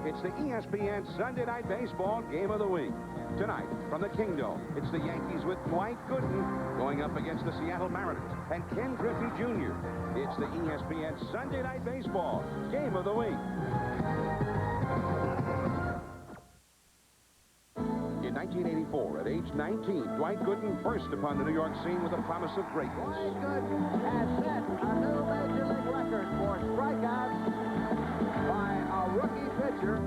It's the ESPN Sunday Night Baseball Game of the Week. Tonight, from the Kingdome, it's the Yankees with Dwight Gooden going up against the Seattle Mariners and Ken Griffey Jr. It's the ESPN Sunday Night Baseball Game of the Week. In 1984, at age 19, Dwight Gooden burst upon the New York scene with a promise of greatness. Dwight Gooden has set a new Major League record for strikeouts by a rookie pitcher.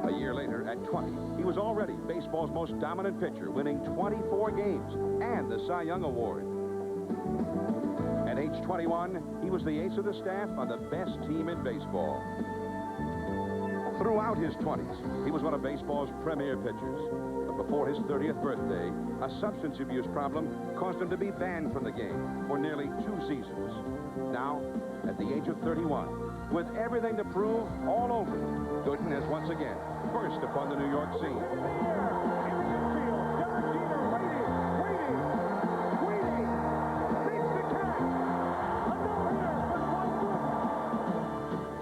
A year later, at 20, he was already baseball's most dominant pitcher, winning 24 games and the Cy Young Award. At age 21, he was the ace of the staff on the best team in baseball. Throughout his 20s, he was one of baseball's premier pitchers. But before his 30th birthday, a substance abuse problem caused him to be banned from the game for nearly 2 seasons. Now, at the age of 31, with everything to prove all over, Gooden has once again burst upon the New York scene.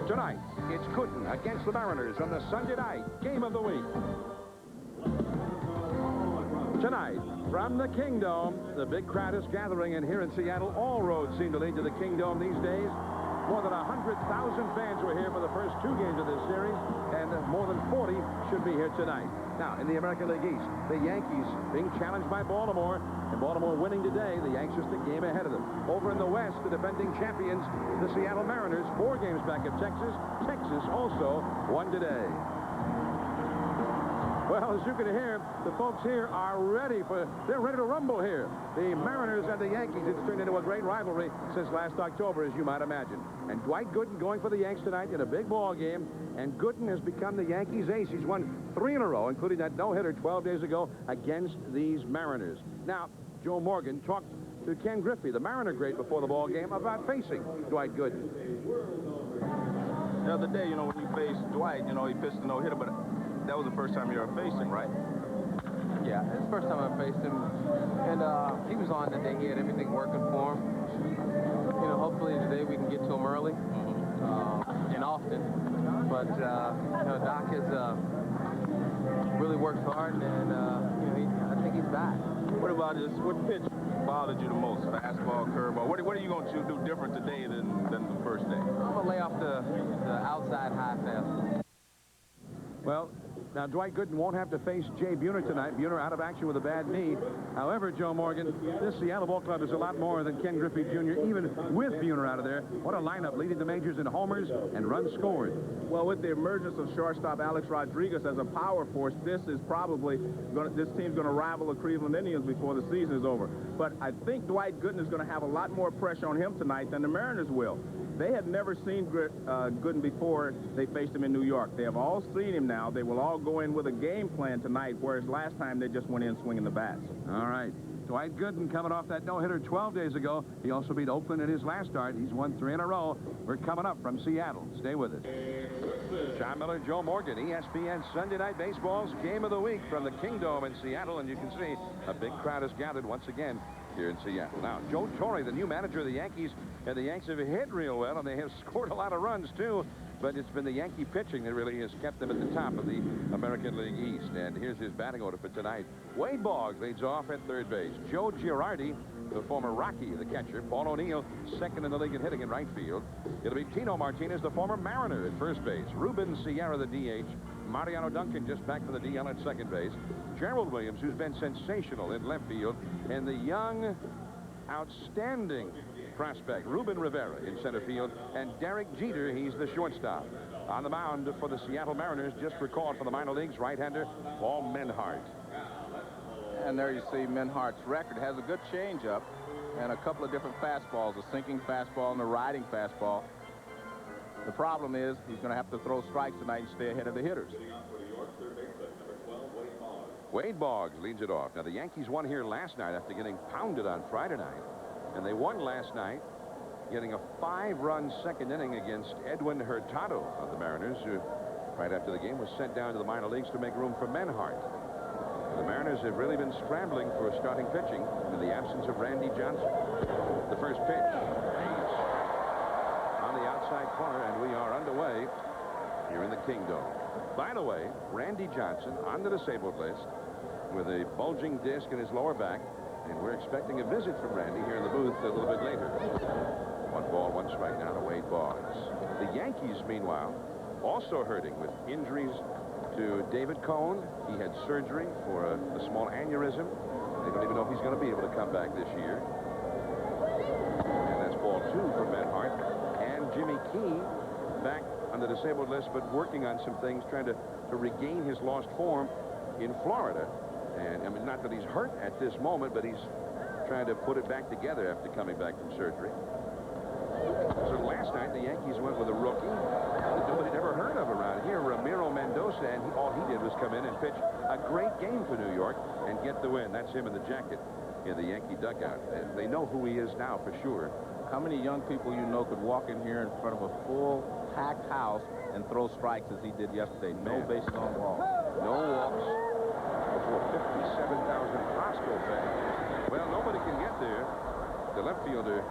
Tonight, it's Gooden against the Mariners on the Sunday Night Game of the Week. Tonight, from the Kingdome, the big crowd is gathering, and here in Seattle, all roads seem to lead to the Kingdome these days. More than 100,000 fans were here for the first 2 games of this series, and more than 40 should be here tonight. Now, in the American League East, the Yankees being challenged by Baltimore, and Baltimore winning today, the Yanks just a game ahead of them. Over in the West, the defending champions, the Seattle Mariners, 4 games back of Texas. Texas also won today. Well, as you can hear, the folks here are they're ready to rumble here. The Mariners and the Yankees, it's turned into a great rivalry since last October, as you might imagine. And Dwight Gooden going for the Yanks tonight in a big ball game, and Gooden has become the Yankees' ace. He's won 3 in a row, including that no-hitter 12 days ago against these Mariners. Now, Joe Morgan talked to Ken Griffey, the Mariner great, before the ball game about facing Dwight Gooden. The other day, when you faced Dwight, he pitched a no-hitter, but that was the first time you ever faced him, right? Yeah, it's the first time I faced him, and he was on today. He had everything working for him. Hopefully today we can get to him early and often. But Doc has really worked hard, and I think he's back. What about this? What pitch bothered you the most? Fastball, curveball. What are you going to do different today than the first day? I'm gonna lay off the outside high fastball. Well, now Dwight Gooden won't have to face Jay Buhner tonight. Buhner out of action with a bad knee. However, Joe Morgan, this Seattle ball club is a lot more than Ken Griffey Jr., even with Buhner out of there. What a lineup, leading the majors in homers and runs scored. Well, with the emergence of shortstop Alex Rodriguez as a power force, this team's going to rival the Cleveland Indians before the season is over. But I think Dwight Gooden is going to have a lot more pressure on him tonight than the Mariners will. They had never seen Gooden before they faced him in New York. They have all seen him now. They will all go in with a game plan tonight, whereas last time they just went in swinging the bats. All right. Dwight Gooden coming off that no-hitter 12 days ago. He also beat Oakland in his last start. He's won 3 in a row. We're coming up from Seattle. Stay with us. John Miller, Joe Morgan, ESPN Sunday Night Baseball's Game of the Week from the Kingdome in Seattle. And you can see a big crowd has gathered once again here in Seattle. Now, Joe Torre, the new manager of the Yankees, and the Yanks have hit real well, and they have scored a lot of runs, too. But it's been the Yankee pitching that really has kept them at the top of the American League East. And here's his batting order for tonight. Wade Boggs leads off at third base. Joe Girardi, the former Rocky, the catcher. Paul O'Neill, second in the league in hitting in right field. It'll be Tino Martinez, the former Mariner, at first base. Ruben Sierra, the DH. Mariano Duncan just back from the DL at second base. Gerald Williams, who's been sensational in left field. And the young, outstanding prospect, Ruben Rivera, in center field. And Derek Jeter, he's the shortstop. On the mound for the Seattle Mariners, just recalled from the minor leagues, right-hander Paul Menhart. And there you see Menhart's record. Has a good changeup and a couple of different fastballs, a sinking fastball and a riding fastball. The problem is he's going to have to throw strikes tonight and stay ahead of the hitters. Wade Boggs leads it off. Now, the Yankees won here last night after getting pounded on Friday night. And they won last night, getting a 5-run second inning against Edwin Hurtado of the Mariners, who, right after the game, was sent down to the minor leagues to make room for Menhart. The Mariners have really been scrambling for starting pitching in the absence of Randy Johnson. The first pitch on the outside corner, and we are underway here in the Kingdome. By the way, Randy Johnson on the disabled list with a bulging disc in his lower back, and we're expecting a visit from Randy here in the booth a little bit later. 1 ball, 1 strike now to Wade Boggs. The Yankees, meanwhile, also hurting with injuries to David Cone. He had surgery for a small aneurysm. They don't even know if he's going to be able to come back this year. And that's ball 2 for Menhart. And Jimmy Key back on the disabled list, but working on some things, trying to regain his lost form in Florida. And I mean, not that he's hurt at this moment, but he's trying to put it back together after coming back from surgery. So last night, the Yankees went with a rookie that nobody ever heard of around here, Ramiro Mendoza, and all he did was come in and pitch a great game for New York and get the win. That's him in the jacket in the Yankee dugout. And they know who he is now for sure. How many young people you know could walk in here in front of a full packed house and throw strikes as he did yesterday? No bases on balls. No walks before 57,000 Roscoe fans. Well, nobody can get there. The left fielder,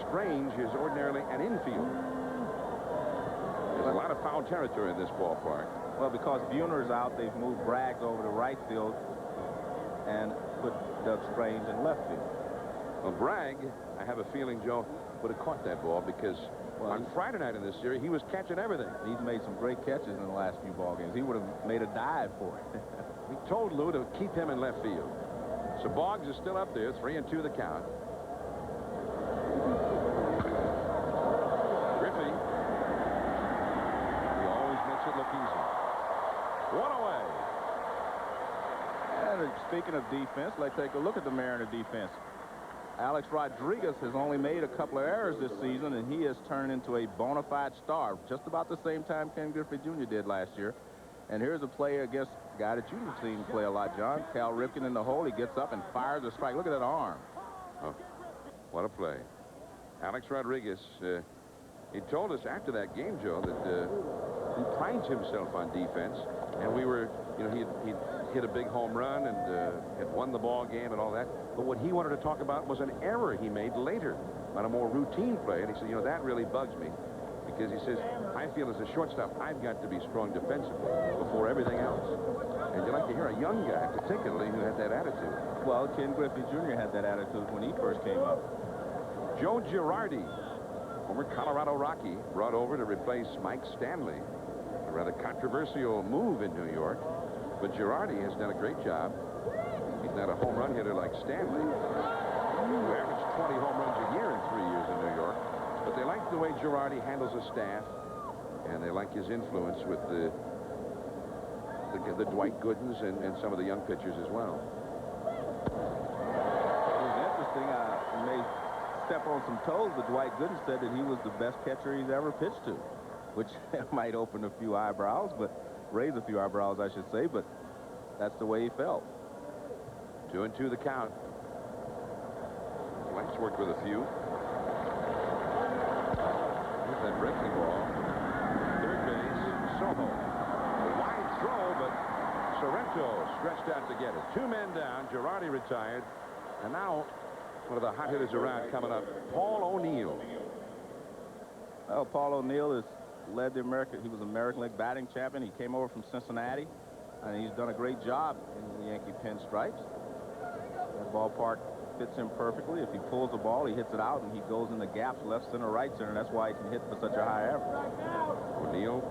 Strange, is ordinarily an infielder. There's a lot of foul territory in this ballpark. Well, because Buhner's out, they've moved Braggs over to right field and put Doug Strange in left field. Well, Bragg, I have a feeling, Joe, would have caught that ball because on Friday night in this series, he was catching everything. He's made some great catches in the last few ball games. He would have made a dive for it. We told Lou to keep him in left field. So Boggs is still up there, 3-2 the count. Griffey. He always makes it look easy. 1 away. And speaking of defense, let's take a look at the Mariner defense. Alex Rodriguez has only made a couple of errors this season, and he has turned into a bona fide star just about the same time Ken Griffey Jr. did last year. And here's a play against a guy that you've seen play a lot, John. Cal Ripken in the hole. He gets up and fires a strike. Look at that arm. Oh, what a play. Alex Rodriguez, he told us after that game, Joe, that he prides himself on defense. And we were, you know, he'd hit a big home run and had won the ball game and all that. But what he wanted to talk about was an error he made later on a more routine play. And he said, you know, that really bugs me. Because he says, I feel as a shortstop, I've got to be strong defensively before everything else. And you like to hear a young guy, particularly, who had that attitude. Well, Ken Griffey Jr. had that attitude when he first came up. Joe Girardi, former Colorado Rocky, brought over to replace Mike Stanley. A rather controversial move in New York. But Girardi has done a great job. He's not a home run hitter like Stanley, who averaged 20 home runs a year in 3 years in New York. But they like the way Girardi handles his staff, and they like his influence with the Dwight Goodens and some of the young pitchers as well. It was interesting. I may step on some toes, but Dwight Goodens said that he was the best catcher he's ever pitched to, which might open a few eyebrows, but raise a few eyebrows, I should say, but that's the way he felt. 2-2 the count. Lights worked with a few. That breaking ball. Third base, Soho. A wide throw, but Sorrento stretched out to get it. 2 men down. Girardi retired. And now one of the hot hitters around coming up, Paul O'Neill. Well, Paul O'Neill has led the American. He was American League batting champion. He came over from Cincinnati, and he's done a great job in the Yankee pinstripes. That ballpark fits him perfectly. If he pulls the ball, he hits it out, and he goes in the gaps left, center, right center. That's why he can hit for such a high average. O'Neill,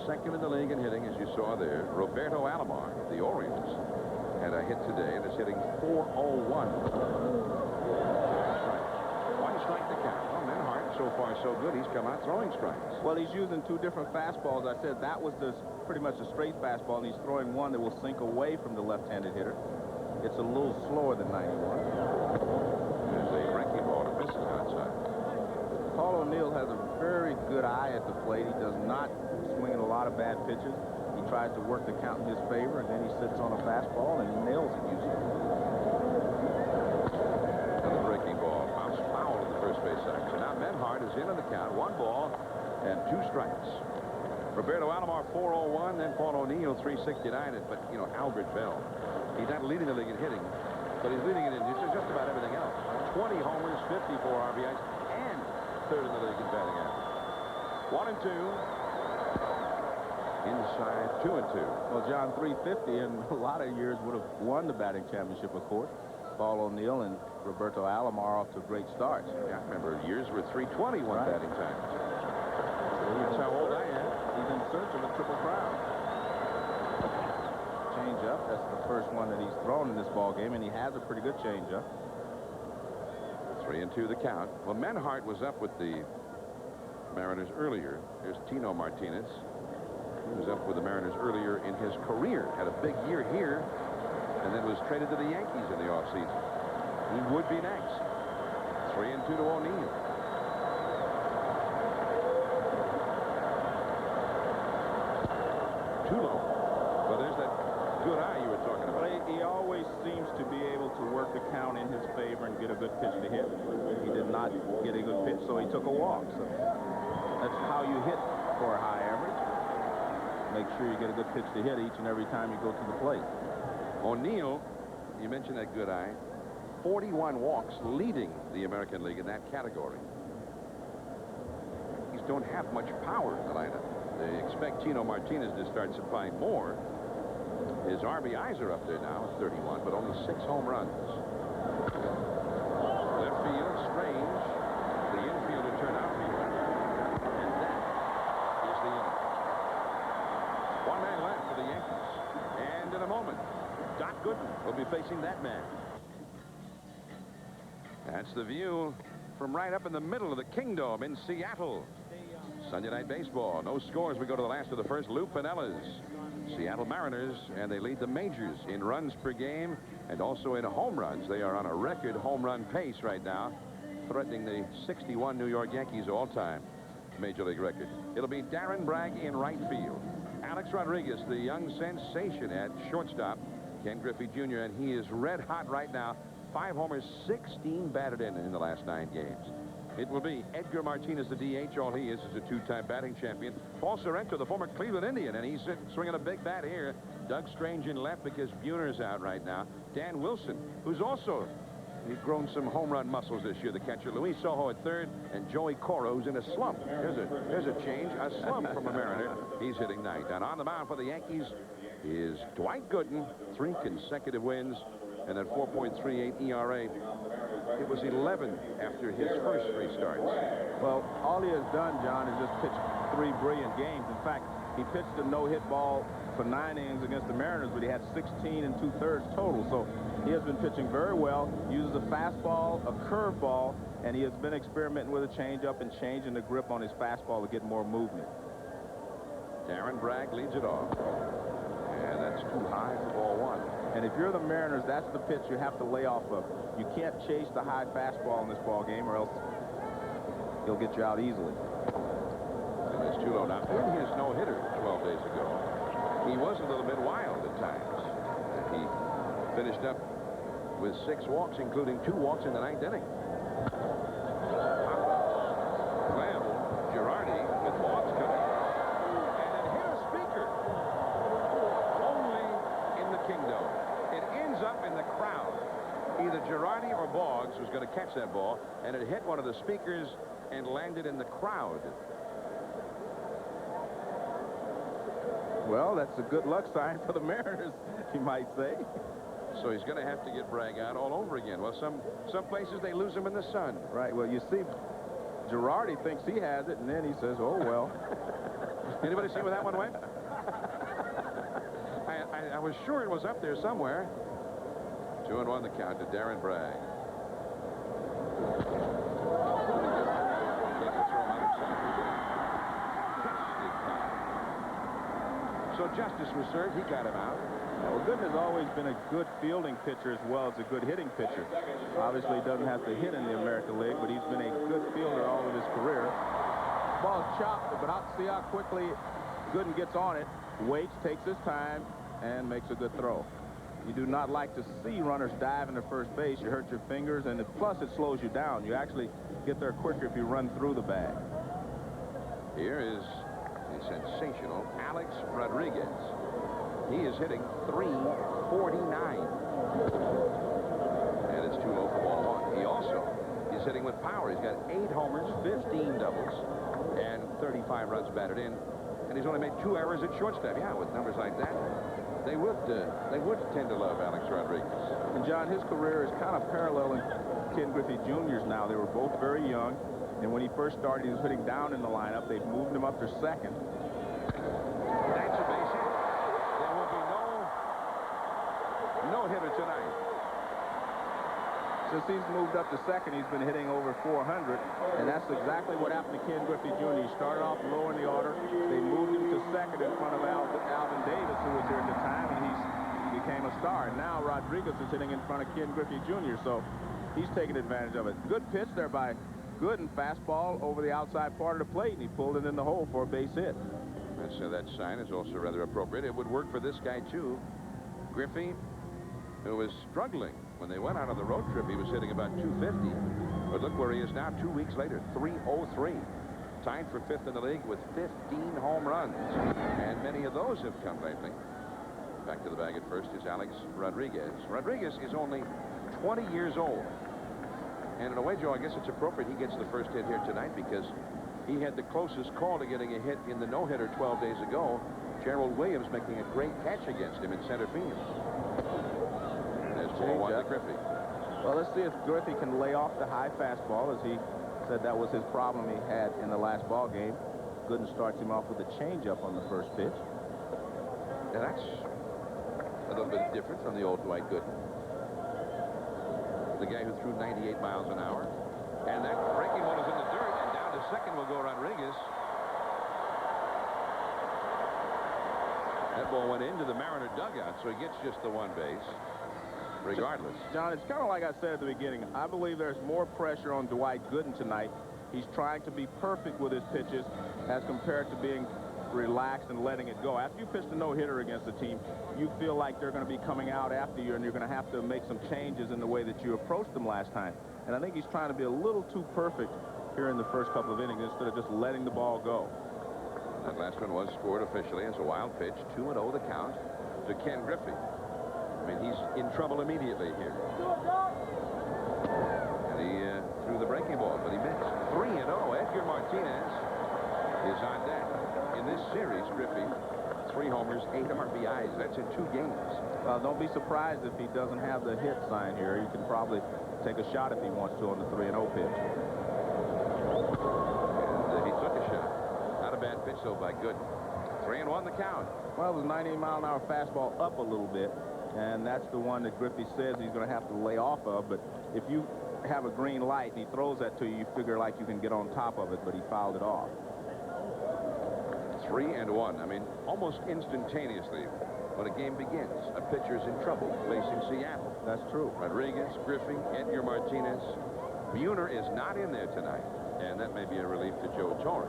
second in the league in hitting, as you saw there. Roberto Alomar of the Orioles had a hit today and is hitting .401. One strike to count. Well, Menhart, so far so good. He's come out throwing strikes. Well, he's using 2 different fastballs. I said that was pretty much a straight fastball, and he's throwing one that will sink away from the left-handed hitter. It's a little slower than 91. There's a breaking ball that misses outside. Paul O'Neill has a very good eye at the plate. He does not swing at a lot of bad pitches. He tries to work the count in his favor, and then he sits on a fastball and he nails it usually. Another breaking ball. Bounced foul to the first base section. Now Menhart is in on the count. 1 ball and 2 strikes. Roberto Alomar 401, then Paul O'Neill 369. But you know, Albert Bell, he's not leading the league in hitting, but he's leading it in just about everything else. 20 homers, 54 RBIs, and third in the league in batting average. 1-2. inside 2-2. Well, John, 350 in a lot of years would have won the batting championship, of course. Paul O'Neill and Roberto Alomar off to great starts. Yeah, I remember years where 320 won batting time. That's how old I am. He's in search of a triple crown. Change-up. That's the first one that he's thrown in this ball game, and he has a pretty good change-up. 3-2 the count. Well, Menhart was up with the Mariners earlier. There's Tino Martinez. He was up with the Mariners earlier in his career. Had a big year here, and then was traded to the Yankees in the offseason. He would be next. 3-2 to O'Neill. Too low. Well, there's that good eye you were talking about. He always seems to be able to work the count in his favor and get a good pitch to hit. He did not get a good pitch, so he took a walk. So that's how you hit for a high average. Make sure you get a good pitch to hit each and every time you go to the plate. O'Neill, you mentioned that good eye. 41 walks, leading the American League in that category. Yankees don't have much power in the lineup. They expect Tino Martinez to start supplying more. His RBIs are up there now at 31, but only 6 home runs. Left field, Strange. The infielder turned outfielder. And that is the inning. One man left for the Yankees. And in a moment, Doc Gooden will be facing that man. That's the view from right up in the middle of the Kingdome in Seattle. Sunday Night Baseball. No scores. We go to the last of the first. Lou Pinella's Seattle Mariners, and they lead the majors in runs per game and also in home runs. They are on a record home run pace right now, threatening the 61 New York Yankees all-time Major League record. It'll be Darren Bragg in right field. Alex Rodriguez, the young sensation at shortstop. Ken Griffey Jr., and he is red hot right now. 5 homers, 16 batted in the last 9 games. It will be Edgar Martinez, the DH. All he is a 2-time batting champion. Paul Sorrento, the former Cleveland Indian, and he's swinging a big bat here. Doug Strange in left because Buhner's out right now. Dan Wilson, who's also grown some home run muscles this year, the catcher. Luis Sojo at third, and Joey Coro's in a slump. There's a change, a slump from a Mariner. He's hitting ninth. And on the mound for the Yankees is Dwight Gooden, 3 consecutive wins, and at 4.38 ERA. It was 11 after his first 3 starts. Well, all he has done, John, is just pitch 3 brilliant games. In fact, he pitched a no-hit ball for 9 innings against the Mariners, but he had 16 2/3 total. So he has been pitching very well, uses a fastball, a curveball, and he has been experimenting with a changeup and changing the grip on his fastball to get more movement. Darren Bragg leads it off. And that's too high for ball 1. And if you're the Mariners, that's the pitch you have to lay off of. You can't chase the high fastball in this ball game, or else he'll get you out easily. And it's too low. Now, in his no-hitter 12 days ago, he was a little bit wild at times. He finished up with 6 walks, including 2 walks in the 9th inning. Well, Girardi with walks coming. And it hit a speaker. Only in the Kingdome. It ends up in the crowd. Either Girardi or Boggs was going to catch that ball, and it hit one of the speakers and landed in the crowd. Well, that's a good luck sign for the Mariners, you might say. So he's going to have to get Bragg out all over again. Well, some places they lose him in the sun. Right. Well, you see, Girardi thinks he has it, and then he says, oh, well. Anybody see where that one went? I was sure it was up there somewhere. 2-1 the count to Darren Bragg. So justice was served. He got him out. Well, Gooden has always been a good fielding pitcher as well as a good hitting pitcher. Obviously, he doesn't have to hit in the American League, but he's been a good fielder all of his career. Ball's chopped, but see how quickly Gooden gets on it, waits, takes his time, and makes a good throw. You do not like to see runners dive into first base. You hurt your fingers, and plus it slows you down. You actually get there quicker if you run through the bag. Here is the sensational Alex Rodriguez. He is hitting .349. And it's too low for ball 1. He also is hitting with power. He's got 8 homers, 15 doubles, and 35 runs batted in. and he's only made 2 errors at shortstop. Yeah, with numbers like that, they would tend to love Alex Rodriguez. And John, his career is kind of paralleling Ken Griffey Jr.'s now. They were both very young, and when he first started, he was hitting down in the lineup. They've moved him up to second. That's a base hit. There will be no hitter tonight. Since he's moved up to second, he's been hitting over 400, and that's exactly what happened to Ken Griffey Jr. He started off low in the order. They moved him to second in front of Alvin Davis, who was here at the time, and he became a star. And now Rodriguez is hitting in front of Ken Griffey Jr., so he's taking advantage of it. Good pitch there by Gooden, fastball over the outside part of the plate, and he pulled it in the hole for a base hit. That sign is also rather appropriate. It would work for this guy, too. Griffey, who was struggling when they went out on the road trip. He was hitting about 250. But look where he is now 2 weeks later, 303. Tied for 5th in the league with 15 home runs. And many of those have come lately. Back to the bag at first is Alex Rodriguez. Rodriguez is only 20 years old. And in a way, Joe, I guess it's appropriate he gets the first hit here tonight because he had the closest call to getting a hit in the no-hitter 12 days ago. Gerald Williams making a great catch against him in center field. There's ball 1 to Griffey. Well, let's see if Griffey can lay off the high fastball, as he said that was his problem he had in the last ball game. Gooden starts him off with a changeup on the first pitch. Now that's a little bit different from the old Dwight Gooden. The guy who threw 98 miles an hour. And that breaking ball is in the dirt, and down to second will go Rodriguez. That ball went into the Mariner dugout, so he gets just the 1 base. Regardless. John, it's kind of like I said at the beginning. I believe there's more pressure on Dwight Gooden tonight. He's trying to be perfect with his pitches as compared to being relaxed and letting it go. After you pitch the no-hitter against a team, you feel like they're going to be coming out after you, and you're going to have to make some changes in the way that you approached them last time. And I think he's trying to be a little too perfect here in the first couple of innings instead of just letting the ball go. That last one was scored officially as a wild pitch. 2-0 the count to Ken Griffey. I mean, he's in trouble immediately here. And he threw the breaking ball, but he missed. 3-0. Edgar Martinez is on deck. In this series, Griffey, 3 homers, 8 RBIs. That's in 2 games. Well, don't be surprised if he doesn't have the hit sign here. He can probably take a shot if he wants to on the 3-0 pitch. And he took a shot. Not a bad pitch, though, by Gooden. 3-1 the count. Well, it was 98-mile-an-hour fastball up a little bit, and that's the one that Griffey says he's going to have to lay off of. But if you have a green light and he throws that to you, you figure like you can get on top of it, but he fouled it off. 3-1. I mean, almost instantaneously when a game begins, a pitcher's in trouble facing Seattle. That's true. Rodriguez, Griffey, Edgar Martinez. Buhner is not in there tonight, and that may be a relief to Joe Torre.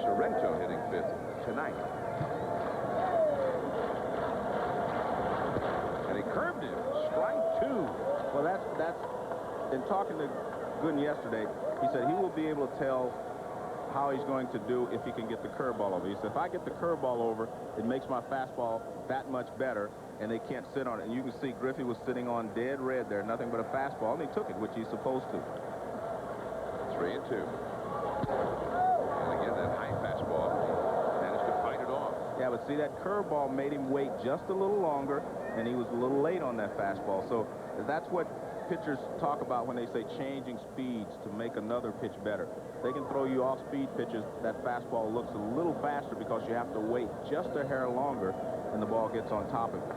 Sorrento hitting 5th tonight. And he curved him. Strike 2. Well, that's in talking to Gooden yesterday, he said he will be able to tell how he's going to do if he can get the curveball over. He said, if I get the curveball over, it makes my fastball that much better, and they can't sit on it. And you can see Griffey was sitting on dead red there, nothing but a fastball, and he took it, which he's supposed to. 3-2. And again, that high fastball, he managed to fight it off. Yeah, but see, that curveball made him wait just a little longer, and he was a little late on that fastball. So that's what pitchers talk about when they say changing speeds to make another pitch better. They can throw you off-speed pitches. That fastball looks a little faster because you have to wait just a hair longer, and the ball gets on top of it.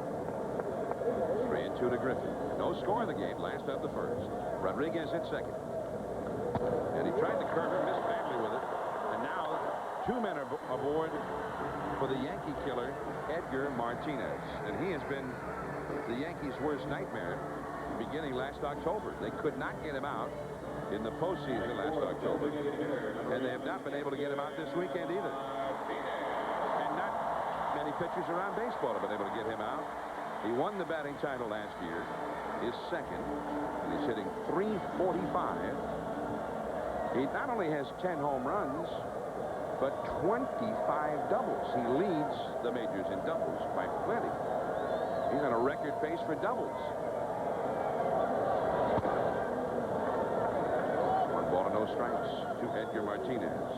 3-2 to Griffey. No score in the game. Last of the first. Rodriguez at second. And he tried to curve him, missed badly with it. And now 2 men are aboard for the Yankee killer, Edgar Martinez. And he has been the Yankees' worst nightmare beginning last October. They could not get him out in the postseason last October. And they have not been able to get him out this weekend either. And not many pitchers around baseball have been able to get him out. He won the batting title last year, his second, and he's hitting .345. He not only has 10 home runs, but 25 doubles. He leads the majors in doubles by plenty. He's on a record pace for doubles. 1 ball and no strikes to Edgar Martinez.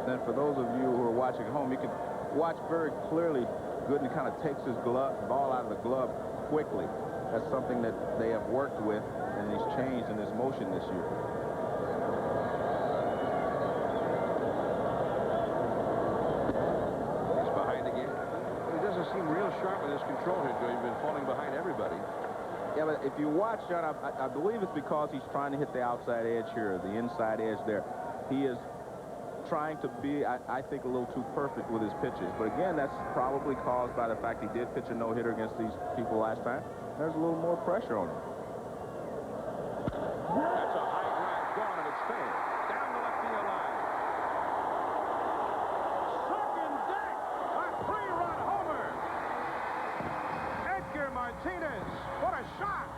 And for those of you who are watching at home, you can watch very clearly Gooden kind of takes his ball out of the glove quickly. That's something that they have worked with, and he's changed in his motion this year. He's behind again. But he doesn't seem real sharp with his control here, Joe. He's been falling behind everybody. Yeah, but if you watch, John, I believe it's because he's trying to hit the outside edge here, the inside edge there. He is trying to be, I think, a little too perfect with his pitches. But again, that's probably caused by the fact he did pitch a no-hitter against these people last time. There's a little more pressure on him. That's a high drive gone, and it's fair. Down the left field line. Second deck, a 3-run homer. Edgar Martinez, what a shot.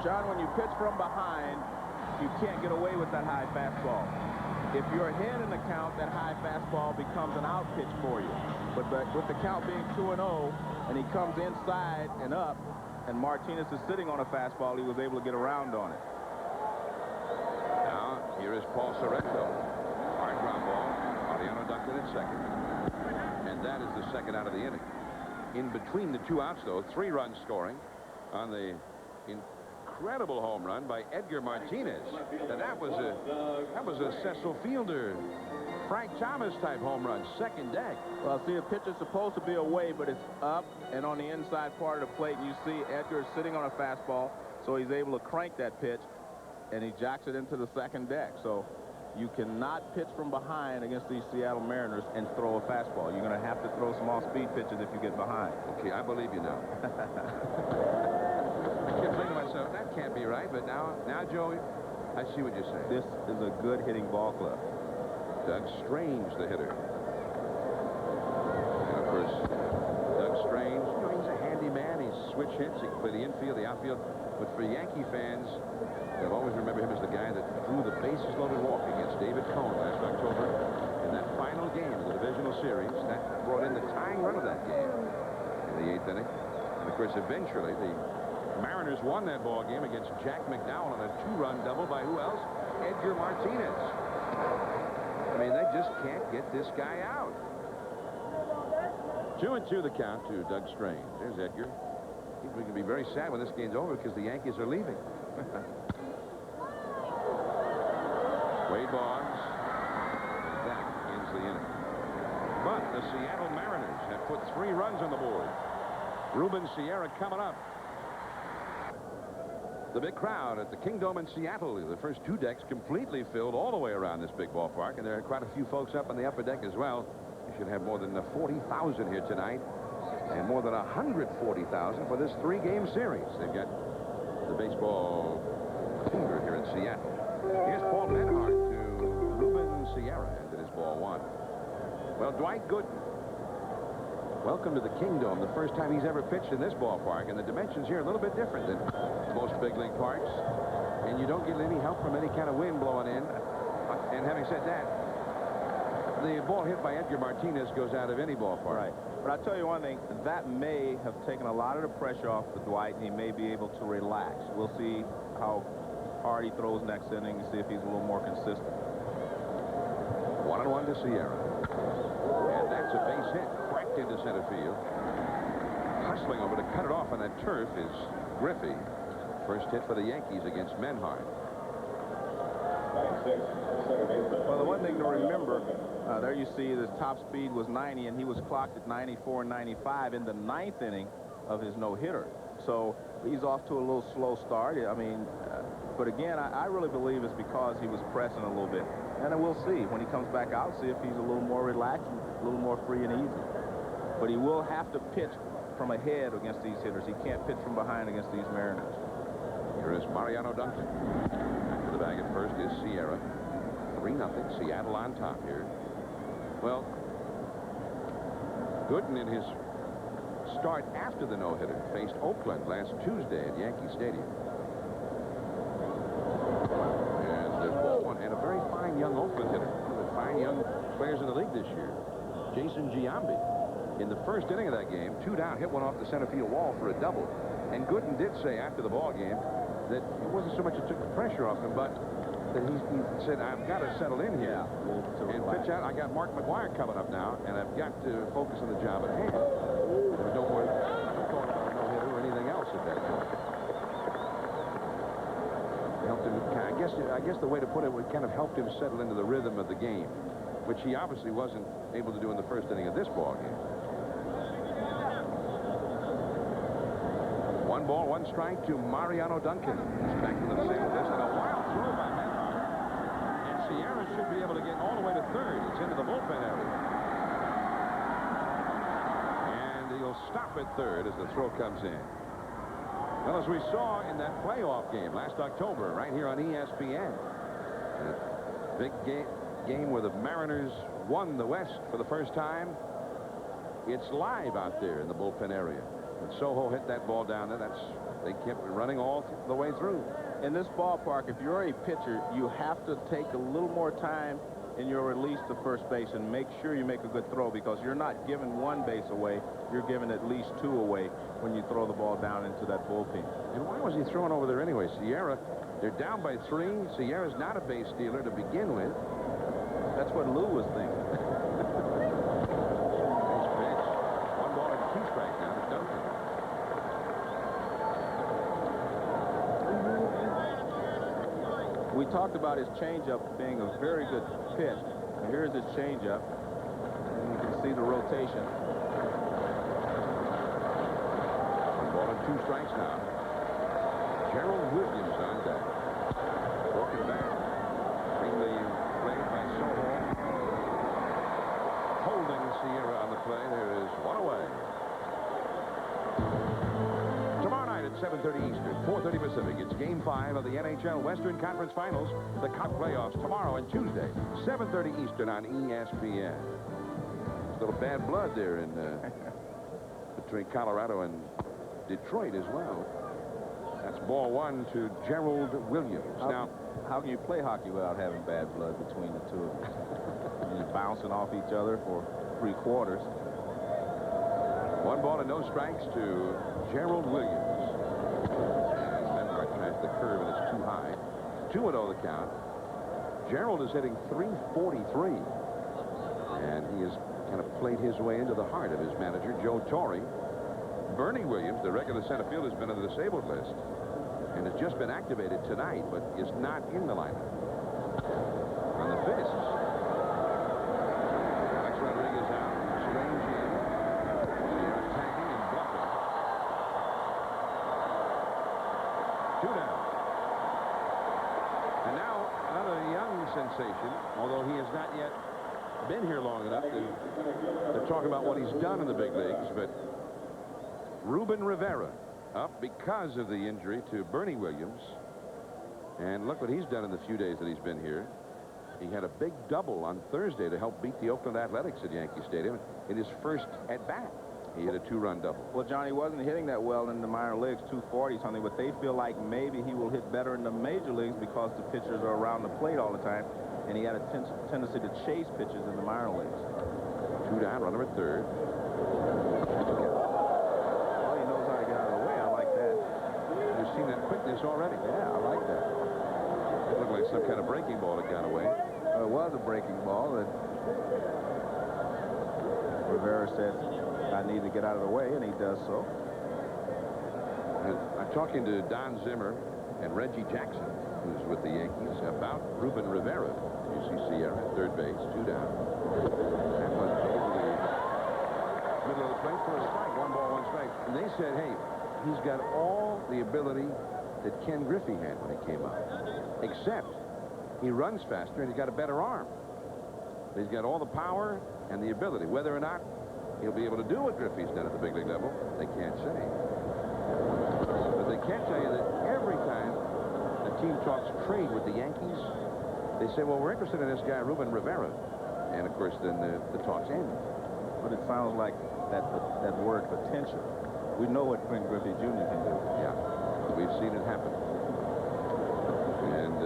John, when you pitch from behind, you can't get away with that high fastball. If you're ahead in the count, that high fastball becomes an out pitch for you. But with the count being 2-0, and he comes inside and up, and Martinez is sitting on a fastball, he was able to get around on it. Now, here is Paul Sorrento. Hard ground ball. Mariano ducked it at second. And that is the second out of the inning. In between the two outs, though, 3 runs scoring on the incredible home run by Edgar Martinez. And that was a Cecil Fielder, Frank Thomas type home run, second deck. Well, see, a pitch is supposed to be away, but it's up and on the inside part of the plate. And you see Edgar sitting on a fastball, so he's able to crank that pitch, and he jacks it into the second deck. So you cannot pitch from behind against these Seattle Mariners and throw a fastball. You're going to have to throw some off-speed pitches if you get behind. Okay, I believe you now. I kept thinking to myself, that can't be right, but now, Joey, I see what you're saying. This is a good hitting ball club. Doug Strange, the hitter. And, of course, Doug Strange, he's a handy man. He's switch hits. He can play the infield, the outfield. But for Yankee fans, they'll always remember him as the guy that drew the bases-loaded walk against David Cohn last October in that final game of the divisional series. That brought in the tying run of that game in the 8th inning. And, of course, eventually, the Mariners won that ball game against Jack McDowell on a 2-run double by who else? Edgar Martinez. I mean, they just can't get this guy out. 2-2 the count to Doug Strange. There's Edgar. I think we can be very sad when this game's over because the Yankees are leaving. Wade Boggs. And that ends the inning. But the Seattle Mariners have put 3 runs on the board. Ruben Sierra coming up. The big crowd at the Kingdome in Seattle. The first 2 decks completely filled all the way around this big ballpark, and there are quite a few folks up on the upper deck as well. You should have more than 40,000 here tonight, and more than 140,000 for this 3-game series. They've got the baseball fever here in Seattle. Here's Paul Menhart to Ruben Sierra, and it is ball 1. Well, Dwight Gooden, welcome to the Kingdome. The first time he's ever pitched in this ballpark, and the dimensions here are a little bit different than most big league parks, and you don't get any help from any kind of wind blowing in. And having said that, the ball hit by Edgar Martinez goes out of any ballpark. Right. But I'll tell you one thing, that may have taken a lot of the pressure off for Dwight, and he may be able to relax. We'll see how hard he throws next inning and see if he's a little more consistent. 1-1 to Sierra. And that's a base hit, cracked into center field. Hustling over to cut it off on that turf is Griffey. First hit for the Yankees against Menhart. Well, the one thing to remember, there you see the top speed was 90, and he was clocked at 94 and 95 in the 9th inning of his no-hitter. So he's off to a little slow start. I mean, but again, I really believe it's because he was pressing a little bit. And we'll see when he comes back out, see if he's a little more relaxed, a little more free and easy. But he will have to pitch from ahead against these hitters. He can't pitch from behind against these Mariners. Here is Mariano Duncan. Back to the bag at first is Sierra. 3-0. Seattle on top here. Well, Gooden, in his start after the no-hitter, faced Oakland last Tuesday at Yankee Stadium. And there's ball one, and a very fine young Oakland hitter, one of the fine young players in the league this year, Jason Giambi. In the first inning of that game, 2 down, hit one off the center field wall for a double. And Gooden did say after the ball game that it wasn't so much it took the pressure off him, but that he said, I've got to settle in here and pitch out. I got Mark McGwire coming up now, and I've got to focus on the job at hand. There was no more going on a no-hitter or anything else at that point. Helped him, I guess the way to put it, would kind of helped him settle into the rhythm of the game, which he obviously wasn't able to do in the first inning of this ball game. 1 ball, 1 strike to Mariano Duncan. He's back to the disabled list, and a wild throw by Menard. And Sierra should be able to get all the way to third. It's into the bullpen area. And he'll stop at third as the throw comes in. Well, as we saw in that playoff game last October, right here on ESPN, a big game where the Mariners won the West for the first time. It's live out there in the bullpen area. And Soho hit that ball down there. They kept running all the way through. In this ballpark, if you're a pitcher, you have to take a little more time in your release to first base and make sure you make a good throw, because you're not giving 1 base away. You're giving at least 2 away when you throw the ball down into that bullpen. And why was he throwing over there anyway? Sierra, they're down by 3. Sierra's not a base stealer to begin with. That's what Lou was thinking. Nice pitch. 1 ball and 2 strikes now to Duncan. We talked about his changeup being a very good pitch. And here's his changeup. And you can see the rotation. 1 ball and 2 strikes now. Gerald Williams on deck. Broken back. Bring the play by Soho. Holding Sierra on the play. There is 1 away. Tomorrow night at 7:30 Eastern, 4:30 Pacific, it's Game 5 of the NHL Western Conference Finals, the Cup playoffs tomorrow and Tuesday, 7:30 Eastern on ESPN. There's a little bad blood there in between Colorado and Detroit as well. That's ball 1 to Gerald Williams. Now, how can you play hockey without having bad blood between the two of them? You're bouncing off each other for 3 quarters. 1 ball and no strikes to Gerald Williams. Menard tries the curve and it's too high. 2-0 the count. Gerald is hitting .343. And he has kind of played his way into the heart of his manager, Joe Torre. Bernie Williams, the regular center fielder, has been on the disabled list and has just been activated tonight, but is not in the lineup. On the fists. Alex Rodriguez out. Strange in. Sierra tagging and bluffing. 2 down. And now another young sensation, although he has not yet been here long enough to talk about what he's done in the big leagues, but Ruben Rivera up because of the injury to Bernie Williams. And look what he's done in the few days that he's been here. He had a big double on Thursday to help beat the Oakland Athletics at Yankee Stadium in his first at-bat. He hit a 2-run double. Well, Johnny wasn't hitting that well in the minor leagues, 240 something, but they feel like maybe he will hit better in the major leagues because the pitchers are around the plate all the time, and he had a tendency to chase pitches in the minor leagues. 2 down, runner at third. Well, he knows how to get out of the way. I like that. You've seen that quickness already. Yeah, I like that. It looked like some kind of breaking ball that got away. It was a breaking ball that Rivera said, I need to get out of the way, and he does so. I'm talking to Don Zimmer and Reggie Jackson, who's with the Yankees, about Ruben Rivera. You see Sierra at third base, 2 down. That was over the middle of the plate for a strike. 1 ball, 1 strike. And they said, hey, he's got all the ability that Ken Griffey had when he came up, except he runs faster and he's got a better arm. He's got all the power and the ability. Whether or not he'll be able to do what Griffey's done at the big league level, they can't say. But they can tell you that every time a team talks trade with the Yankees, they say, well, we're interested in this guy, Ruben Rivera. And, of course, then the talks end. but it sounds like that word potential. We know what Quinn Griffey Jr. can do. Yeah, we've seen it happen. And,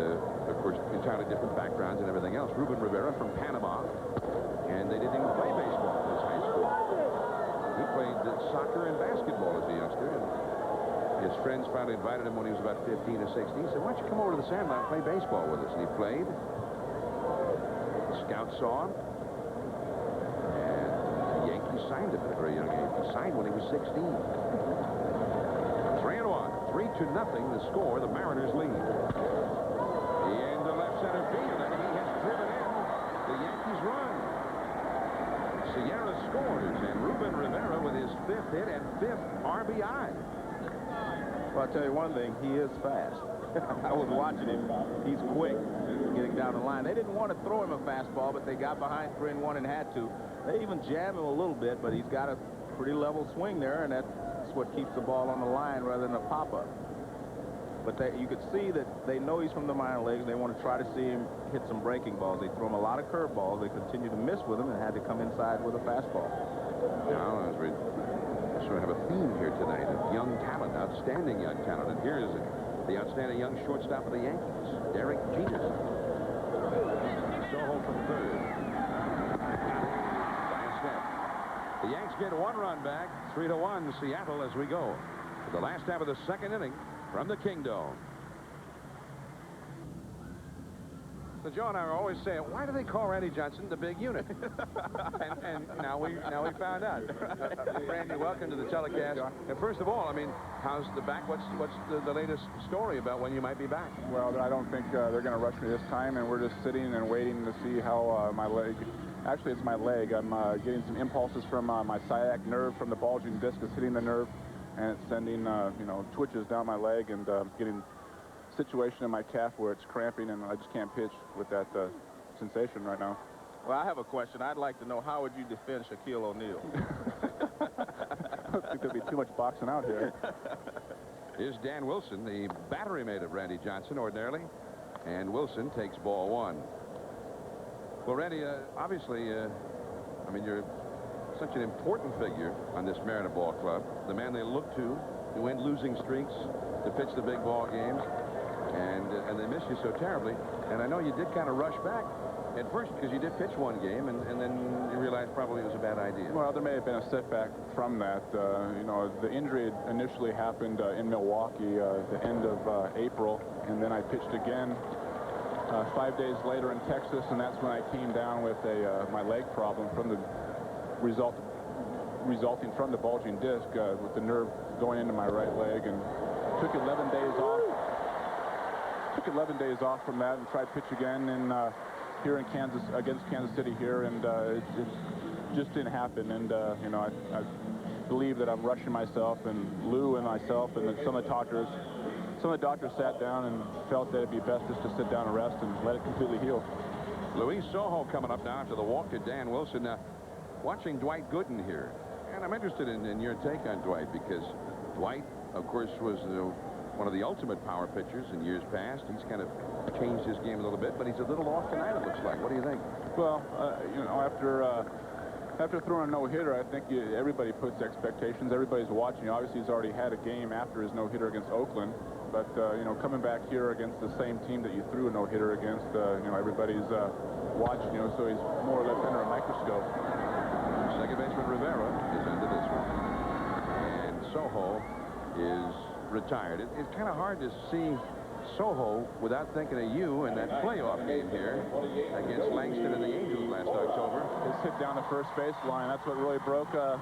of course, entirely different backgrounds and everything else. Ruben Rivera from Panama, and they didn't even play baseball in his high school. He played soccer and basketball as a youngster, and his friends finally invited him when he was about 15 or 16. He said, why don't you come over to the Sandlot and play baseball with us? And he played. The scouts saw him. And the Yankees signed him at a very young age. He signed when he was 16. 3-1. 3-0, the score. The Mariners lead. Into left center field, and he has driven in the Yankees run. Sierra scores, and Ruben Rivera with his 5th hit and 5th RBI. Well, I'll tell you one thing, he is fast. I was watching him. He's quick getting down the line. They didn't want to throw him a fastball, but they got behind 3-1 and had to. They even jam him a little bit, but he's got a pretty level swing there, and that's what keeps the ball on the line rather than a pop-up. But you could see that they know he's from the minor leagues. They want to try to see him hit some breaking balls. They throw him a lot of curveballs. They continue to miss with him and had to come inside with a fastball. Now, as we sort of have a theme here tonight of young talent, outstanding young talent. And here is the outstanding young shortstop of the Yankees, Derek Jeter. Soho from third. By a step. The Yanks get 1 run back, 3-1 Seattle as we go to the last half of the 2nd inning from the Kingdome. So Joe and I are always saying, why do they call Randy Johnson the big unit? and now we found out. Randy, welcome to the telecast. And first of all, I mean, how's the back? What's the latest story about when you might be back? Well, I don't think they're going to rush me this time, and we're just sitting and waiting to see how my leg. Actually, it's my leg. I'm getting some impulses from my sciatic nerve from the bulging disc is hitting the nerve, and it's sending twitches down my leg and getting situation in my calf where it's cramping and I just can't pitch with that sensation right now. Well, I have a question. I'd like to know, how would you defend Shaquille O'Neal? I don't think there'd be too much boxing out here. Here's Dan Wilson, the battery mate of Randy Johnson ordinarily, and Wilson takes ball 1. Well, Randy, obviously, I mean, you're such an important figure on this Mariner ball club, the man they look to end losing streaks, to pitch the big ball games. And they miss you so terribly. And I know you did kind of rush back at first because you did pitch 1 game, and then you realized probably it was a bad idea. Well, there may have been a setback from that. The injury initially happened in Milwaukee the end of April, and then I pitched again 5 days later in Texas, and that's when I came down with my leg problem from the resulting from the bulging disc with the nerve going into my right leg, and took 11 days off. Took 11 days off from that and tried pitch again here in Kansas against Kansas City here, and it just didn't happen. And I believe that I'm rushing myself, and Lou and myself, and then some of the doctors sat down and felt that it'd be best just to sit down and rest and let it completely heal. Luis Sojo coming up now after the walk to Dan Wilson. Now, watching Dwight Gooden here, and I'm interested in your take on Dwight, because Dwight, of course, was one of the ultimate power pitchers in years past. He's kind of changed his game a little bit, but he's a little off tonight, it looks like. What do you think? Well, after throwing a no-hitter, I think everybody puts expectations. Everybody's watching. Obviously, he's already had a game after his no-hitter against Oakland, but coming back here against the same team that you threw a no-hitter against, everybody's watching. So he's more or less under a microscope. Second baseman Rivera is into this one, and Sojo is retired. It's kind of hard to see Sojo without thinking of you in that playoff game here against Langston and the Angels last October. His hit down the first base line, that's what really broke the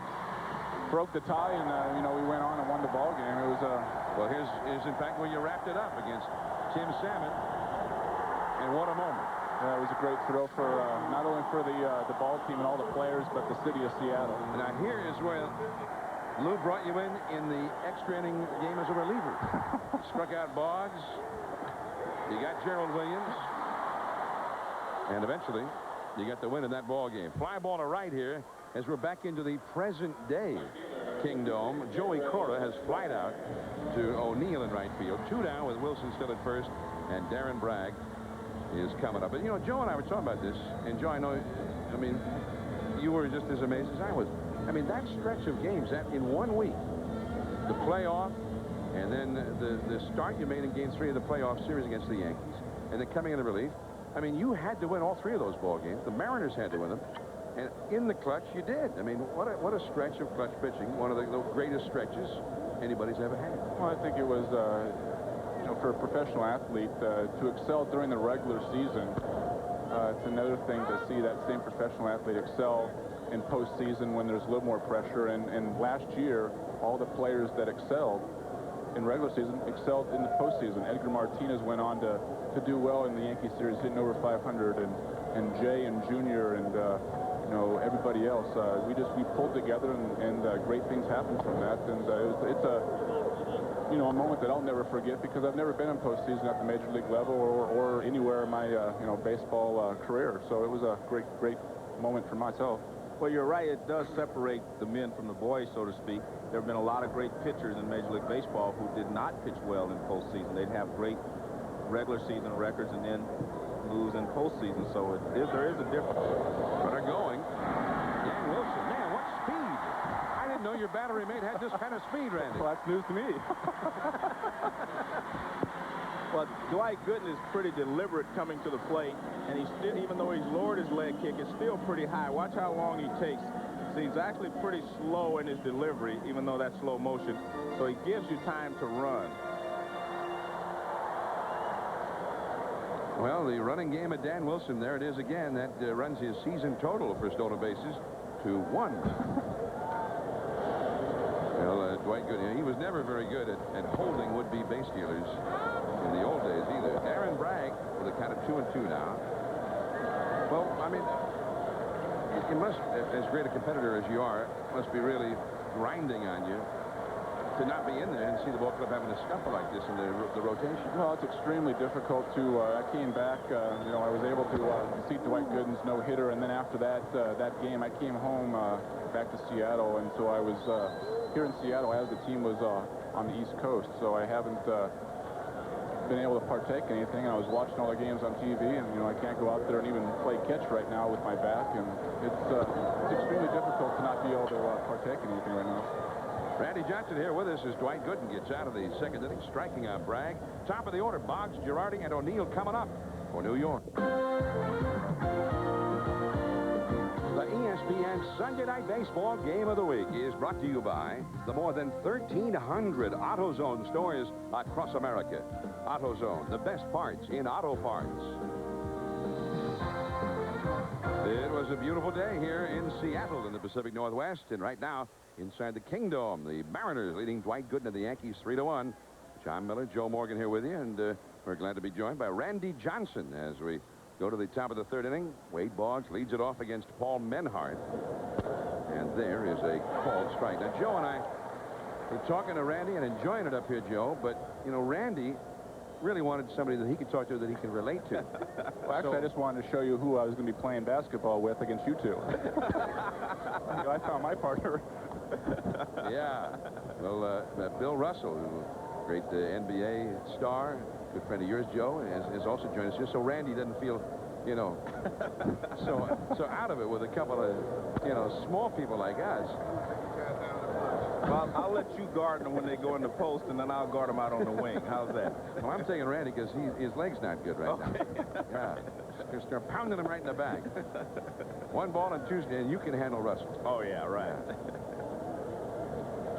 tie, and we went on and won the ball game. It was well, here's in fact where you wrapped it up against Tim Salmon, and what a moment. It was a great thrill for not only for the ball team and all the players, but the city of Seattle. Now here is where Lou brought you in the extra inning game as a reliever. Struck out Boggs. You got Gerald Williams. And eventually, you got the win in that ball game. Fly ball to right here as we're back into the present day Kingdome. Joey Cora has flied out to O'Neill in right field. 2 down with Wilson still at first, and Darren Bragg is coming up. But Joe and I were talking about this, and Joe, I mean, you were just as amazed as I was. I mean, that stretch of games, that in 1 week, the playoff, and then the start you made in Game 3 of the playoff series against the Yankees, and then coming into relief. I mean, you had to win all 3 of those ball games. The Mariners had to win them. And in the clutch, you did. I mean, what a stretch of clutch pitching. One of the greatest stretches anybody's ever had. Well, I think it was, you know, for a professional athlete to excel during the regular season. It's another thing to see that same professional athlete excel in postseason when there's a little more pressure. And last year, all the players that excelled in regular season excelled in the postseason. Edgar Martinez went on to do well in the Yankee series, hitting over 500, and Jay and Junior and you know, everybody else. We pulled together, and great things happened from that. And it's a, you know, a moment that I'll never forget, because I've never been in postseason at the major league level or anywhere in my you know, baseball career. So it was a great moment for myself. Well, you're right. It does separate the men from the boys, so to speak. There have been a lot of great pitchers in Major League Baseball who did not pitch well in postseason. They'd have great regular season records and then lose in postseason. So there is a difference. Runner going. Dan Wilson, man, what speed. I didn't know your battery mate had this kind of speed, Randy. Well, that's news to me. But Dwight Gooden is pretty deliberate coming to the plate, and he's still, even though he's lowered his leg kick, it's still pretty high. Watch how long he takes. See, he's actually pretty slow in his delivery, even though that's slow motion. So he gives you time to run. Well, the running game of Dan Wilson, there it is again. That runs his season total for stolen bases to 1. Well, Dwight Gooden, he was never very good at holding would-be base stealers in the old days either. Aaron Bragg with a count of 2-2 now. Well, I mean, you must, as great a competitor as you are, must be really grinding on you to not be in there and see the ball club having a scuffle like this in the rotation. Well, it's extremely difficult to, I came back, you know, I was able to see Dwight Gooden's no-hitter, and then after that game, I came home back to Seattle, and so I was here in Seattle as the team was on the East Coast, so I haven't been able to partake in anything. I was watching all the games on TV, and, you know, I can't go out there and even play catch right now with my back, and it's extremely difficult to not be able to partake in anything right now. Randy Johnson here with us as Dwight Gooden gets out of the second inning, striking out Bragg. Top of the order, Boggs, Girardi, and O'Neill coming up for New York. The ESPN Sunday Night Baseball Game of the Week is brought to you by the more than 1,300 AutoZone stores across America. AutoZone, the best parts in auto parts. It was a beautiful day here in Seattle in the Pacific Northwest, and right now inside the Kingdome, the Mariners leading Dwight Gooden of the Yankees 3-1. John Miller, Joe Morgan here with you, and we're glad to be joined by Randy Johnson as we go to the top of the third inning. Wade Boggs leads it off against Paul Menhart, and there is a called strike. Now, Joe and I were talking to Randy and enjoying it up here, Joe, but, you know, Randy really wanted somebody that he could talk to that he can relate to. Well, actually, I just wanted to show you who I was going to be playing basketball with against you two. You know, I found my partner. Yeah. Well, Bill Russell, great NBA star, good friend of yours, Joe, has also joined us here. So Randy doesn't feel, you know, so out of it with a couple of, you know, small people like us. Well, I'll let you guard them when they go in the post, and then I'll guard them out on the wing. How's that? Well, I'm taking Randy because his leg's not good right now. Yeah. They're pounding him right in the back. 1 ball and 2, and you can handle Russell. Oh, yeah, right.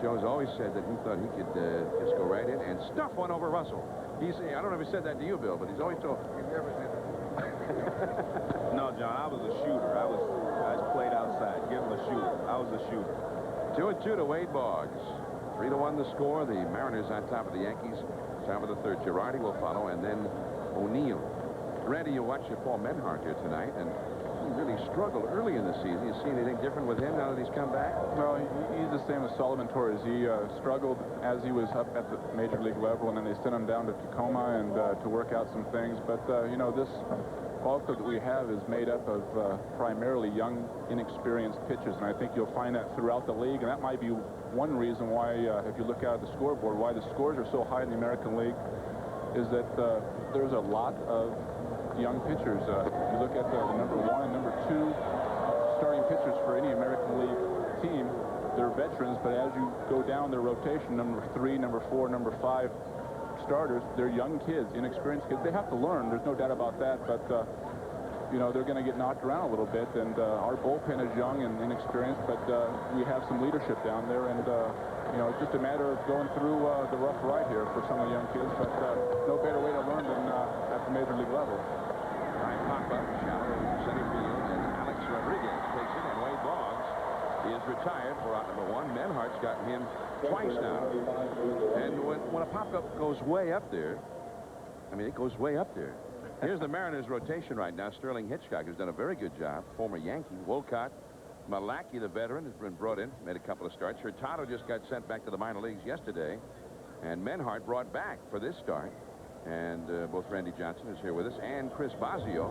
Joe's always said that he thought he could just go right in and stuff one over Russell. I don't know if he said that to you, Bill, but he's always told. No, John, I was a shooter. I played outside. Give him a shooter. I was a shooter. 2-2 to Wade Boggs. 3-1 the score. The Mariners on top of the Yankees. Top of the third. Girardi will follow, and then O'Neill. Randy, you watch Paul Menhart here tonight, and he really struggled early in the season. You see anything different with him now that he's come back? Well, he's the same as Solomon Torres. He struggled as he was up at the major league level, and then they sent him down to Tacoma and to work out some things. But, you know, this ball club that we have is made up of primarily young, inexperienced pitchers, and I think you'll find that throughout the league, and that might be one reason why, if you look out at the scoreboard, why the scores are so high in the American League, is that there's a lot of young pitchers. You look at the number 1 and number 2 starting pitchers for any American League team. They're veterans, but as you go down their rotation, number 3, number 4, number 5 starters, they're young kids, inexperienced kids. They have to learn. There's no doubt about that, but you know, they're going to get knocked around a little bit, and our bullpen is young and inexperienced, but we have some leadership down there, and you know, it's just a matter of going through the rough ride here for some of the young kids, but no better way to learn than at the major league level. Ryan Papa, shallow center field, and Alex Rodriguez takes it, and Wade Boggs is retired for out number 1. Menhardt's gotten him twice now, and when a pop-up goes way up there, I mean, it goes way up there. Here's the Mariners rotation right now. Sterling Hitchcock has done a very good job. Former Yankee. Wolcott. Malacki, the veteran, has been brought in. Made a couple of starts. Hurtado just got sent back to the minor leagues yesterday. And Menhardt brought back for this start. And both Randy Johnson is here with us and Chris Bosio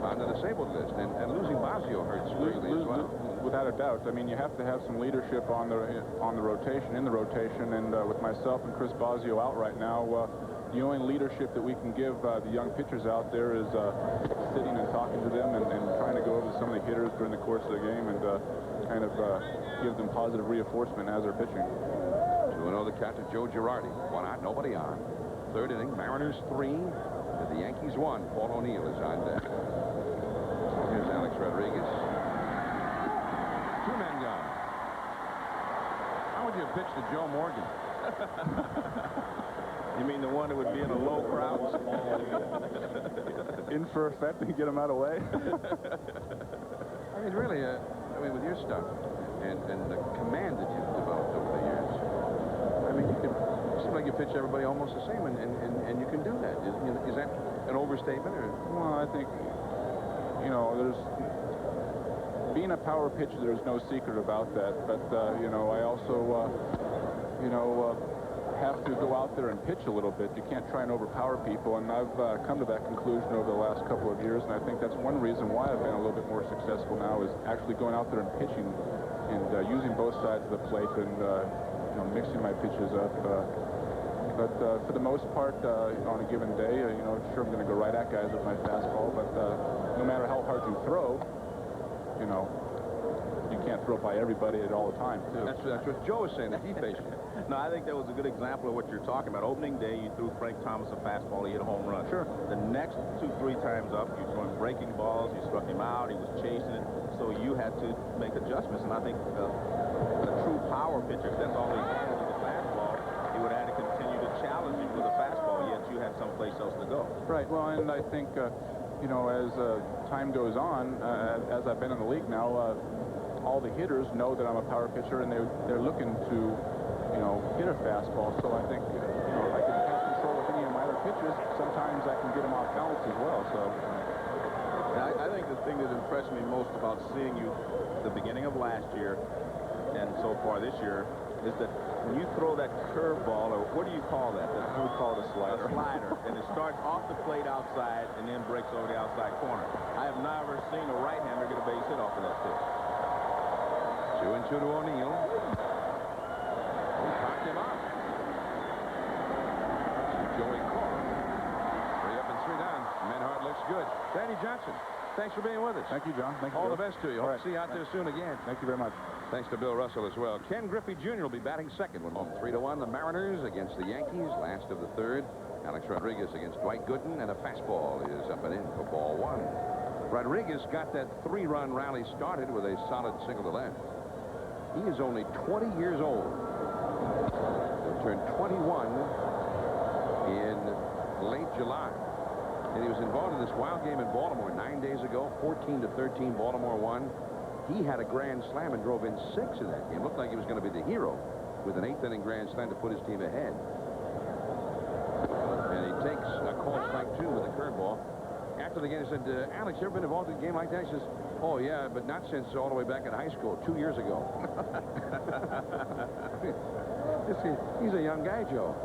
on the disabled list. And losing Bosio hurts greatly as well. Without a doubt. I mean, you have to have some leadership on the rotation, in the rotation. And with myself and Chris Bosio out right now, the only leadership that we can give the young pitchers out there is sitting and talking to them and trying to go over some of the hitters during the course of the game and kind of give them positive reinforcement as they're pitching. 2-0 the count to Joe Girardi. 1 out, nobody on. 3rd inning, Mariners 3, and the Yankees 1. Paul O'Neill is on deck. Here's Alex Rodriguez. 2 men gone. How would you pitch to Joe Morgan? You mean the one that would be in a low crouch? In for effect and get him out of the way? I mean, really, I mean, with your stuff and the command that you've developed over the years, I mean, you seem like you pitch everybody almost the same, and you can do that. Is that an overstatement? Or? Well, I think, you know, being a power pitcher, there's no secret about that. But, you know, I also, you know, have to go out there and pitch a little bit. You can't try and overpower people, and I've come to that conclusion over the last couple of years, and I think that's one reason why I've been a little bit more successful now is actually going out there and pitching and using both sides of the plate and you know, mixing my pitches up. But for the most part, on a given day, you know, sure I'm going to go right at guys with my fastball, but no matter how hard you throw, you know, you can't throw by everybody at all the time, too. That's what Joe was saying, that he faced. No, I think that was a good example of what you're talking about. Opening day, you threw Frank Thomas a fastball, he hit a home run. Sure. The next 2-3 times up, you threw him breaking balls, you struck him out, he was chasing it, so you had to make adjustments. And I think a true power pitcher, if that's all he had with the fastball, he would have to continue to challenge you with a fastball, yet you had someplace else to go. Right. Well, and I think, you know, as time goes on, as I've been in the league now, all the hitters know that I'm a power pitcher, and they're looking to, you know, hit a fastball. So I think, you know, if I can have control with any of my other pitches, sometimes I can get them off balance as well. So I think the thing that impressed me most about seeing you the beginning of last year and so far this year is that when you throw that curveball, or what do you call that? we call it a slider. A slider, and it starts off the plate outside and then breaks over the outside corner. I have never seen a right-hander get a base hit off of that pitch. 2-2 to O'Neill. He knocked him out. Joey Cora. 3 up and 3 down. Menhardt looks good. Randy Johnson, thanks for being with us. Thank you, John. Thank you. All the best to you. Hope to see you out there soon again. Thank you very much. Thanks to Bill Russell as well. Ken Griffey Jr. will be batting second when home 3-1. The Mariners against the Yankees, last of the 3rd. Alex Rodriguez against Dwight Gooden, and a fastball is up and in for ball 1. Rodriguez got that 3-run rally started with a solid single to left. He is only 20 years old. He'll turn 21 in late July. And he was involved in this wild game in Baltimore 9 days ago. 14-13, Baltimore won. He had a grand slam and drove in 6 in that game. Looked like he was going to be the hero with an 8th inning grand slam to put his team ahead. And he takes a call strike 2 with a curveball. After the game, he said, Alex, you ever been involved in a game like that? He says, oh, yeah, but not since all the way back in high school, 2 years ago. He's a young guy, Joe.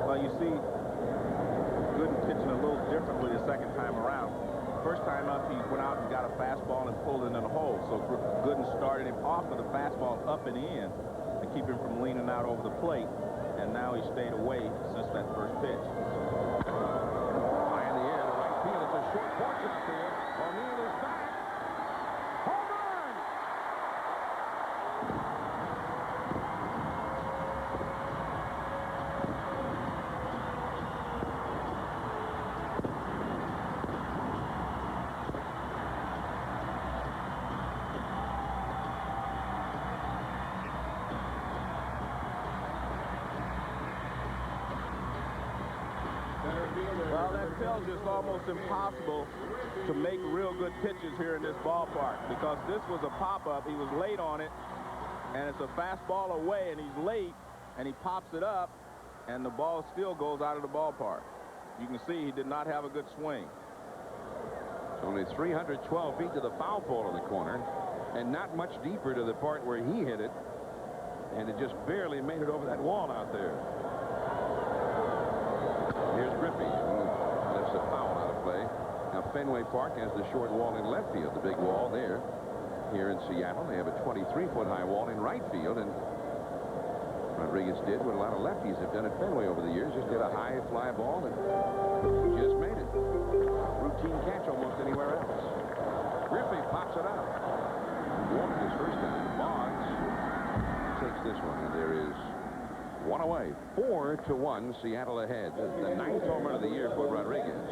Well, you see, Gooden pitching a little differently the second time around. First time up, he went out and got a fastball and pulled it in a hole. So Gooden started him off with a fastball up and in to keep him from leaning out over the plate. And now he stayed away since that first pitch. High in the air to right field. It's a short porch out there. O'Neill is back. Well, that tells you it's almost impossible to make real good pitches here in this ballpark because this was a pop-up. He was late on it, and it's a fastball away, and he's late, and he pops it up, and the ball still goes out of the ballpark. You can see he did not have a good swing. It's only 312 feet to the foul pole in the corner, and not much deeper to the part where he hit it, and it just barely made it over that wall out there. Here's Griffey, who lifts a foul out of play. Now, Fenway Park has the short wall in left field, the big wall there. Here in Seattle, they have a 23-foot high wall in right field, and Rodriguez did what a lot of lefties have done at Fenway over the years, just hit a high fly ball and just made it. Routine catch almost anywhere else. Griffey pops it out. Walked his first time. Boggs takes this one, and there is one away. 4-1, Seattle ahead. The 9th home run of the year for Rodriguez.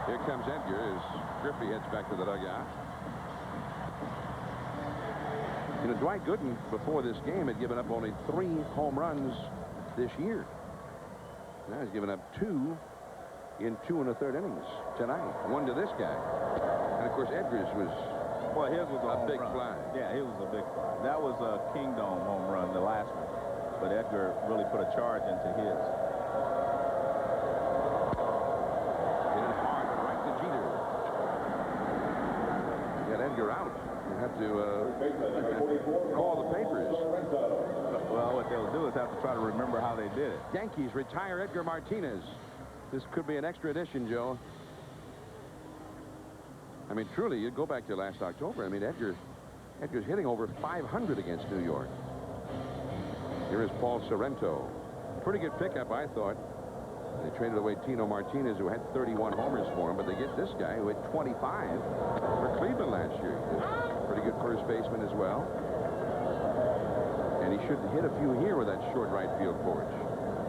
Here comes Edgar as Griffey heads back to the dugout. You know, Dwight Gooden, before this game, had given up only 3 home runs this year. Now he's given up 2 in 2 1/3 innings tonight. 1 to this guy. And, of course, Edgar's was... Well, his was a big run. fly. Yeah, his was a big fly. That was a Kingdome home run, the last one. But Edgar really put a charge into his. Hit it hard right to Jeter. Get Edgar out. You have to call the papers. Well, what they'll do is have to try to remember how they did it. Yankees retire Edgar Martinez. This could be an extra edition, Joe. I mean, truly, you go back to last October. I mean, Edgar's hitting over 500 against New York. Here is Paul Sorrento. Pretty good pickup, I thought. They traded away Tino Martinez, who had 31 homers for him, but they get this guy who had 25 for Cleveland last year. Pretty good first baseman as well. And he should hit a few here with that short right field porch.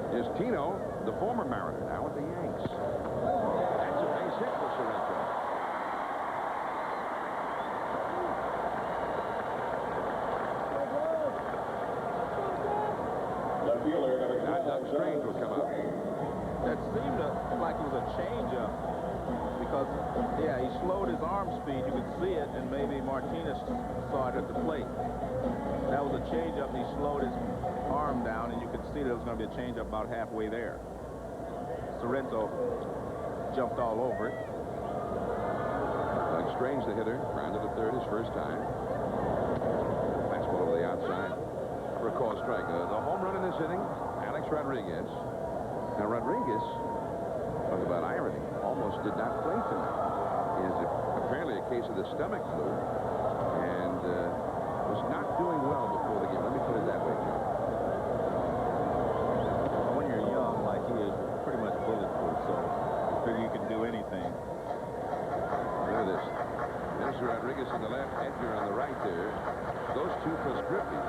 Here's Tino, the former Mariner, now with the Yanks. That's a base hit for Sorrento. Now Doug Strange will come up. That seemed like it was a changeup because, yeah, he slowed his arm speed. You could see it, and maybe Martinez saw it at the plate. That was a changeup, and he slowed his arm down, and you could see there was going to be a changeup about halfway there. Sorrento jumped all over it. Doug Strange, the hitter, grounded to third his first time. Fastball over the outside for a called strike. The home run in this inning, Alex Rodriguez. Now, Rodriguez, talk about irony, almost did not play tonight. He has apparently a case of the stomach flu and was not doing well before the game. Let me put it that way, Joe. When you're young, like he is, pretty much bulletproof, so you figure you can do anything. Look at this. There's Rodriguez on the left, Edgar on the right there. Those two plus Griffey.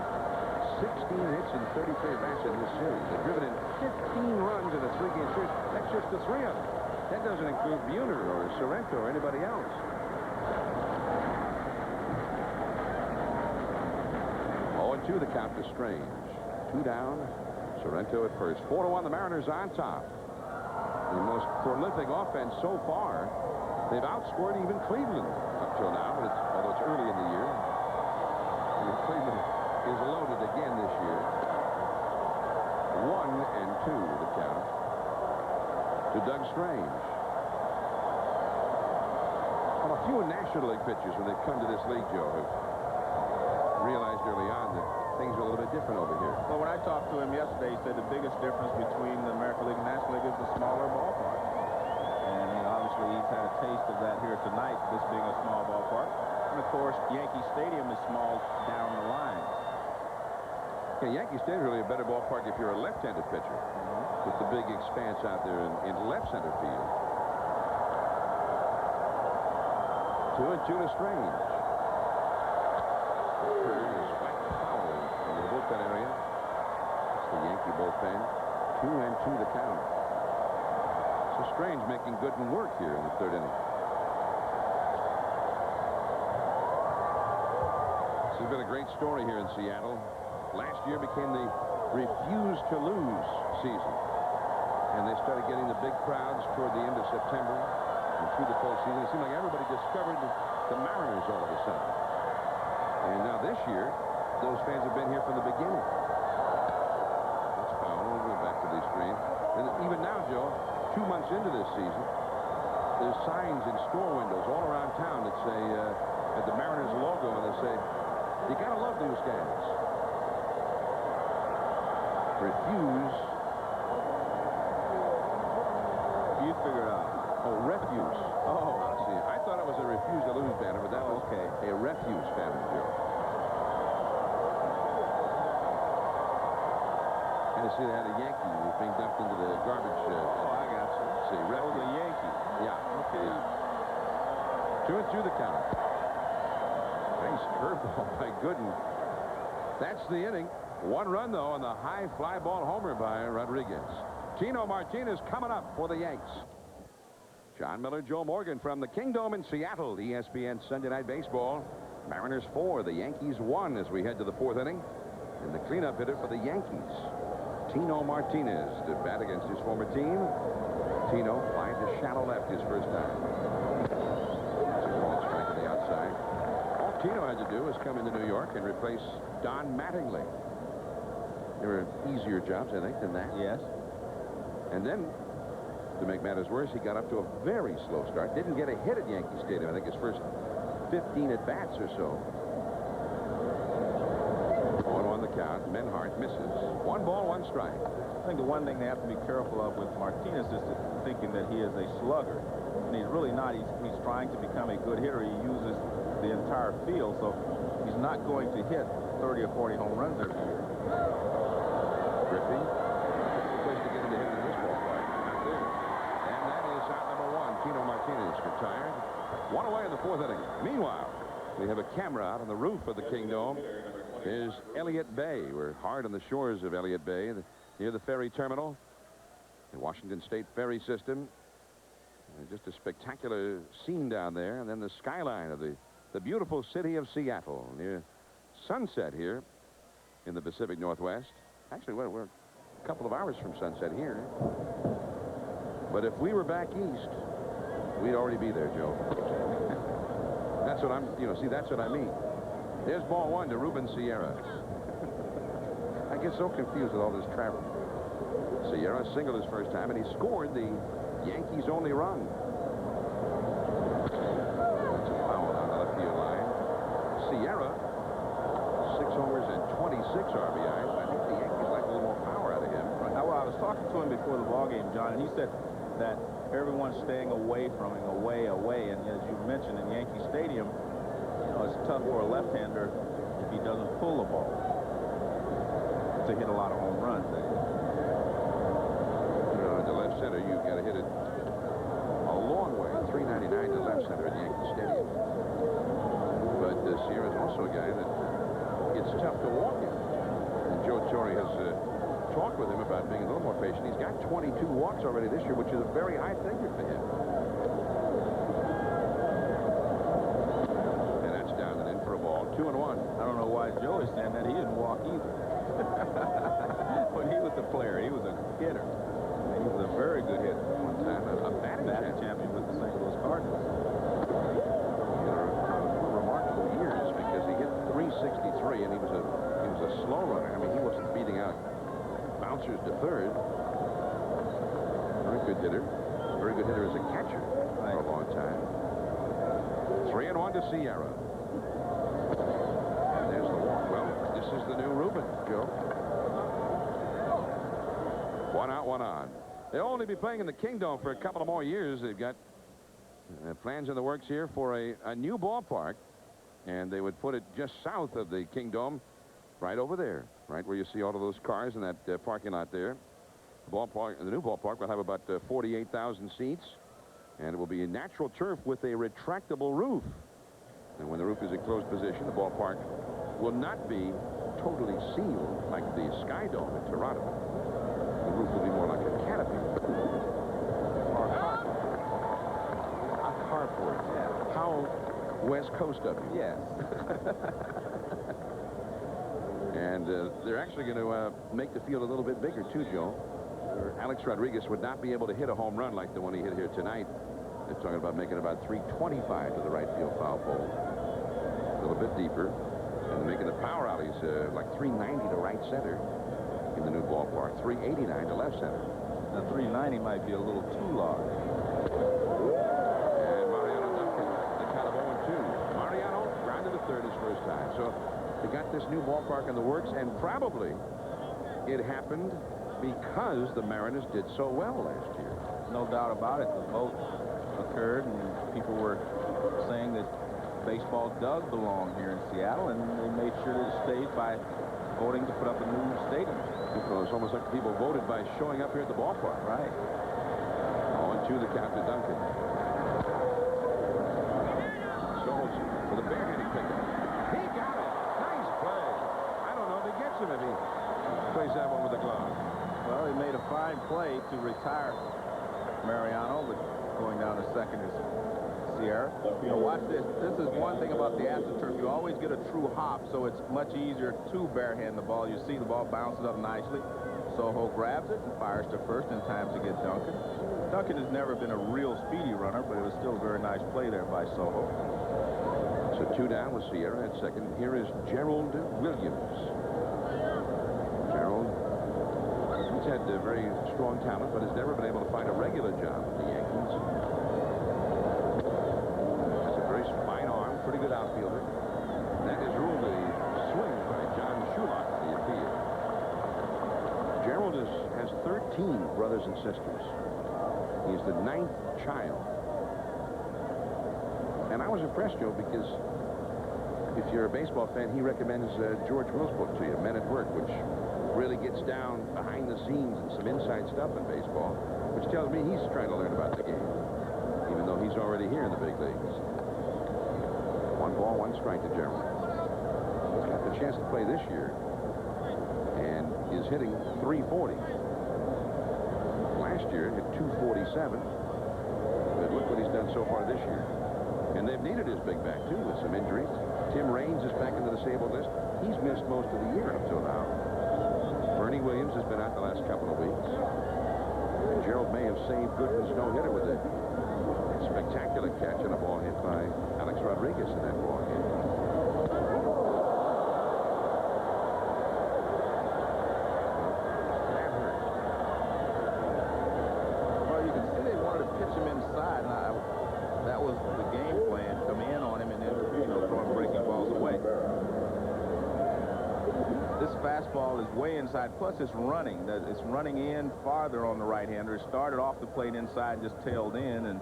16 hits and 33 bats in this series. They've driven in 15 runs in a 3-game series. That's just the 3 of them. That doesn't include Buhner or Sorrento or anybody else. Oh, and 2 the count to Strange. 2 down. Sorrento at first. 4-1, the Mariners on top. The most prolific offense so far. They've outscored even Cleveland up till now, but although it's early in the year. Cleveland is loaded again this year. 1-2 the count to Doug Strange. Well, a few National League pitchers, when they've come to this league, Joe, have realized early on that things are a little bit different over here. Well, when I talked to him yesterday, he said the biggest difference between the American League and National League is the smaller ballpark. And obviously he's had a taste of that here tonight, this being a small ballpark. And, of course, Yankee Stadium is small down the line. Yeah, Yankee Stadium is really a better ballpark if you're a left-handed pitcher. With the big expanse out there in left center field. 2-2 to Strange. Curve is whack foul in the bullpen area. It's the Yankee bullpen. 2-2 the count. So Strange making good work here in the 3rd inning. This has been a great story here in Seattle. Last year became the refuse to lose season. And they started getting the big crowds toward the end of September and through the postseason. It seemed like everybody discovered the Mariners all of a sudden. And now this year, those fans have been here from the beginning. That's foul. We'll go back to the screen. And even now, Joe, 2 months into this season, there's signs in store windows all around town that say, at the Mariners logo, and they say, you gotta love those guys. Refuse. You figure it out. Oh, refuse. Oh, see, I thought it was a refuse to lose banner, but that was okay. A refuse banner, Joe. And you see, they had a Yankee who was being dumped into the garbage. Oh, I got you. See, that was a Yankee. Yeah. Okay. Yeah. 2-2 the count. Nice curveball by Gooden. That's the inning. 1 run, though, on the high fly ball homer by Rodriguez. Tino Martinez coming up for the Yanks. John Miller, Joe Morgan from the Kingdome in Seattle. ESPN Sunday Night Baseball. Mariners 4, the Yankees 1 as we head to the 4th inning. And the cleanup hitter for the Yankees, Tino Martinez, to bat against his former team. Tino flied to shallow left his first time. Ball strike to the outside. All Tino had to do was come into New York and replace Don Mattingly. There were easier jobs, I think, than that. Yes. And then, to make matters worse, he got up to a very slow start. Didn't get a hit at Yankee Stadium. I think his first 15 at-bats or so. 1-1 the count. Menhart misses. 1 ball, 1 strike. I think the one thing they have to be careful of with Martinez is thinking that he is a slugger. And he's really not. He's trying to become a good hitter. He uses the entire field, so he's not going to hit 30 or 40 home runs every year. Griffey. Place to get him to hit in this ballpark. Not there. And that is out number 1. Tino Martinez retired. 1 away in the 4th inning. Meanwhile, we have a camera out on the roof of the Kingdome. Here's Elliott Bay. We're hard on the shores of Elliott Bay, near the ferry terminal, the Washington State ferry system. Just a spectacular scene down there. And then the skyline of the beautiful city of Seattle, near sunset here in the Pacific Northwest. Actually, we're a couple of hours from sunset here. But if we were back east, we'd already be there, Joe. That's what that's what I mean. There's ball 1 to Ruben Sierra. I get so confused with all this travel. Sierra singled his first time, and he scored the Yankees' only run. That's a foul on the left field line. Sierra, 6 homers and 26 RBIs. I think the Yankees like a little more power out of him. Well, I was talking to him before the ballgame, John, and he said that everyone's staying away from him, away. And as you mentioned, in Yankee Stadium, it's tough for a left-hander if he doesn't pull the ball to hit a lot of home runs. To left center, you've got to hit it a long way. 399 to left center at Yankee Stadium. But Sierra's also a guy that it's tough to walk in. And Joe Torre has talked with him about being a little more patient. He's got 22 walks already this year, which is a very high figure for him. And that's down and in for a ball. 2-1. I don't know why Joe is saying that. He didn't walk either. When he was the player, he was a hitter. And he was a very good hitter. One time, a batting champion with the St. Louis Cardinals. Remarkable years because he hit 363 and he was a slow runner. I mean, he wasn't beating out bouncers to third. Very good hitter. Very good hitter as a catcher for a long time. 3-1 to Sierra. And there's the walk. Well, this is the new Ruben, Joe. 1 out, 1 on. They'll only be playing in the Kingdome for a couple of more years. They've got plans in the works here for a new ballpark, and they would put it just south of the Kingdome, right over there, right where you see all of those cars in that parking lot there. The new ballpark will have about 48,000 seats, and it will be a natural turf with a retractable roof. And when the roof is in closed position, the ballpark will not be totally sealed like the Sky Dome in Toronto. The roof will be more like a canopy. Or a carport. Yeah. How West Coast of you. Yes. And And they're actually going to make the field a little bit bigger, too, Joe. Alex Rodriguez would not be able to hit a home run like the one he hit here tonight. They're talking about making about 325 to the right field foul pole. A little bit deeper. And making the power alleys like 390 to right center in the new ballpark. 389 to left center. The 390 might be a little too large. And Mariano Duncan, the count of 0-2. Mariano grounded to third his first time. So they got this new ballpark in the works, and probably it happened because the Mariners did so well last year. No doubt about it. The vote occurred, and people were saying that baseball does belong here in Seattle, and they made sure that it stayed by voting to put up a new stadium. Well, it's almost like people voted by showing up here at the ballpark. Right. 0-2 the count to Duncan. Schultz with a barehanded pickup. He got it. Nice play. I don't know if he gets him if he plays that one with the glove. Well, he made a fine play to retire Mariano, but going down to second is Sierra. You know, watch this. This is one thing about the AstroTurf. You always get a true hop, so it's much easier to barehand the ball. You see the ball bounces up nicely. Soho grabs it and fires to first in time to get Duncan. Duncan has never been a real speedy runner, but it was still a very nice play there by Soho. So 2 down with Sierra at second. Here is Gerald Williams. Gerald, he's had very strong talent, but has never been able to find a regular job with the Yankees. Has a very fine arm, pretty good outfielder. And that is ruled a swing by John Shulock, the appeal. Gerald has 13 brothers and sisters. He's the 9th child. And I was impressed, Joe, because if you're a baseball fan, he recommends George Will's book to you, Men at Work, which really gets down behind the scenes and some inside stuff in baseball, which tells me he's trying to learn about the game, even though he's already here in the big leagues. 1 ball, 1 strike to Gerald. He's got the chance to play this year and is hitting .340. Last year hit .247. But look what he's done so far this year. And they've needed his big bat too with some injuries. Tim Raines is back in the disabled list. He's missed most of the year up till now. Bernie Williams has been out the last couple of weeks. And Gerald may have saved Goodman's no-hitter with a spectacular catch and a ball hit by Alex Rodriguez in that ball game. That hurt. Well, you can see they wanted to pitch him inside. And that was the game plan. Come in on him and then, you know, throwing breaking balls away. This fastball is way inside. Plus, it's running. It's running in farther on the right-hander. It started off the plate inside and just tailed in. And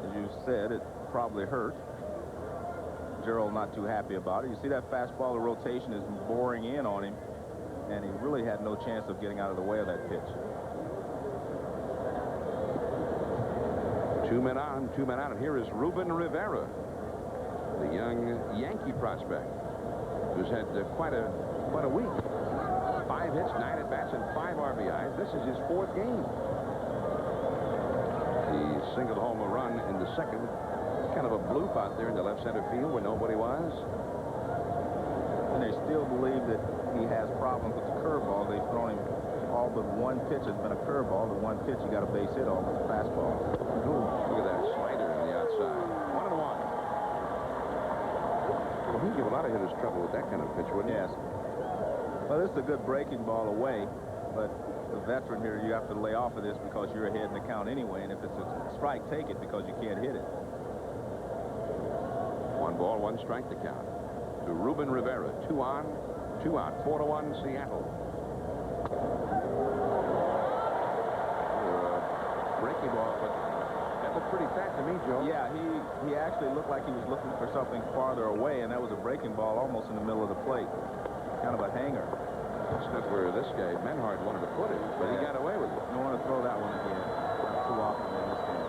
as you said, it probably hurt. Gerald not too happy about it. You see that fastball, the rotation is boring in on him. And he really had no chance of getting out of the way of that pitch. 2 men on, 2 men out. And here is Ruben Rivera, the young Yankee prospect, who's had quite a week. 5 hits, 9 at-bats, and 5 RBIs. This is his 4th game. He singled home a run in the second. Kind of a bloop out there in the left center field where nobody was. And they still believe that he has problems with the curveball. They've thrown him all but 1 pitch has been a curveball. The 1 pitch he got a base hit on with the fastball. Look at that slider on the outside. 1-1. Well, he'd give a lot of hitters trouble with that kind of pitch, wouldn't he? Yes. Well, this is a good breaking ball away, but the veteran here, you have to lay off of this because you're ahead in the count anyway, and if it's a strike, take it because you can't hit it. 1 ball, 1 strike to count to Ruben Rivera. 2 on, 2 out. 4-1 Seattle. Breaking ball, but that looked pretty fat to me, Joe. Yeah, he actually looked like he was looking for something farther away, and that was a breaking ball almost in the middle of the plate. Kind of a hanger. That's not where this guy, Menhard, wanted to put it, but he got away with it. Don't want to throw that one again. Not too often in this game.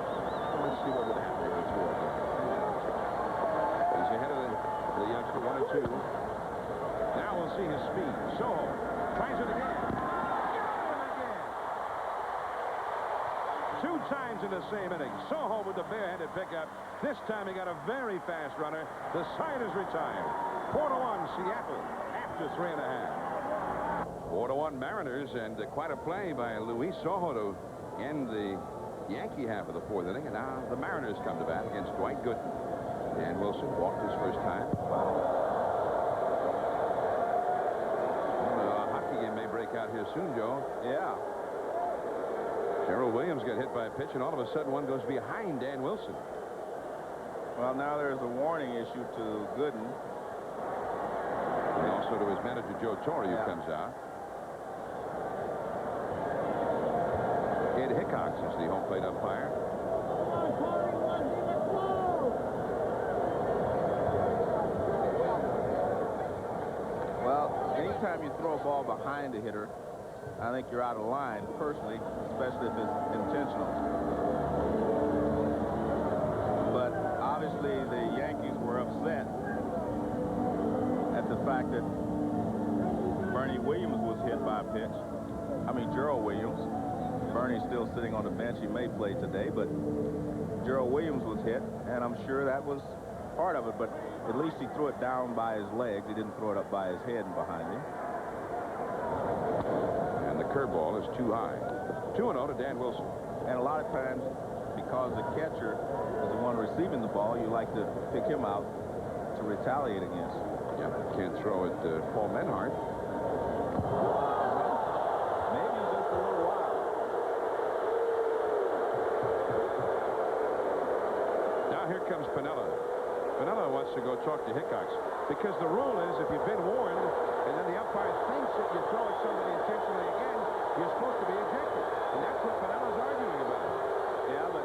Let's see what would happen if it's more. He's ahead of the youngster, 1-2. Now we'll see his speed. Soho tries it again. Got him again. 2 times in the same inning. Soho with the barehanded pickup. This time he got a very fast runner. The side is retired. 4-1 Seattle at to 3.5. 4-1 Mariners, and quite a play by Luis Sojo to end the Yankee half of the fourth inning. And now the Mariners come to bat against Dwight Gooden. Dan Wilson walked his first time. A hockey game may break out here soon, Joe. Yeah. Gerald Williams got hit by a pitch, and all of a sudden one goes behind Dan Wilson. Well, now there's a warning issue to Gooden. And also to his manager, Joe Torre, who comes out. Ed Hickox is the home plate umpire. Well, anytime you throw a ball behind a hitter, I think you're out of line, personally, especially if it's intentional. But obviously the Yankees were upset at the fact that Bernie Williams was hit by a pitch. I mean, Gerald Williams. Bernie's still sitting on the bench. He may play today, but Gerald Williams was hit, and I'm sure that was part of it, but at least he threw it down by his legs. He didn't throw it up by his head and behind him. And the curveball is too high. 2-0 to Dan Wilson. And a lot of times, because the catcher is the one receiving the ball, you like to pick him out to retaliate against. Yeah, can't throw it to Paul Menhart. Maybe just a little while. Now here comes Piniella. Piniella wants to go talk to Hickox, because the rule is if you've been warned and then the umpire thinks that you throw at somebody intentionally again, you're supposed to be ejected. And that's what Pinella's arguing about. Yeah, but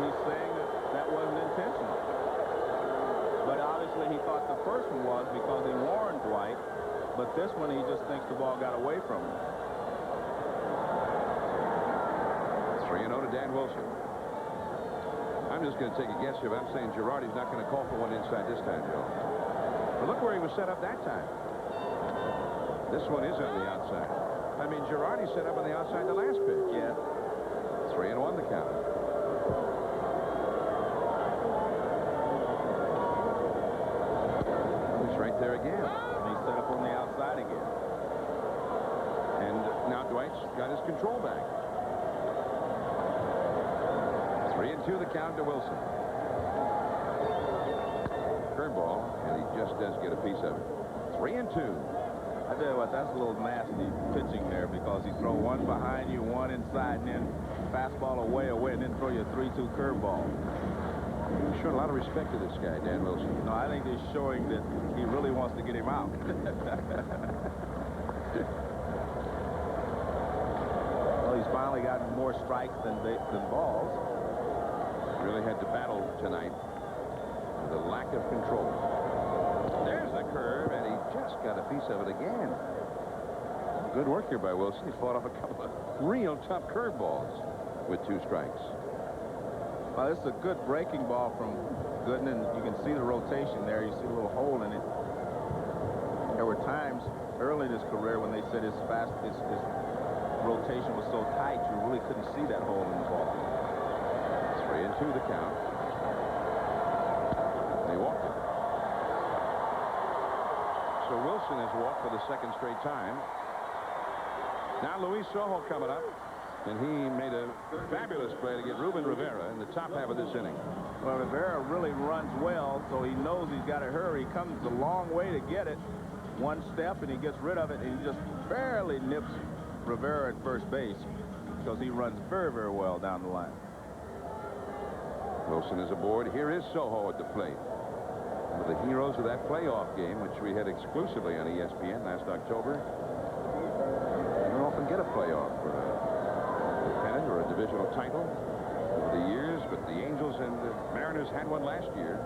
he's saying that that wasn't intentional. But obviously he thought the first one was because he warned Dwight, but this one he just thinks the ball got away from him. 3-0 to Dan Wilson. I'm just going to take a guess here, but I'm saying Girardi's not going to call for one inside this time, Joe. But look where he was set up that time. This one is on the outside. I mean, Girardi set up on the outside the last pitch. Yeah. 3-1 the count. He's right there again. And he's set up on the outside again. And now Dwight's got his control back. 3-2 the count to Wilson. Curveball, and he just does get a piece of it. 3-2. I tell you what, that's a little nasty pitching there, because you throw one behind you, one inside, and then fastball away, and then throw you a 3-2 curveball. He's showing a lot of respect to this guy, Dan Wilson. No, I think he's showing that he really wants to get him out. Well, he's finally gotten more strikes than balls. Really had to battle tonight with a lack of control. There's a curve, and he just got a piece of it again. Good work here by Wilson. He fought off a couple of real tough curveballs with 2 strikes. Well, this is a good breaking ball from Gooden, and you can see the rotation there. You see a little hole in it. There were times early in his career when they said his rotation was so tight you really couldn't see that hole in the ball. 3-2 the count. And he walked it. So Wilson has walked for the second straight time. Now Luis Sojo coming up, and he made a fabulous play to get Ruben Rivera in the top half of this inning. Well, Rivera really runs well, so he knows he's got to hurry. He comes a long way to get it. One step, and he gets rid of it, and he just barely nips Rivera at first base, because he runs very, very well down the line. Wilson is aboard. Here is Sojo at the plate. One of the heroes of that playoff game, which we had exclusively on ESPN last October. You don't often get a playoff for a pennant or a divisional title over the years, but the Angels and the Mariners had one last year.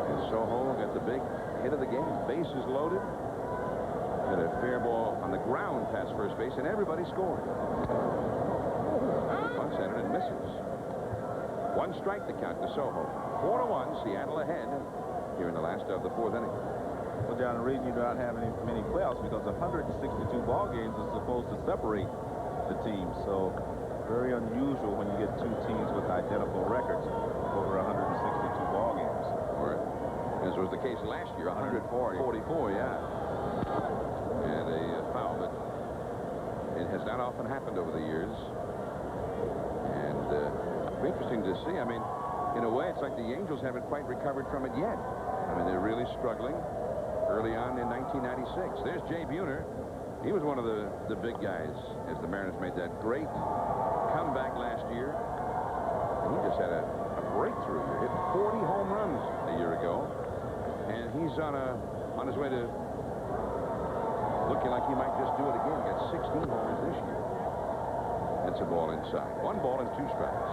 And Sojo got the big hit of the game. Bases loaded. Hit a fair ball on the ground past first base, and everybody scored. Punch at it and misses. 1 strike to count to Sojo. 4-1, Seattle ahead here in the last of the 4th inning. Well, John, the reason you do not have many playoffs because 162 ball games is supposed to separate the teams. So very unusual when you get 2 teams with identical records over 162 ball games. Or as was the case last year. 144, yeah. And a foul, but it has not often happened over the years. And it'll be interesting to see. I mean, in a way, it's like the Angels haven't quite recovered from it yet. I mean, they're really struggling early on in 1996. There's Jay Buhner. He was one of the big guys as the Mariners made that great comeback last year. And he just had a breakthrough. He hit 40 home runs a year ago. And he's on his way to looking like he might just do it again. Got 16 homers this year. That's a ball inside. 1 ball and 2 strikes.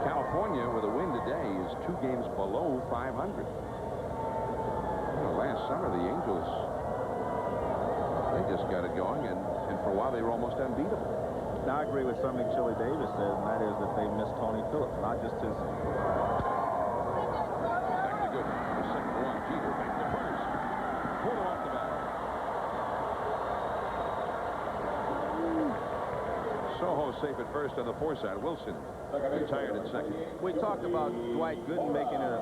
California, with a win today, is 2 games below 500. Last summer, the Angels, they just got it going, and for a while they were almost unbeatable. Now, I agree with something Chili Davis says, and that is that they miss Tony Phillips, not just his... Back to Gooden. The second one. Jeter back to first. Pull off the bat. Soho safe at first on the foresight. Wilson retired at second. We talked about Dwight Gooden making a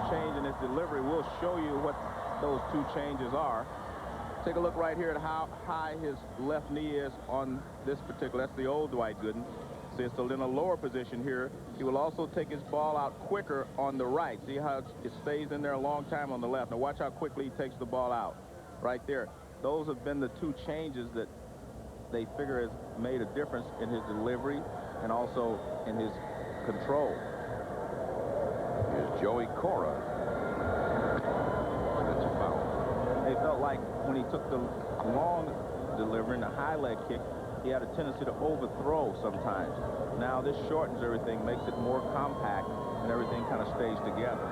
change in his delivery. We'll show you what those 2 changes are. Take a look right here at how high his left knee is on this particular. That's the old Dwight Gooden. See, it's in a lower position here. He will also take his ball out quicker on the right. See how it stays in there a long time on the left. Now watch how quickly he takes the ball out. Right there. Those have been the 2 changes that they figure has made a difference in his delivery and also in his control. Here's Joey Cora. That's a foul. They felt like when he took the long delivery and the high leg kick, he had a tendency to overthrow sometimes. Now this shortens everything, makes it more compact, and everything kind of stays together.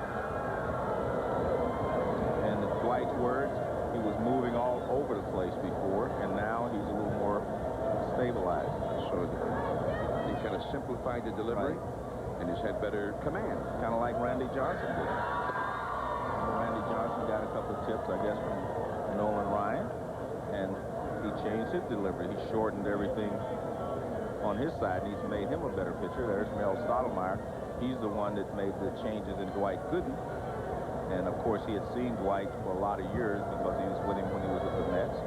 And in Dwight's words, he was moving all over the place before, and now he's a little more stabilized. So he kind of simplified the delivery, and he's had better command. Kind of like Randy Johnson did. Randy Johnson got a couple of tips, I guess, from Nolan Ryan, and he changed his delivery. He shortened everything on his side, and he's made him a better pitcher. There's Mel Stottlemyre. He's the one that made the changes in Dwight Gooden. And, of course, he had seen Dwight for a lot of years because he was with him when he was at the Mets.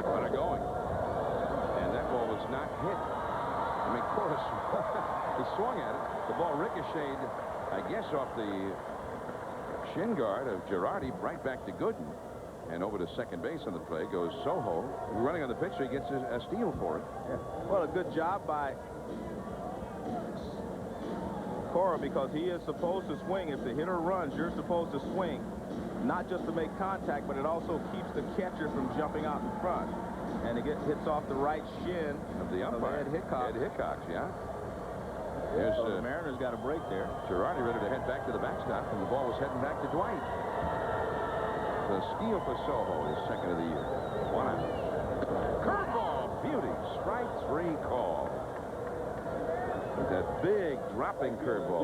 But going. And that ball was not hit. I mean, Cora, he swung at it. The ball ricocheted, I guess, off the shin guard of Girardi right back to Gooden. And over to second base on the play goes Soho. Running on the pitcher, he gets a steal for it. Yeah. Well, a good job by Cora, because he is supposed to swing. If the hitter runs, you're supposed to swing, not just to make contact, but it also keeps the catcher from jumping out in front. And it hits off the right shin of the umpire, Ed Hickox. Ed Hickox, yeah. There's, so the Mariners got a break there. Girardi ready to head back to the backstop, and the ball was heading back to Dwight. The steal for Soho, his second of the year. 1 out. Curveball, beauty, strike 3 call. With that big dropping curveball.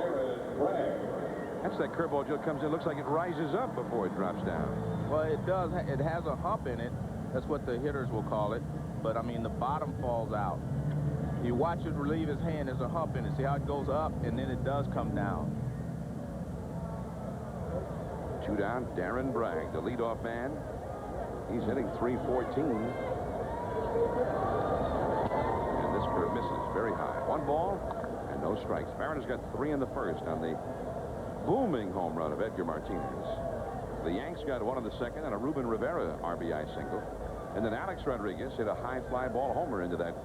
That's that curveball just comes in, looks like it rises up before it drops down. Well, it does. It has a hump in it. That's what the hitters will call it. But, I mean, the bottom falls out. You watch it relieve his hand, there's a hump in it. See how it goes up, and then it does come down. 2 down, Darren Bragg, the leadoff man. He's hitting .314. And this curve misses very high. 1 ball and no strikes. Mariners got 3 in the first on the booming home run of Edgar Martinez. The Yanks got 1 in the second on a Ruben Rivera RBI single. And then Alex Rodriguez hit a high fly ball homer into that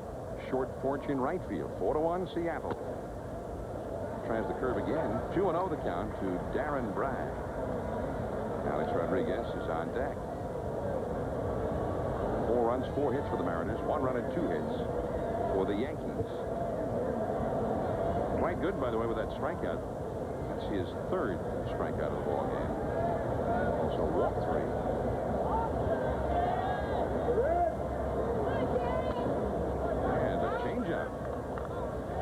short porch in right field. 4-1 Seattle. Tries the curve again. 2-0 the count to Darren Bragg. Alex Rodriguez is on deck. 4 runs, 4 hits for the Mariners. 1 run and 2 hits for the Yankees. Quite good, by the way, with that strikeout. That's his 3rd strikeout of the ball game. Also walk 3. And a changeup.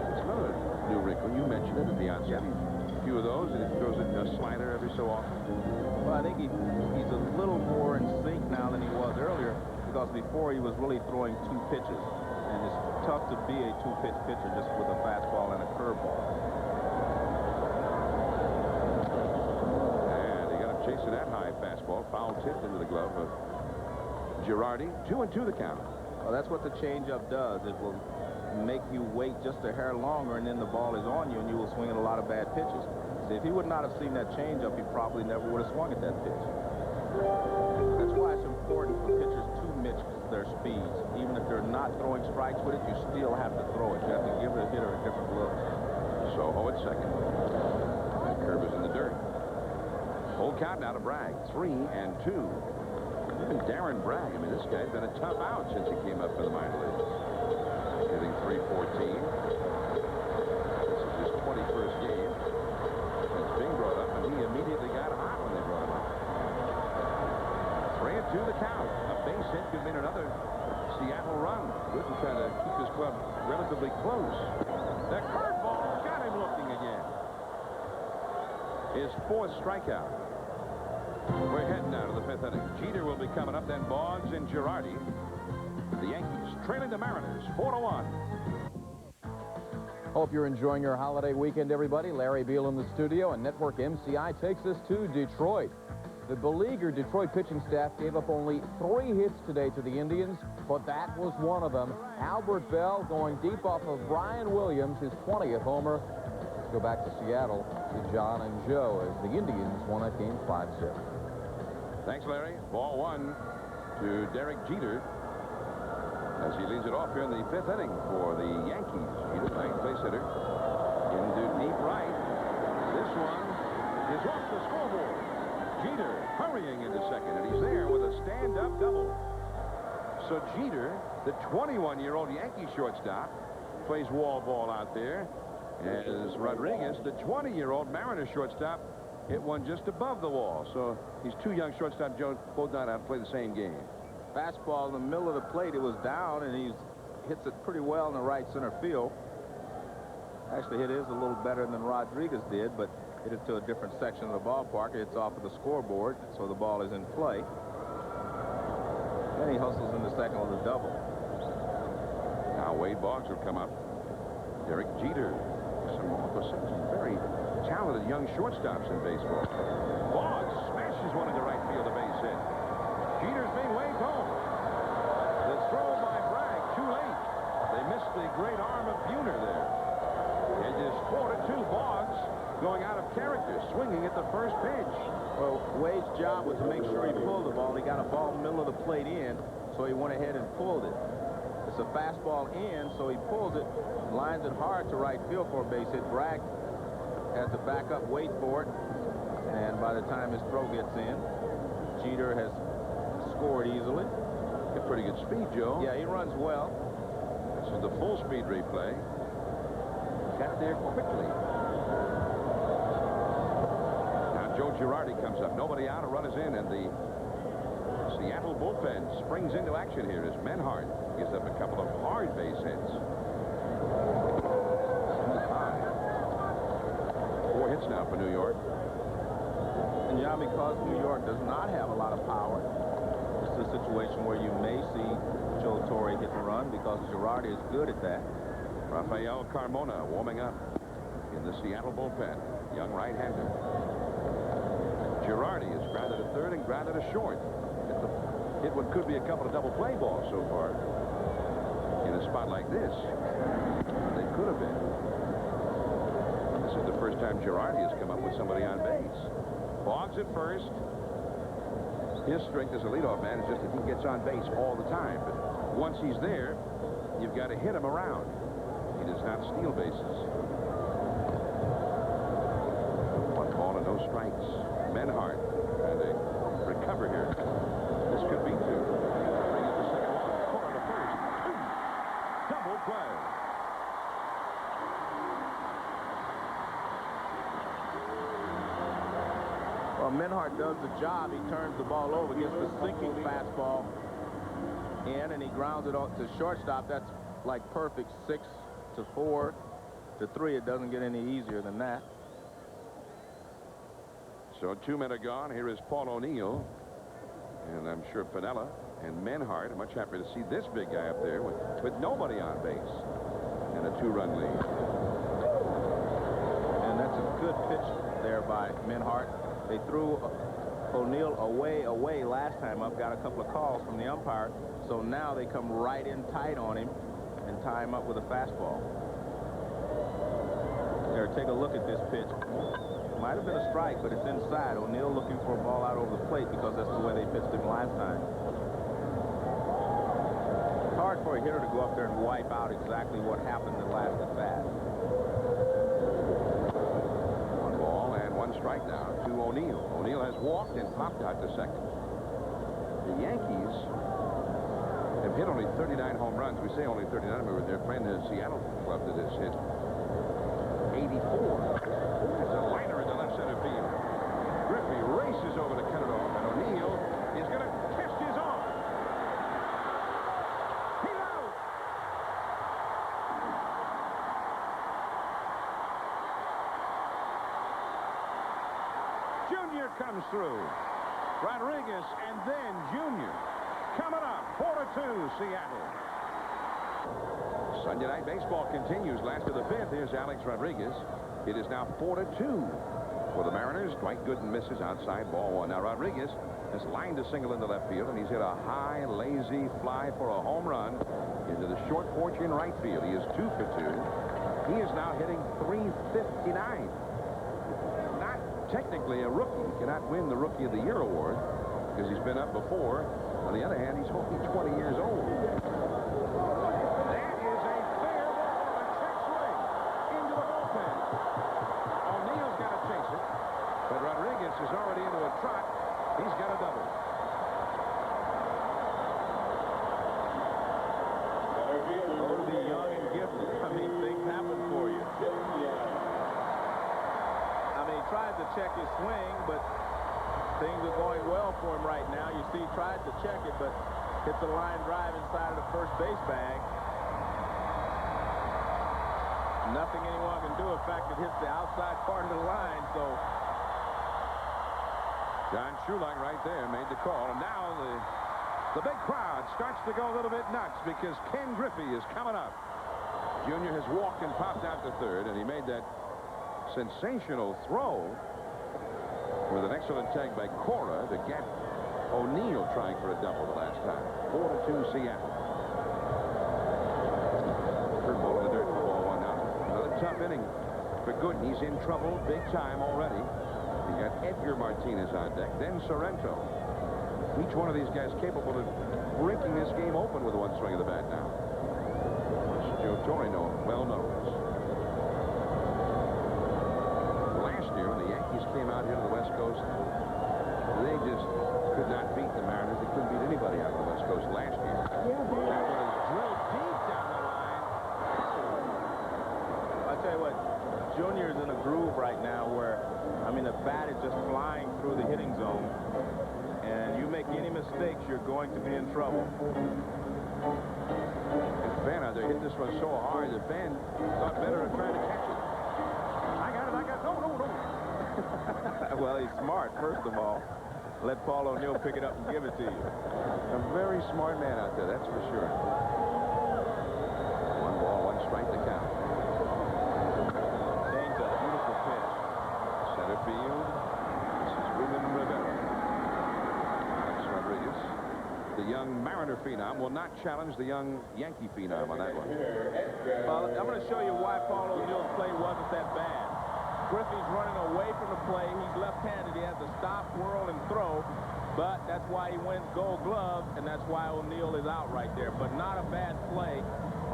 It's another new wrinkle. You mentioned it at the onset. A few of those, and it throws a slider every so often. Well, I think he's a little more in sync now than he was earlier, because before he was really throwing 2 pitches. And it's tough to be a 2-pitch pitcher just with a fastball and a curveball. chasing that high fastball. Foul tipped into the glove of Girardi. 2-2 the count. Well, that's what the changeup does. It will make you wait just a hair longer, and then the ball is on you, and you will swing at a lot of bad pitches. See, if he would not have seen that changeup, he probably never would have swung at that pitch. That's why it's important for pitchers to mix their speeds. Even if they're not throwing strikes with it, you still have to throw it. You have to give the hitter a different look. Soho at second. That curve is in the dirt. Full count now to Bragg. 3-2. Even Darren Bragg, I mean, this guy's been a tough out since he came up for the minor leagues. Hitting .314. This is his 21st game. It's being brought up, and he immediately got hot when they brought him up. 3-2 the count. A base hit could mean another Seattle run. Gooden trying to keep his club relatively close. The curveball got him looking again. His 4th strikeout. We're heading now to the 5th inning. Jeter will be coming up, then Boggs and Girardi. The Yankees trailing the Mariners 4-1. Hope you're enjoying your holiday weekend, everybody. Larry Beal in the studio, and Network MCI takes us to Detroit. The beleaguered Detroit pitching staff gave up only 3 hits today to the Indians, but that was one of them. Albert Bell going deep off of Brian Williams, his 20th homer. Let's go back to Seattle to John and Joe as the Indians won that game 5-6. Thanks, Larry. Ball 1 to Derek Jeter as he leads it off here in the 5th inning for the Yankees. Jeter, ninth base hitter, into deep right. This one is off the scoreboard. Jeter hurrying into second, and he's there with a stand-up double. So Jeter, the 21-year-old Yankee shortstop, plays wall ball out there, as Rodriguez, the 20-year-old Mariners shortstop, hit one just above the wall. So these 2 young shortstop Joe both not out to play the same game. Fastball in the middle of the plate. It was down, and he hits it pretty well in the right center field. Actually, it is a little better than Rodriguez did, but hit it to a different section of the ballpark. It's off of the scoreboard, so the ball is in play. Then he hustles into second with a double. Now Wade Boggs will come up. Derek Jeter. Some very talented young shortstops in baseball. Boggs smashes one into right field, a base hit. Jeter's being waved home. The throw by Bragg too late. They missed the great arm of Buhner there. It is 4-2. Boggs going out of character, swinging at the first pitch. Well, Wade's job was to make sure he pulled the ball. He got a ball middle of the plate in, so he went ahead and pulled it. It's a fastball in, so he pulls it, lines it hard to right field for a base hit. Bragg has to back up, wait for it, and by the time his throw gets in, Jeter has scored easily. Got pretty good speed, Joe. Yeah, he runs well. This is the full speed replay. Got there quickly. Now Joe Girardi comes up. Nobody out. A run is in, and the Seattle bullpen springs into action here as Menhart gives up a couple of hard base hits. 4 hits now for New York. And yeah, because New York does not have a lot of power, it's a situation where you may see Joe Torre hit the run because Girardi is good at that. Rafael Carmona warming up in the Seattle bullpen. Young right-hander. Girardi is grounded to third and grounded to short. Hit what could be a couple of double play balls so far. In a spot like this, they could have been. This is the first time Girardi has come up with somebody on base. Boggs at first. His strength as a leadoff man is just that he gets on base all the time. But once he's there, you've got to hit him around. He does not steal bases. 1 ball and no strikes. Menhart trying to recover here. This could be 2. Bring it to second. Corner to first. 2. Double play. Well, Menhart does the job. He turns the ball over, gets the sinking fastball in, and he grounds it to shortstop. That's like perfect. 6-4 to 3. It doesn't get any easier than that. So 2 men are gone. Here is Paul O'Neill. And I'm sure Piniella and Menhart are much happier to see this big guy up there with nobody on base. And a 2-run lead. And that's a good pitch there by Menhart. They threw away last time up, got a couple of calls from the umpire. So now they come right in tight on him and tie him up with a fastball. Here, take a look at this pitch. Might have been a strike, but it's inside. O'Neill looking for a ball out over the plate because that's the way they pitched him last time. It's hard for a hitter to go up there and wipe out exactly what happened the last at bat. 1 ball and 1 strike now to O'Neill. O'Neill has walked and popped out to second. The Yankees have hit only 39 home runs. We say only 39. Remember, they're playing the Seattle club that has hit 84. It's a liner in the left center field. Griffey races over to Kingdome, and O'Neill is going to test his arm. He's out. Junior comes through. Rodriguez and then Junior. Coming up, 4-2, Seattle. Sunday Night Baseball continues. Last of the 5th. Here's Alex Rodriguez. It is now 4-2 for the Mariners. Dwight Gooden misses outside, ball 1. Now Rodriguez has lined a single into left field, and he's hit a high, lazy fly for a home run into the short porch in right field. He is 2 for 2. He is now hitting .359. Not technically a rookie. He cannot win the Rookie of the Year award because he's been up before. On the other hand, he's only 20 years old. That is a fair ball, a check swing into the bullpen. O'Neill's got to chase it, but Rodriguez is already into a trot. He's got a double. Oh, the young and gifted. I mean, things happen for you. I mean, he tried to check his swing, but things are going well for him right now. You see, he tried to check it, but hits a line drive inside of the first base bag. Nothing anyone can do. In fact, it hits the outside part of the line, so. John Shulock right there made the call, and now the big crowd starts to go a little bit nuts because Ken Griffey is coming up. Junior has walked and popped out to third, and he made that sensational throw with an excellent tag by Cora to get O'Neill trying for a double the last time. 4-2 Seattle. Third ball in the dirt for ball 1 now. Another tough inning for Gooden. He's in trouble big time already. You got Edgar Martinez on deck, then Sorrento. Each one of these guys capable of breaking this game open with one swing of the bat now. Joe Torino well knows. Last year, when the Yankees came out here to the West Coast, they just could not beat the Mariners. They couldn't beat anybody out on the West Coast last year. That was drilled deep down the line. I tell you what, Junior's in a groove right now where, I mean, the bat is just flying through the hitting zone, and you make any mistakes, you're going to be in trouble. And Fan out there hit this one so hard, the Fan thought better of trying to catch it. I got it. No. Well, he's smart, first of all. Let Paul O'Neill pick it up and give it to you. A very smart man out there, that's for sure. 1 ball, 1 strike to count. Change up, beautiful pitch. Center field. This is Ruben Rivera. Alex Rodriguez. The young Mariner phenom will not challenge the young Yankee phenom on that one. Well, I'm going to show you why Paul O'Neill's play wasn't that bad. Griffey's running away from the play. He's left-handed. He has to stop, whirl, and throw. But that's why he wins Gold Glove, and that's why O'Neill is out right there. But not a bad play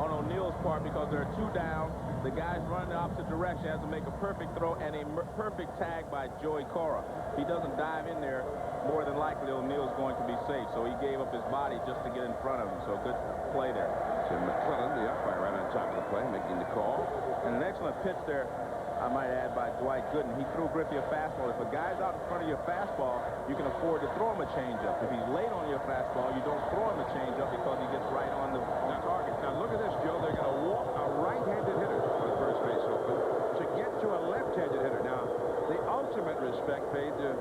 on O'Neill's part because there are 2 down. The guy's running the opposite direction, has to make a perfect throw and a perfect tag by Joey Cora. If he doesn't dive in there, more than likely O'Neill's going to be safe. So he gave up his body just to get in front of him. So good play there. Tim McClellan, the umpire, right on top of the play, making the call. And an excellent pitch there, I might add, by Dwight Gooden. He threw Griffey a fastball. If a guy's out in front of your fastball, you can afford to throw him a changeup. If he's late on your fastball, you don't throw him a changeup because he gets right on the target. Now look at this, Joe. They're going to walk a right-handed hitter for the first base open to get to a left-handed hitter. Now, the ultimate respect paid to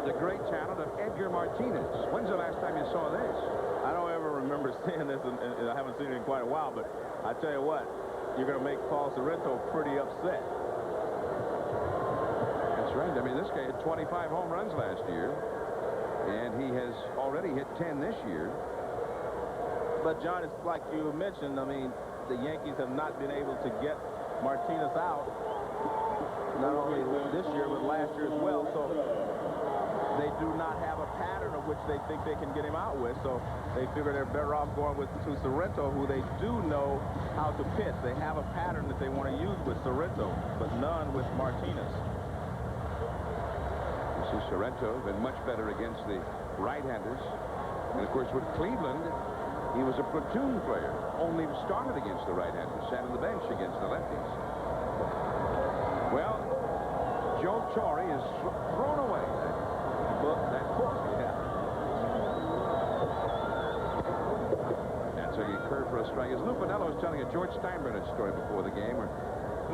the great talent of Edgar Martinez. When's the last time you saw this? I don't ever remember seeing this, and I haven't seen it in quite a while, but I tell you what, you're going to make Paul Sorrento pretty upset. That's right. I mean, this guy had 25 home runs last year. has already hit 10 this year. But, John, it's like you mentioned, I mean, the Yankees have not been able to get Martinez out, not only this year, but last year as well. So they do not have a pattern of which they think they can get him out with. So they figure they're better off going to Sorrento, who they do know how to pitch. They have a pattern that they want to use with Sorrento, but none with Martinez. You see Sorrento been much better against the right-handers. And, of course, with Cleveland, he was a platoon player. Only started against the right-handers, sat on the bench against the lefties. Well, Joe Torre is thrown away. That book. Yeah. That's a curve for a strike. As Lou Piniella was telling a George Steinbrenner story before the game, where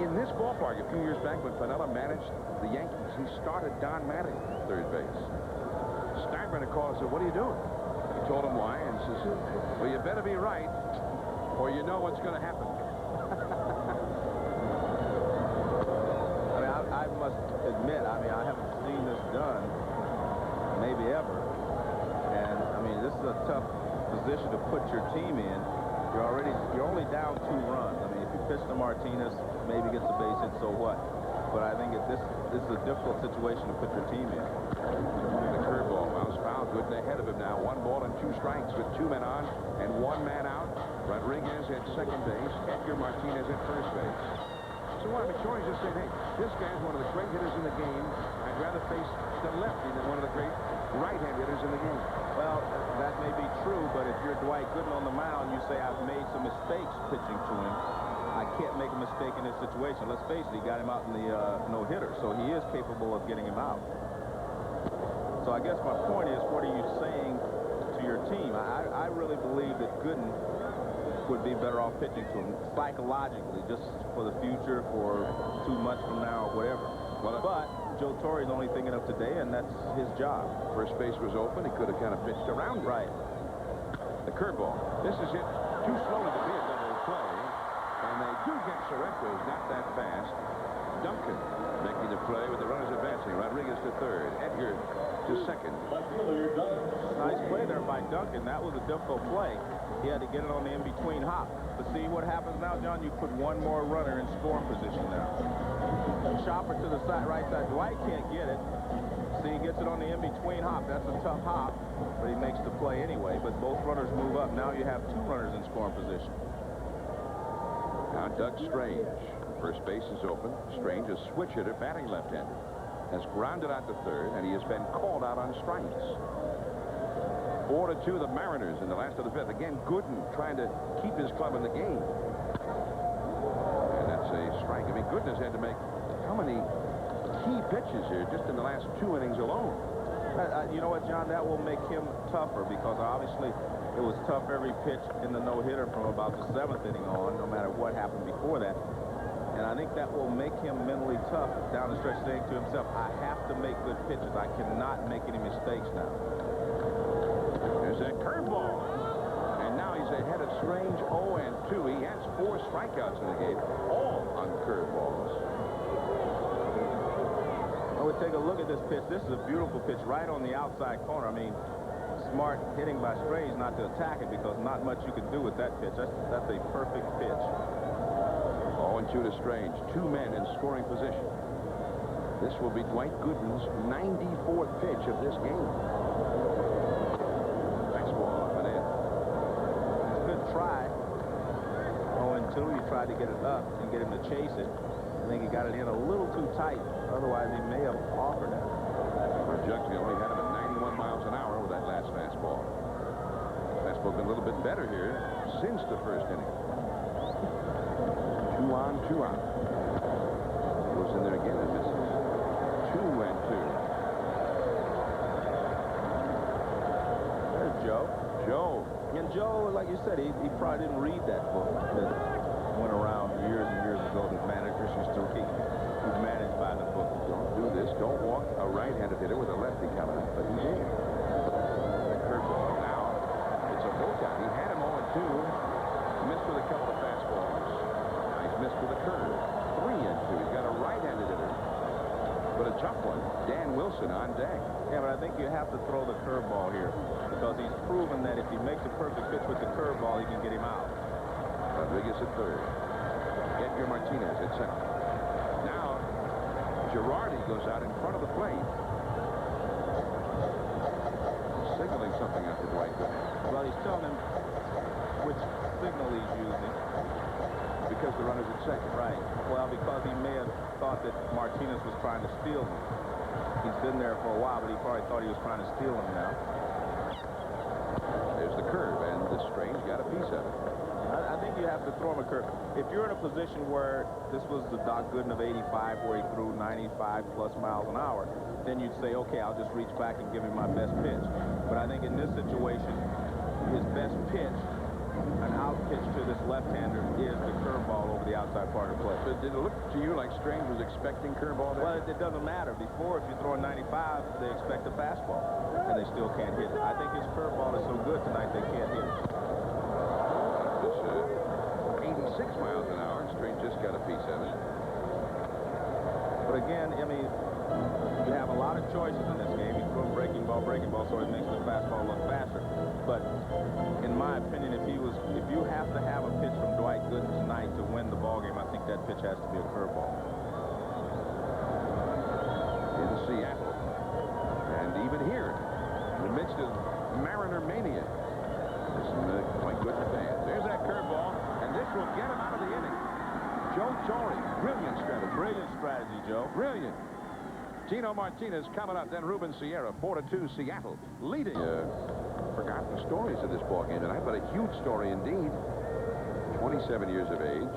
in this ballpark a few years back when Piniella managed the Yankees, he started Don Mattingly at third base. Steinbrenner called and said, "What are you doing?" He told him why, and says, "Well, you better be right, or you know what's going to happen." I mean, I must admit, I mean, I haven't seen this done, maybe ever. And, I mean, this is a tough position to put your team in. You're only down 2 runs. I mean, if you pitch to Martinez, maybe gets a base hit, so what? But I think this is a difficult situation to put your team in. The curveball bounce foul. Gooden ahead of him now. 1 ball and 2 strikes with 2 men on and 1 man out. Rodriguez at second base. Edgar Martinez at first base. So what McSorley just said, hey, this guy's one of the great hitters in the game. I'd rather face the lefty than one of the great right-hand hitters in the game. Well, that may be true, but if you're Dwight Gooden on the mound, you say, I've made some mistakes pitching to him. I can't make a mistake in this situation. Let's face it, he got him out in the no-hitter, so he is capable of getting him out. So I guess my point is, what are you saying to your team? I really believe that Gooden would be better off pitching to him psychologically, just for the future, for 2 months from now, or whatever. Well, but Joe Torre is only thinking of today, and that's his job. First base was open. He could have kind of pitched around it. Right. The curveball. This is hit too slowly to be a double play. And they do get Sorrento. He's not that fast. Duncan making the play with the runners advancing. Rodriguez to third. Edgar to second. Nice play there by Duncan. That was a difficult play. He had to get it on the in-between hop. But see what happens now, John? You put 1 more runner in scoring position now. Chopper to the side, right side. Dwight can't get it. See, he gets it on the in-between hop. That's a tough hop, but he makes the play anyway. But both runners move up. Now you have 2 runners in scoring position. Now Doug Strange. First base is open. Strange, a switch hitter, batting left-handed, has grounded out to third, and he has been called out on strikes. 4-2 the Mariners in the last of the 5th. Again, Gooden trying to keep his club in the game. And that's a strike. I mean, Gooden has had to make how many key pitches here just in the last 2 innings alone. You know what, John? That will make him tougher, because obviously it was tough every pitch in the no-hitter from about the 7th inning on, no matter what happened before that. And I think that will make him mentally tough down the stretch, saying to himself, I have to make good pitches. I cannot make any mistakes now. There's that curveball. And now he's ahead of Strange 0-2. He has 4 strikeouts in the game, all on curveballs. I would take a look at this pitch. This is a beautiful pitch right on the outside corner. I mean, smart hitting by Strange not to attack it, because not much you can do with that pitch. That's a perfect pitch. 0-2 to Strange. 2 men in scoring position. This will be Dwight Gooden's 94th pitch of this game. Fastball up and in. It's a good try. 0-2. He tried to get it up and get him to chase it. I think he got it in a little too tight. Otherwise, he may have offered it. Judge only had him at 91 miles an hour with that last fastball. Fastball been a little bit better here since the 1st inning. 2 on, 2 out. Goes in there again and misses. 2-2. There's Joe. Joe. And Joe, like you said, he probably didn't read that book that went around years and years ago that managers used to read. Who's managed by the book. Don't do this. Don't walk a right-handed hitter with a lefty coming up. But he did. The curveball. Now, it's a full count. He had him 0-2. Missed with a couple of fastballs. Now he's missed with a curve. 3-2. He's got a right-handed hitter. But a tough one. Dan Wilson on deck. Yeah, but I think you have to throw the curveball here because he's proven that if he makes a perfect pitch with the curveball, he can get him out. Rodriguez at third. Edgar Martinez at second. Now, Girardi goes out in front of the plate. Signaling something out to Dwight Gooden. Well, he's telling him which signal he's using. Because the runner's at second. Right. Well, because he may have thought that Martinez was trying to steal him. He's been there for a while, but he probably thought he was trying to steal him now. There's the curve, and the Strange got a piece of it. I think you have to throw him a curve. If you're in a position where this was the Doc Gooden of '85, where he threw 95+ miles an hour, then you'd say, okay, I'll just reach back and give him my best pitch. But I think in this situation, his best pitch, an out pitch to this left-hander, is the curveball over the outside part of the plate. So did it look to you like Strange was expecting curveball there? Well, it doesn't matter. Before, if you throw a 95, they expect a fastball, and they still can't hit it. I think his curveball is so good tonight they can't hit it. 86 miles an hour. Strange just got a piece of it. But again, I mean, you have a lot of choices in this game. You throw breaking ball, so it makes the fastball look faster. But in my opinion, if you have to have a pitch from Dwight Gooden tonight to win the ball game, I think that pitch has to be a curveball. In Seattle. And even here, in the midst of Mariner mania, there's some Dwight Gooden fans. There's that curveball, and this will get him out of the inning. Joe Torre, brilliant strategy. Brilliant strategy, Joe. Brilliant. Tino Martinez coming up, then Ruben Sierra, 4-2 Seattle, leading. Forgotten stories of this ball game tonight, but a huge story indeed. 27 years of age.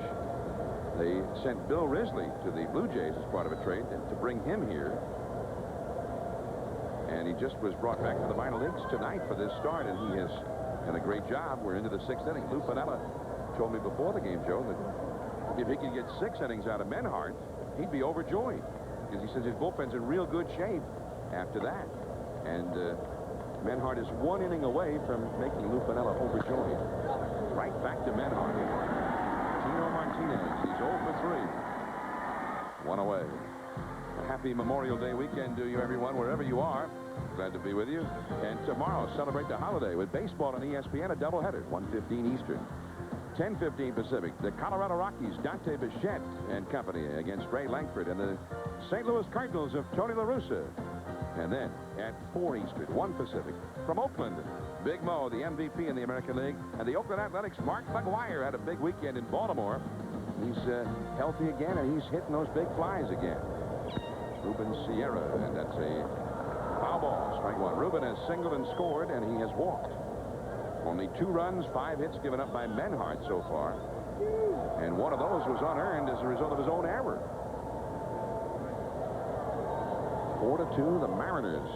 They sent Bill Risley to the Blue Jays as part of a trade to bring him here. And he just was brought back to the minor leagues tonight for this start, and he has done a great job. We're into the 6th inning. Lou Piniella told me before the game, Joe, that if he could get 6 innings out of Menhart, he'd be overjoyed. Because he says his bullpen's in real good shape after that. And Menhart is 1 inning away from making Lou Piniella overjoyed. Right back to Menhart. Tino Martinez, he's 0 for 3. 1 away. A happy Memorial Day weekend to you, everyone, wherever you are. Glad to be with you. And tomorrow, celebrate the holiday with baseball on ESPN, a doubleheader, 1:15 Eastern. 10:15 Pacific, the Colorado Rockies, Dante Bichette and company against Ray Langford and the St. Louis Cardinals of Tony La Russa. And then at 4 Eastern, 1 Pacific, from Oakland, Big Mo, the MVP in the American League, and the Oakland Athletics, Mark McGwire, had a big weekend in Baltimore. He's healthy again, and he's hitting those big flies again. Ruben Sierra, and that's a foul ball, strike 1. Ruben has singled and scored, and he has walked. Only 2 runs, 5 hits given up by Menhart so far. And one of those was unearned as a result of his own error. 4-2, the Mariners.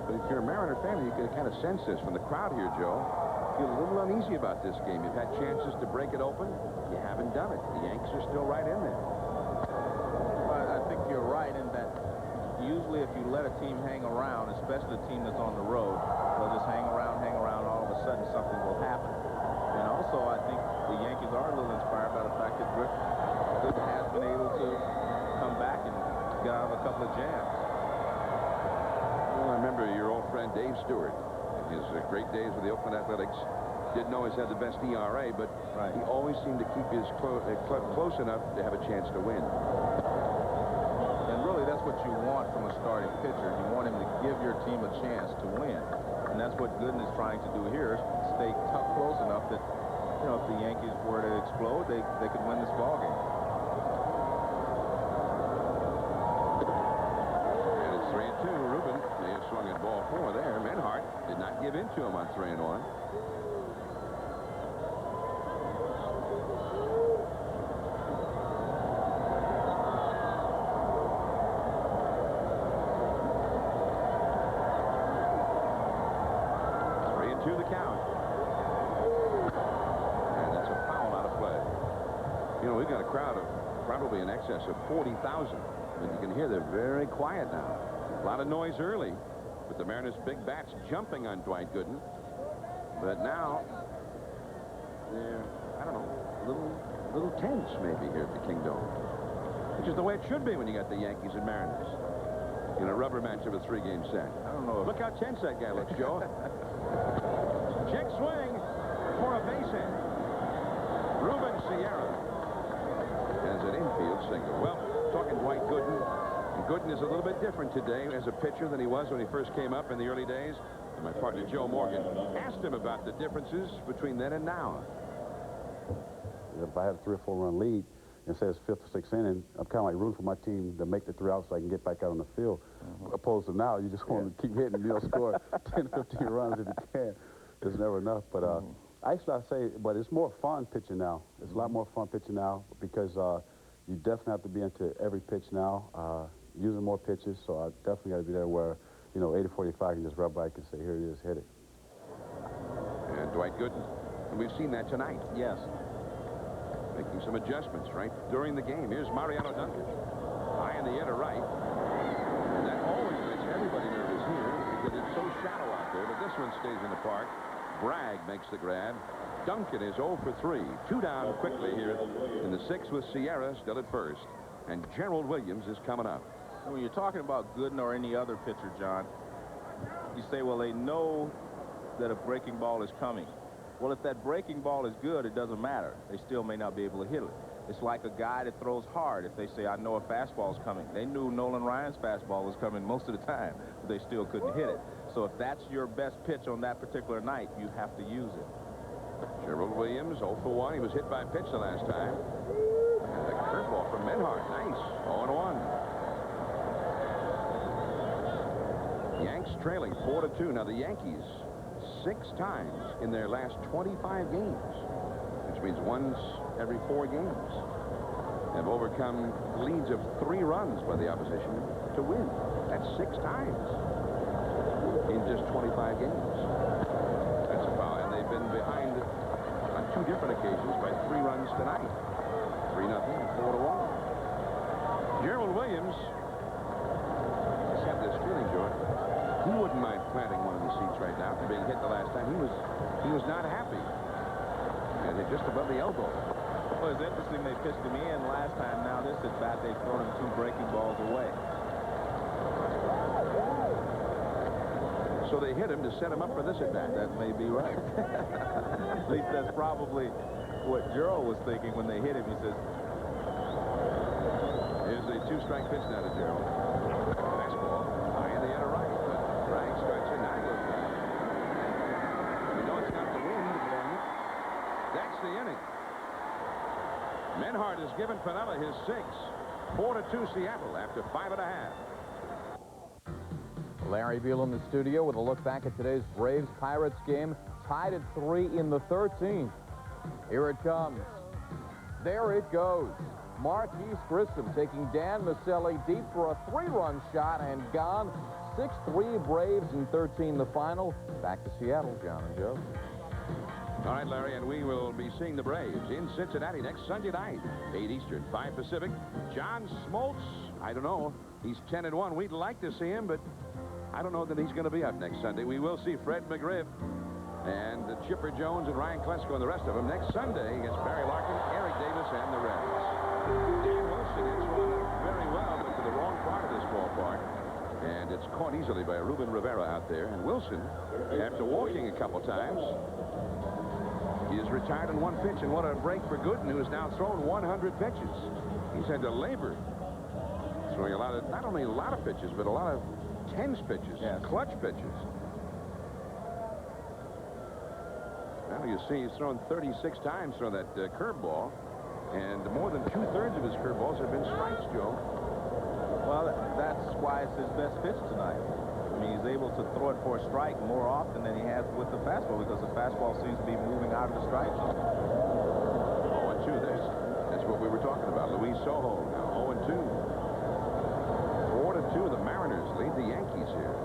But if you're a Mariner fan, you can kind of sense this from the crowd here, Joe. Feel a little uneasy about this game. You've had chances to break it open. You haven't done it. The Yankees are still right in there. But I think you're right in that usually if you let a team hang around, especially a team that's on the road, they'll just hang around, all of a sudden something will happen. And also, I think the Yankees are a little inspired by the fact that Gooden has been able to come back and get out of a couple of jams. Well, I remember your old friend Dave Stewart in his great days with the Oakland Athletics. Didn't always have the best ERA, but he always seemed to keep his club close enough to have a chance to win. And really, that's what you want from a starting pitcher. You want him to give your team a chance to win. And that's what Gooden is trying to do here, stay close enough that, you know, if the Yankees were to explode, they could win this ball game. And it's 3-2. Ruben may have swung at ball 4 there. Menhart did not give in to him on 3-1. The count. And that's a foul out of play. You know, we've got a crowd of probably in excess of 40,000. And you can hear they're very quiet now. A lot of noise early, with the Mariners' big bats jumping on Dwight Gooden. But now, they're, I don't know, a little tense maybe here at the Kingdome. Which is the way it should be when you got the Yankees and Mariners. in a rubber match of a 3-game set. I don't know. Look how tense that guy looks, Joe. Check swing for a base hit. Ruben Sierra has an infield single. Well, talking Dwight Gooden. And Gooden is a little bit different today as a pitcher than he was when he first came up in the early days. And my partner, Joe Morgan, asked him about the differences between then and now. If I had a 3 or 4 run lead and say it's 5th or 6th inning, I'm kind of like rooting for my team to make the 3 outs so I can get back out on the field. Opposed to now, you just want to keep hitting, score 10, 15 runs if you can. It's never enough. But actually, I say, but it's more fun pitching now. It's a lot more fun pitching now because you definitely have to be into every pitch now, using more pitches. So I definitely got to be there where, 80-45 can just rub back and say, here it is, hit it. And Dwight Gooden, and we've seen that tonight. Yes. Making some adjustments right during the game. Here's Mariano Duncan. High in the air to right. And that always makes everybody nervous here because it's so shallow out there. But this one stays in the park. Bragg makes the grab. Duncan is 0 for 3. 2 down quickly here in the 6th with Sierra still at first. And Gerald Williams is coming up. When you're talking about Gooden or any other pitcher, John, you say, well, they know that a breaking ball is coming. Well, if that breaking ball is good, it doesn't matter. They still may not be able to hit it. It's like a guy that throws hard. If they say, I know a fastball is coming. They knew Nolan Ryan's fastball was coming most of the time, but they still couldn't hit it. So if that's your best pitch on that particular night, you have to use it. Gerald Williams, 0 for 1. He was hit by a pitch the last time. And a curveball from Menhart. Nice. 0-1. Yanks trailing 4-2. Now the Yankees 6 times in their last 25 games, which means once every 4 games, have overcome leads of 3 runs by the opposition to win. That's 6 times in just 25 games. That's a foul, and they've been behind on 2 different occasions by 3 runs tonight. 3-0 and 4-1. Gerald Williams, I just have this feeling, George, he wouldn't mind planting one of the seats right now for being hit the last time. He was not happy. And hit just above the elbow. Well, it's interesting they pitched him in last time. Now this at bat, they've thrown him 2 breaking balls away. So they hit him to set him up for this at bat. That may be right. At least that's probably what Gerald was thinking when they hit him. He says, here's a 2-strike pitch now to Gerald. Fastball high in the air to right. Bragg strikes it, now goes back. You know it's not the wind blowing it. That's the inning. Menhart has given Piniella his 6th. 4-2 Seattle after 5½. Larry Beal in the studio with a look back at today's Braves-Pirates game. Tied at 3 in the 13th. Here it comes. There it goes. Marquise Grissom taking Dan Maselli deep for a 3-run shot and gone. 6-3 Braves in 13 the final. Back to Seattle, John and Joe. All right, Larry, and we will be seeing the Braves in Cincinnati next Sunday night, 8 Eastern, 5 Pacific. John Smoltz, I don't know. He's 10-1. We'd like to see him, but I don't know that he's going to be up next Sunday. We will see Fred McGriff and Chipper Jones and Ryan Klesko and the rest of them next Sunday against Barry Larkin, Eric Davis, and the Reds. Dan Wilson hits one very well, but to the wrong part of this ballpark. And it's caught easily by Ruben Rivera out there. And Wilson, after walking a couple times, he is retired in 1 pitch. And what a break for Gooden, who has now thrown 100 pitches. He's had to labor throwing a lot of, not only a lot of pitches, but a lot of tense pitches, clutch pitches. Now you see he's thrown 36 times through that curveball. And more than 2/3 of his curveballs have been strikes, Joe. well, that's why it's his best pitch tonight. I mean, he's able to throw it for a strike more often than he has with the fastball because the fastball seems to be moving out of the strike zone. 0-2. That's what we were talking about. Luis Sojo now 0-2. 4-2. The Mariners lead the Yankees here.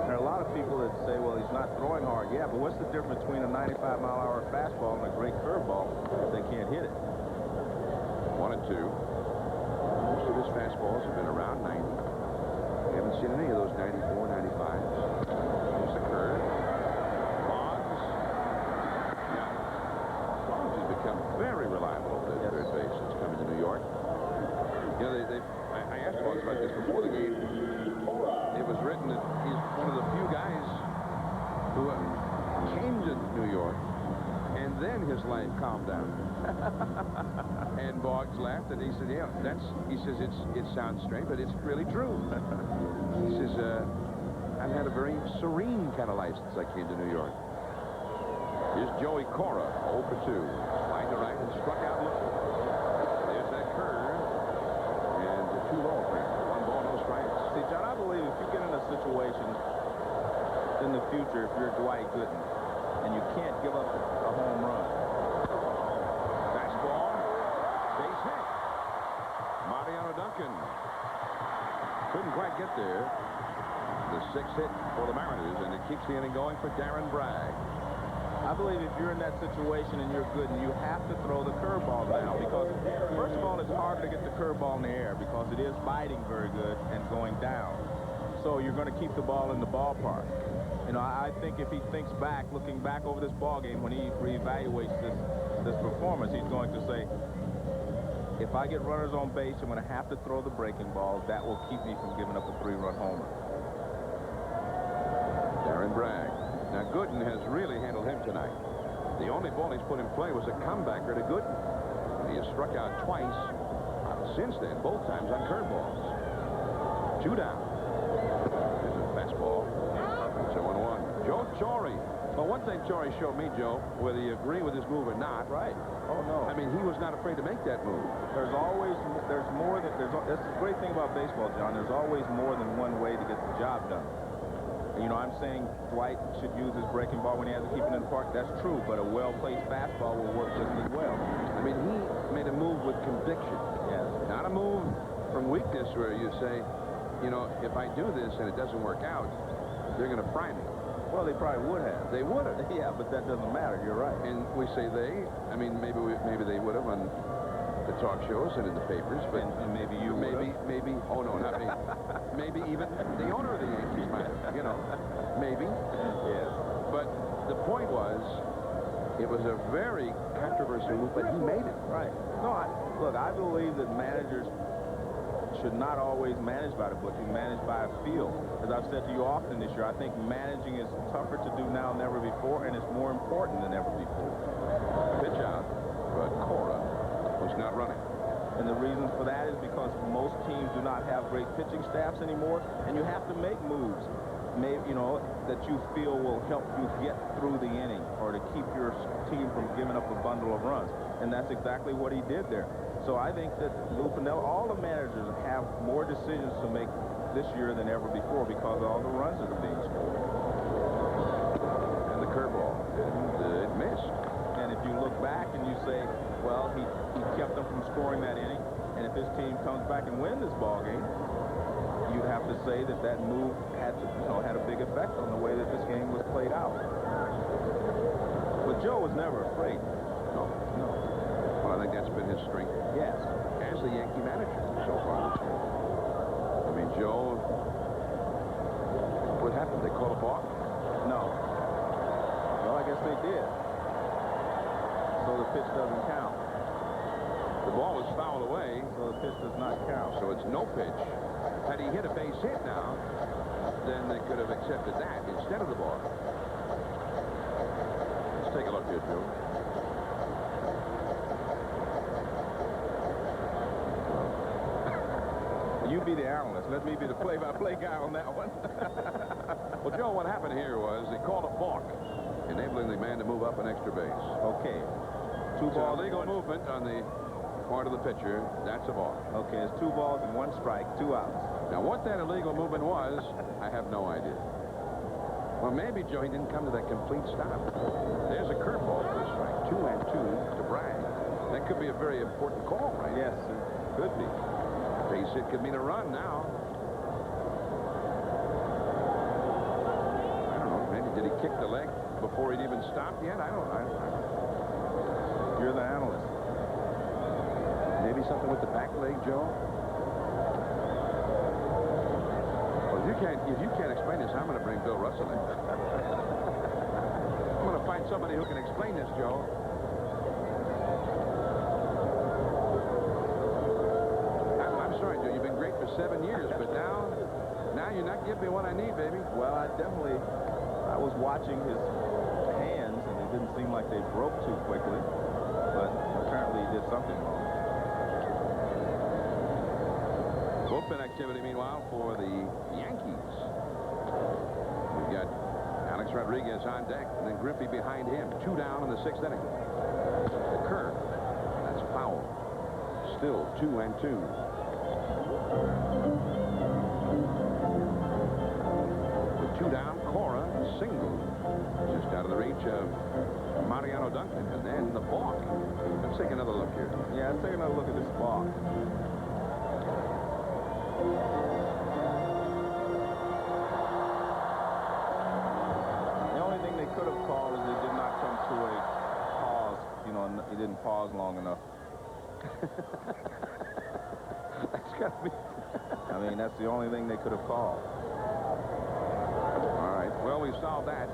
There are a lot of people that say, well, he's not throwing hard. Yeah, but what's the difference between a 95-mile-an-hour fastball and a great curveball if they can't hit it? 1-2. Most of his fastballs have been around 90. We haven't seen any of those 94, 95. Here's the curve. Boggs. Yeah. Boggs has become very reliable at third base since coming to New York. You know, I asked Boggs about this before the game. Gooden is one of the few guys who came to New York, and then his life calmed down. And Boggs laughed, and he said, "Yeah, he says it sounds strange, but it's really true." He says, "I've had a very serene kind of life since I came to New York." Here's Joey Cora, 0 for 2. Line to right and struck out looking. There's that curve, and 2 low for him. 1 ball, no strikes. See, John, I believe if you get in a situation in the future, if you're Dwight Gooden, and you can't give up a home run. Fastball, base hit. Mariano Duncan couldn't quite get there. The 6th hit for the Mariners, and it keeps the inning going for Darren Bragg. I believe if you're in that situation and you're good, and you have to throw the curveball now, because first of all, it's harder to get the curveball in the air because it is biting very good and going down. So you're going to keep the ball in the ballpark. You know, I think if he thinks back, looking back over this ball game, when he reevaluates this performance, he's going to say, if I get runners on base, I'm going to have to throw the breaking ball. That will keep me from giving up a 3-run homer. Darren Bragg. Now, Gooden has really handled him tonight. The only ball he's put in play was a comebacker to Gooden. He has struck out twice since then, both times on curveballs. 2 down. There's a fastball. So 1-1. Joe Torre. Well, one thing Torre showed me, Joe, whether you agree with his move or not. Right. Oh, no. I mean, he was not afraid to make that move. That's the great thing about baseball, John. There's always more than one way to get the job done. You know, I'm saying Dwight should use his breaking ball when he has to keep it in the park. That's true, but a well-placed fastball will work just as well. I mean, he made a move with conviction. Yes. Not a move from weakness where you say, you know, if I do this and it doesn't work out, they're going to fry me. Well, they probably would have. They would have. Yeah, but that doesn't matter. You're right. And we say they. I mean, maybe they would have on the talk shows and in the papers, but and maybe you maybe. Oh no, not me. Maybe even the owner of the Yankees might. You know, maybe. Yes. But the point was, it was a very controversial move, but he made it. Right. No, look, I believe that managers should not always manage by the book. You manage by a feel. As I've said to you often this year, I think managing is tougher to do now than ever before, and it's more important than ever before. Pitch out, but Cora was not running. And the reason for that is because most teams do not have great pitching staffs anymore, and you have to make moves, you know, that you feel will help you get through the inning or to keep your team from giving up a bundle of runs. And that's exactly what he did there. So I think that Lou Piniella, all the managers have more decisions to make this year than ever before because of all the runs that are being scored. And the curveball, and it missed. And if you look back and you say, well, he kept them from scoring that inning, and if his team comes back and wins this ball game, you'd have to say that that move had a big effect on the way that this game was played out. But Joe was never afraid. No. Well, I think that's been his strength. Yes. As the Yankee manager so far. I mean, Joe, what happened? They called a balk? No. Well, I guess they did. So the pitch doesn't count. The ball was fouled away. So the pitch does not count. So it's no pitch. Had he hit a base hit now, then they could have accepted that instead of the ball. Let's take a look here, Joe. You be the analyst. Let me be the play-by-play guy on that one. Well, Joe, what happened here was they called a balk, enabling the man to move up an extra base. Okay. Two It's balls. a legal movement on the part of the pitcher. That's a balk. Okay, it's 2 balls and 1 strike, 2 outs. Now, what that illegal movement was, I have no idea. Well, maybe, Joe, he didn't come to that complete stop. There's a curveball for a strike. 2 and 2 to Bragg. That could be a very important call, right? Yes, it could be. Base hit could mean a run now. I don't know. Maybe did he kick the leg before he'd even stopped yet? I don't know. You're the analyst. Maybe something with the back leg, Joe? Well, if you can't explain this, I'm going to bring Bill Russell in. I'm going to find somebody who can explain this, Joe. I'm sorry, Joe. You've been great for 7 years, but now Now you're not giving me what I need, baby. Well, I was watching his hands, and it didn't seem like they broke too quickly, but apparently he did something wrong. Bullpen activity, meanwhile, for the Yankees. We've got Alex Rodriguez on deck, and then Griffey behind him. 2 down in the 6th inning. The curve. That's foul. Still 2-2. With 2 down, Cora single. Just out of the reach of Mariano Duncan. And then the balk. Let's take another look here. Yeah, let's take another look at this balk. Could have called as it did not come to a pause. You know, he didn't pause long enough. That's got to be. I mean, that's the only thing they could have called. All right. Well, we solved that.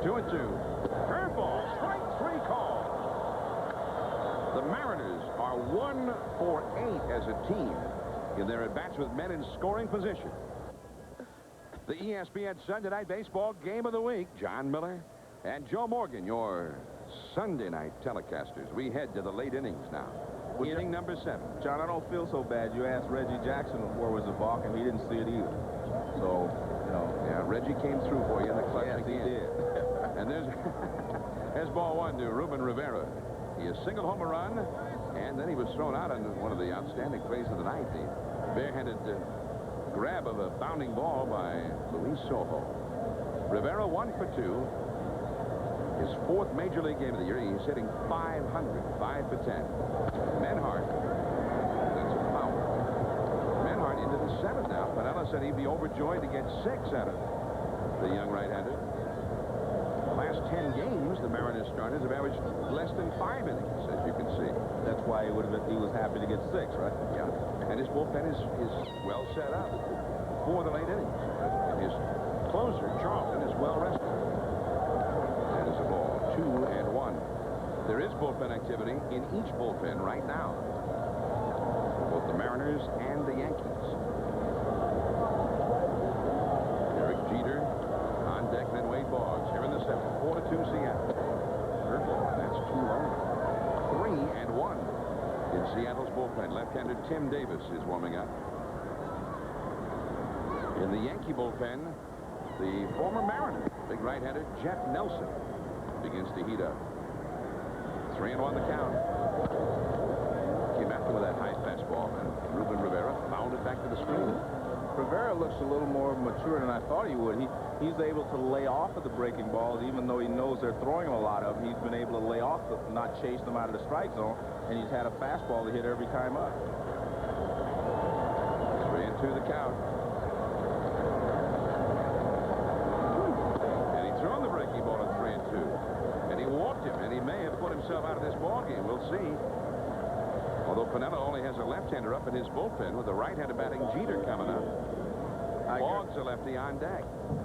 2-2. Curveball. Strike 3 call. The Mariners are 1 for 8 as a team in their at-bats with men in scoring position. The ESPN Sunday Night Baseball Game of the Week. John Miller and Joe Morgan, your Sunday night telecasters. We head to the late innings now. Inning number 7. John, I don't feel so bad. You asked Reggie Jackson where was the balk, and he didn't see it either. So, you know. Yeah, Reggie came through for you in the clutch again. Yes, he did. And there's ball 1 to Ruben Rivera. He has single home run, and then he was thrown out on one of the outstanding plays of the night. The barehanded grab of a bounding ball by Luis Sojo. Rivera 1 for 2. His 4th major league game of the year. He's hitting .500, 5 for 10. Menhart. That's a foul. Menhart into the 7th now. Pinella said he'd be overjoyed to get 6 out of the young right-hander. The last 10 games, the Mariners starters have averaged less than 5 innings, as you can see. That's why he was happy to get 6, right? Yeah. And his bullpen is well set up for the late innings. And his closer, Charlton, is well rested. That is a ball. 2-1. There is bullpen activity in each bullpen right now. Both the Mariners and the Yankees. Derek Jeter on deck, then Wade Boggs here in the 7th. 4-2 Seattle. Third ball, and that's too low. 3-1. In Seattle's bullpen, left-hander Tim Davis is warming up. In the Yankee bullpen, the former Mariner, big right-hander Jeff Nelson, begins to heat up. 3-1 the count. Came after with that high fastball, and Ruben Rivera fouled it back to the screen. Rivera looks a little more mature than I thought he would. He's able to lay off of the breaking balls, even though he knows they're throwing him a lot of them. He's been able to lay off, not chase them out of the strike zone, and he's had a fastball to hit every time up. 3-2 the count. And he threw the breaking ball at 3-2. And he walked him, and he may have put himself out of this ball game. We'll see. Although Pinella only has a left-hander up in his bullpen with a right-hander batting Jeter coming up. Boggs a lefty on deck.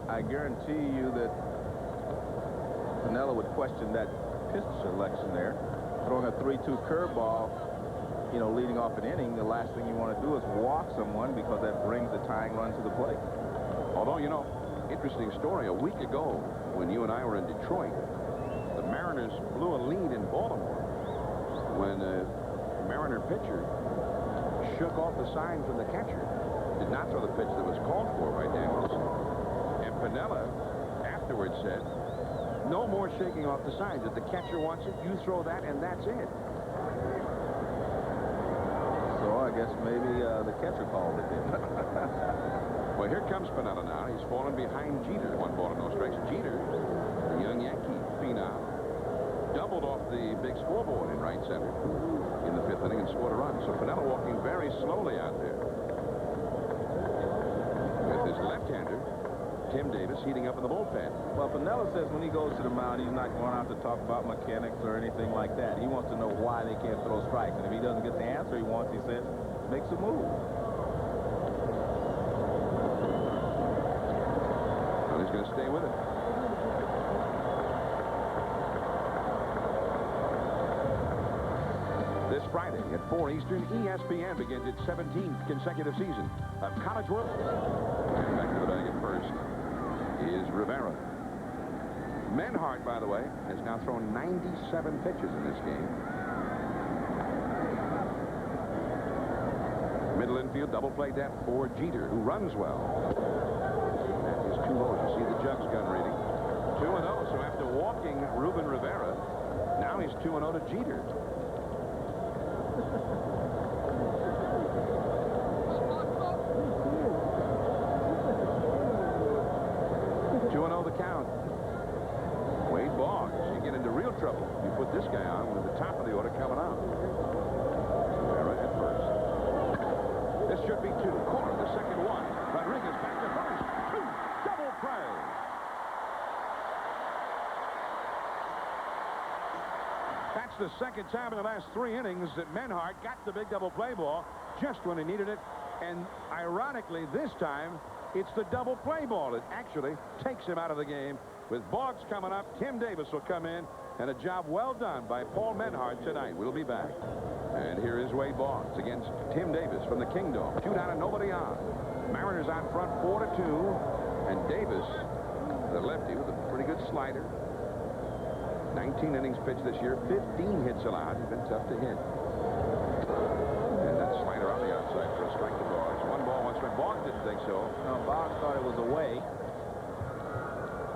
I guarantee you that Pinella would question that pitch selection there. Throwing a 3-2 curveball, you know, leading off an inning, the last thing you want to do is walk someone because that brings the tying run to the plate. Although, you know, interesting story. A week ago, when you and I were in Detroit, the Mariners blew a lead in Baltimore when a Mariner pitcher shook off the sign from the catcher. Did not throw the pitch that was called for by Dan Wilson. And Pinella afterwards said, no more shaking off the signs. If the catcher wants it, you throw that, and that's it. So I guess maybe the catcher called it then. Well, here comes Pinella now. He's fallen behind Jeter. 1 ball and no strikes. Jeter, the young Yankee phenom, doubled off the big scoreboard in right center in the 5th inning and scored a run. So Pinella walking very slowly out there. With his left-hander, Tim Davis, heating up in the bullpen. Well, Pinella says when he goes to the mound, he's not going out to talk about mechanics or anything like that. He wants to know why they can't throw strikes. And if he doesn't get the answer he wants, he says, makes a move. Well, he's going to stay with it. This This Friday at 4 Eastern, ESPN begins its 17th consecutive season of College World. And back to the bag at first is Rivera. Menhart, by the way, has now thrown 97 pitches in this game. Middle infield, double play depth for Jeter, who runs well. That is 2-0. You see the Jugs gun reading. 2-0. So after walking Ruben Rivera, now he's 2-0 to Jeter. 2-0 the count. Wade Boggs, you get into real trouble. You put this guy on with the top of the order coming up. Rivera at first. This should be 2. Corner, the second one. Rodriguez back to first. 2. Double play. That's the second time in the last 3 innings that Menhart got the big double play ball just when he needed it. And ironically, this time, it's the double play ball that actually takes him out of the game. With Boggs coming up, Tim Davis will come in, and a job well done by Paul Menhart tonight. We'll be back. And here is Wade Boggs against Tim Davis from the Kingdome. 2 down and nobody on. Mariners out front 4-2. And Davis, the lefty with a pretty good slider. 19 innings pitched this year, 15 hits allowed. He's been tough to hit. And that slider on the outside for a strike to Boggs. 1 ball, 1 strike. Boggs didn't think so. No, Boggs thought it was away.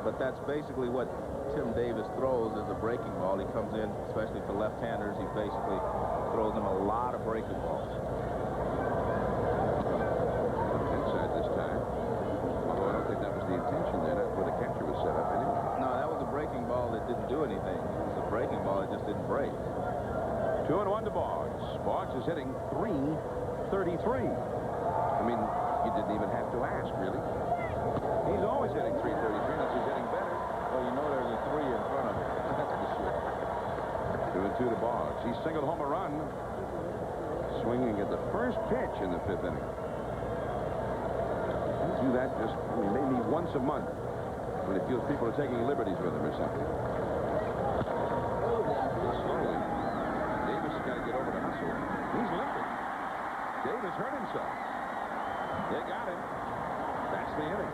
But that's basically what Tim Davis throws as a breaking ball. He comes in, especially for left-handers, he basically throws them a lot of breaking balls. Inside this time. Although I don't think that was the intention there. That's where the catcher was set up anyway. No, that was a breaking ball that didn't do anything. It was a breaking ball that just didn't break. 2-1 to Boggs. Boggs is hitting .333. I mean, you didn't even have to ask, really. He's always hitting .333 unless he's hitting better. Well, you know there's a 3 in front of him. That's for sure. 2-2 to Boggs. He singled home a run. Swinging at the first pitch in the 5th inning. He'll do that just, I mean, maybe once a month when he feels people are taking liberties with him or something. Slowly, Davis has got to get over the hustle. He's limping. Davis hurt himself. They got him. That's the inning.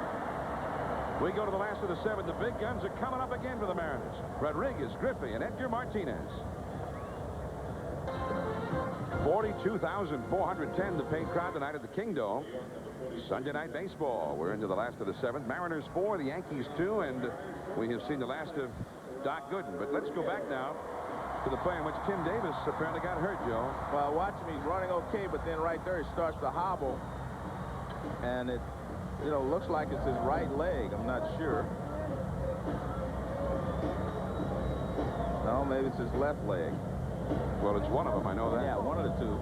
We go to the last of the 7. The big guns are coming up again for the Mariners. Rodriguez, Griffey, and Edgar Martinez. 42,410 the paid crowd tonight at the Kingdome. Sunday night baseball. We're into the last of the 7th. Mariners 4, the Yankees 2, and we have seen the last of Doc Gooden. But let's go back now to the play in which Tim Davis apparently got hurt, Joe. Well, watch him. He's running okay, but then right there he starts to hobble. And it, you know, looks like it's his right leg. I'm not sure. No, maybe it's his left leg. Well, it's one of them. I know that. Yeah, one of the 2.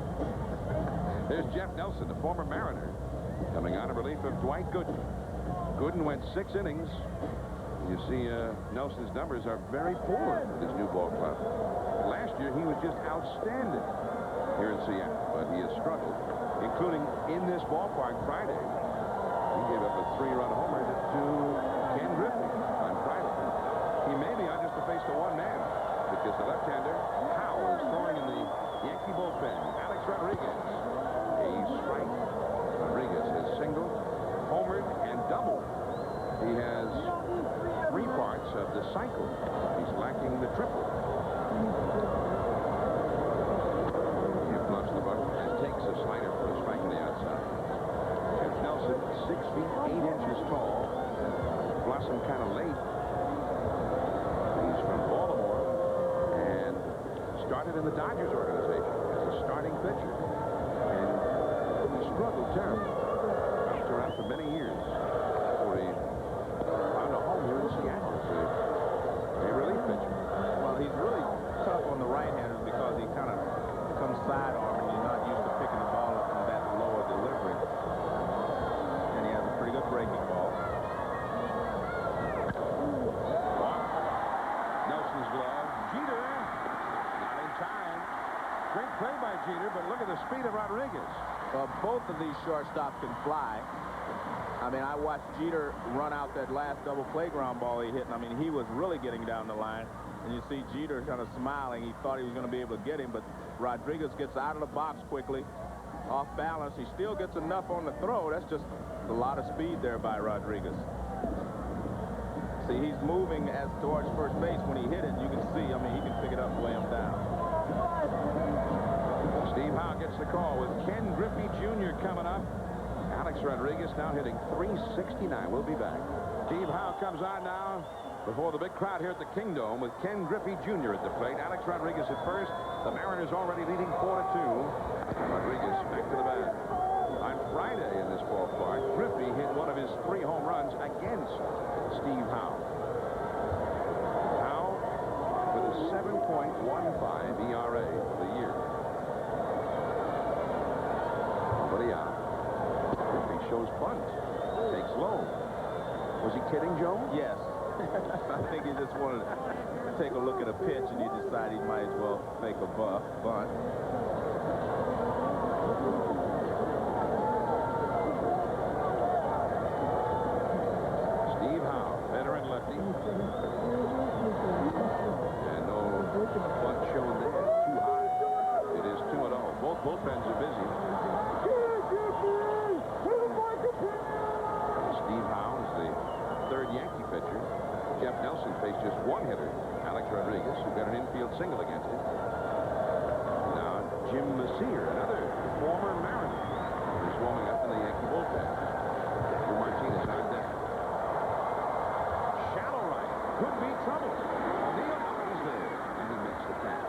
There's Jeff Nelson, the former Mariner, coming out of relief of Dwight Gooden. Gooden went 6 innings. You see, Nelson's numbers are very poor at this new ball club. Last year, he was just outstanding here in Seattle, but he has struggled, including in this ballpark Friday. He gave up a 3-run homer to Ken Griffey on Friday. He may be on just to face the one man because the left-hander, Howe, is throwing in the Yankee bullpen. Alex Rodriguez. A strike. Rodriguez has singled, homered, and doubled. He has 3 parts of the cycle. He's lacking the triple. He fluffs the button and takes a slider for a strike on the outside. Jeff Nelson, 6 feet 8 inches tall. Blossomed kind of late. He's from Baltimore and started in the Dodgers organization as a starting pitcher. And he struggled terribly. Bounced around for many years before he found a home here in Seattle as a relief pitcher. Well, he's really tough on the right-handers because he kind of comes sidearm and he's not used to picking the ball up from that lower delivery. And he has a pretty good breaking ball. Nelson's glove. Jeter, not in time. Great play by Jeter, but look at the speed of Rodriguez. Both of these shortstops can fly. I I mean, I watched Jeter run out that last double play ground ball he hit, and I mean, he was really getting down the line. And you see Jeter kind of smiling. He thought he was going to be able to get him, but Rodriguez gets out of the box quickly, off balance. He still gets enough on the throw. That's just a lot of speed there by Rodriguez. See, he's moving as towards first base. When he hit it, you can see, I mean, he can pick it up and lay him down. Steve Howe gets the call with Ken Griffey Jr. coming up. Alex Rodriguez now hitting .369. We'll be back. Steve Howe comes on now before the big crowd here at the Kingdome with Ken Griffey Jr. at the plate. Alex Rodriguez at first. The Mariners already leading 4-2. Rodriguez back to the bat. On Friday in this ballpark, Griffey hit one of his 3 home runs against Steve Howe. Howe with a 7.15 ERA for the year. Nobody out. Griffey shows bunt. Takes low. Was he kidding, Joe? Yes. I think he just wanted to take a look at a pitch, and he decided he might as well make a bunt. Steve Howe, veteran lefty. And no bunt shown there. Too high. It is 2-0. Both bullpens are busy. Steve Howe is the 3rd Yankee pitcher. Jeff Nelson faced just 1 hitter, Alex Rodriguez, who got an infield single against him. Now Jim Messier, another former Mariner, is warming up in the Yankee bullpen. Edgar Martinez on deck. Shallow right. Could be trouble. O'Neill is there, and he makes the catch.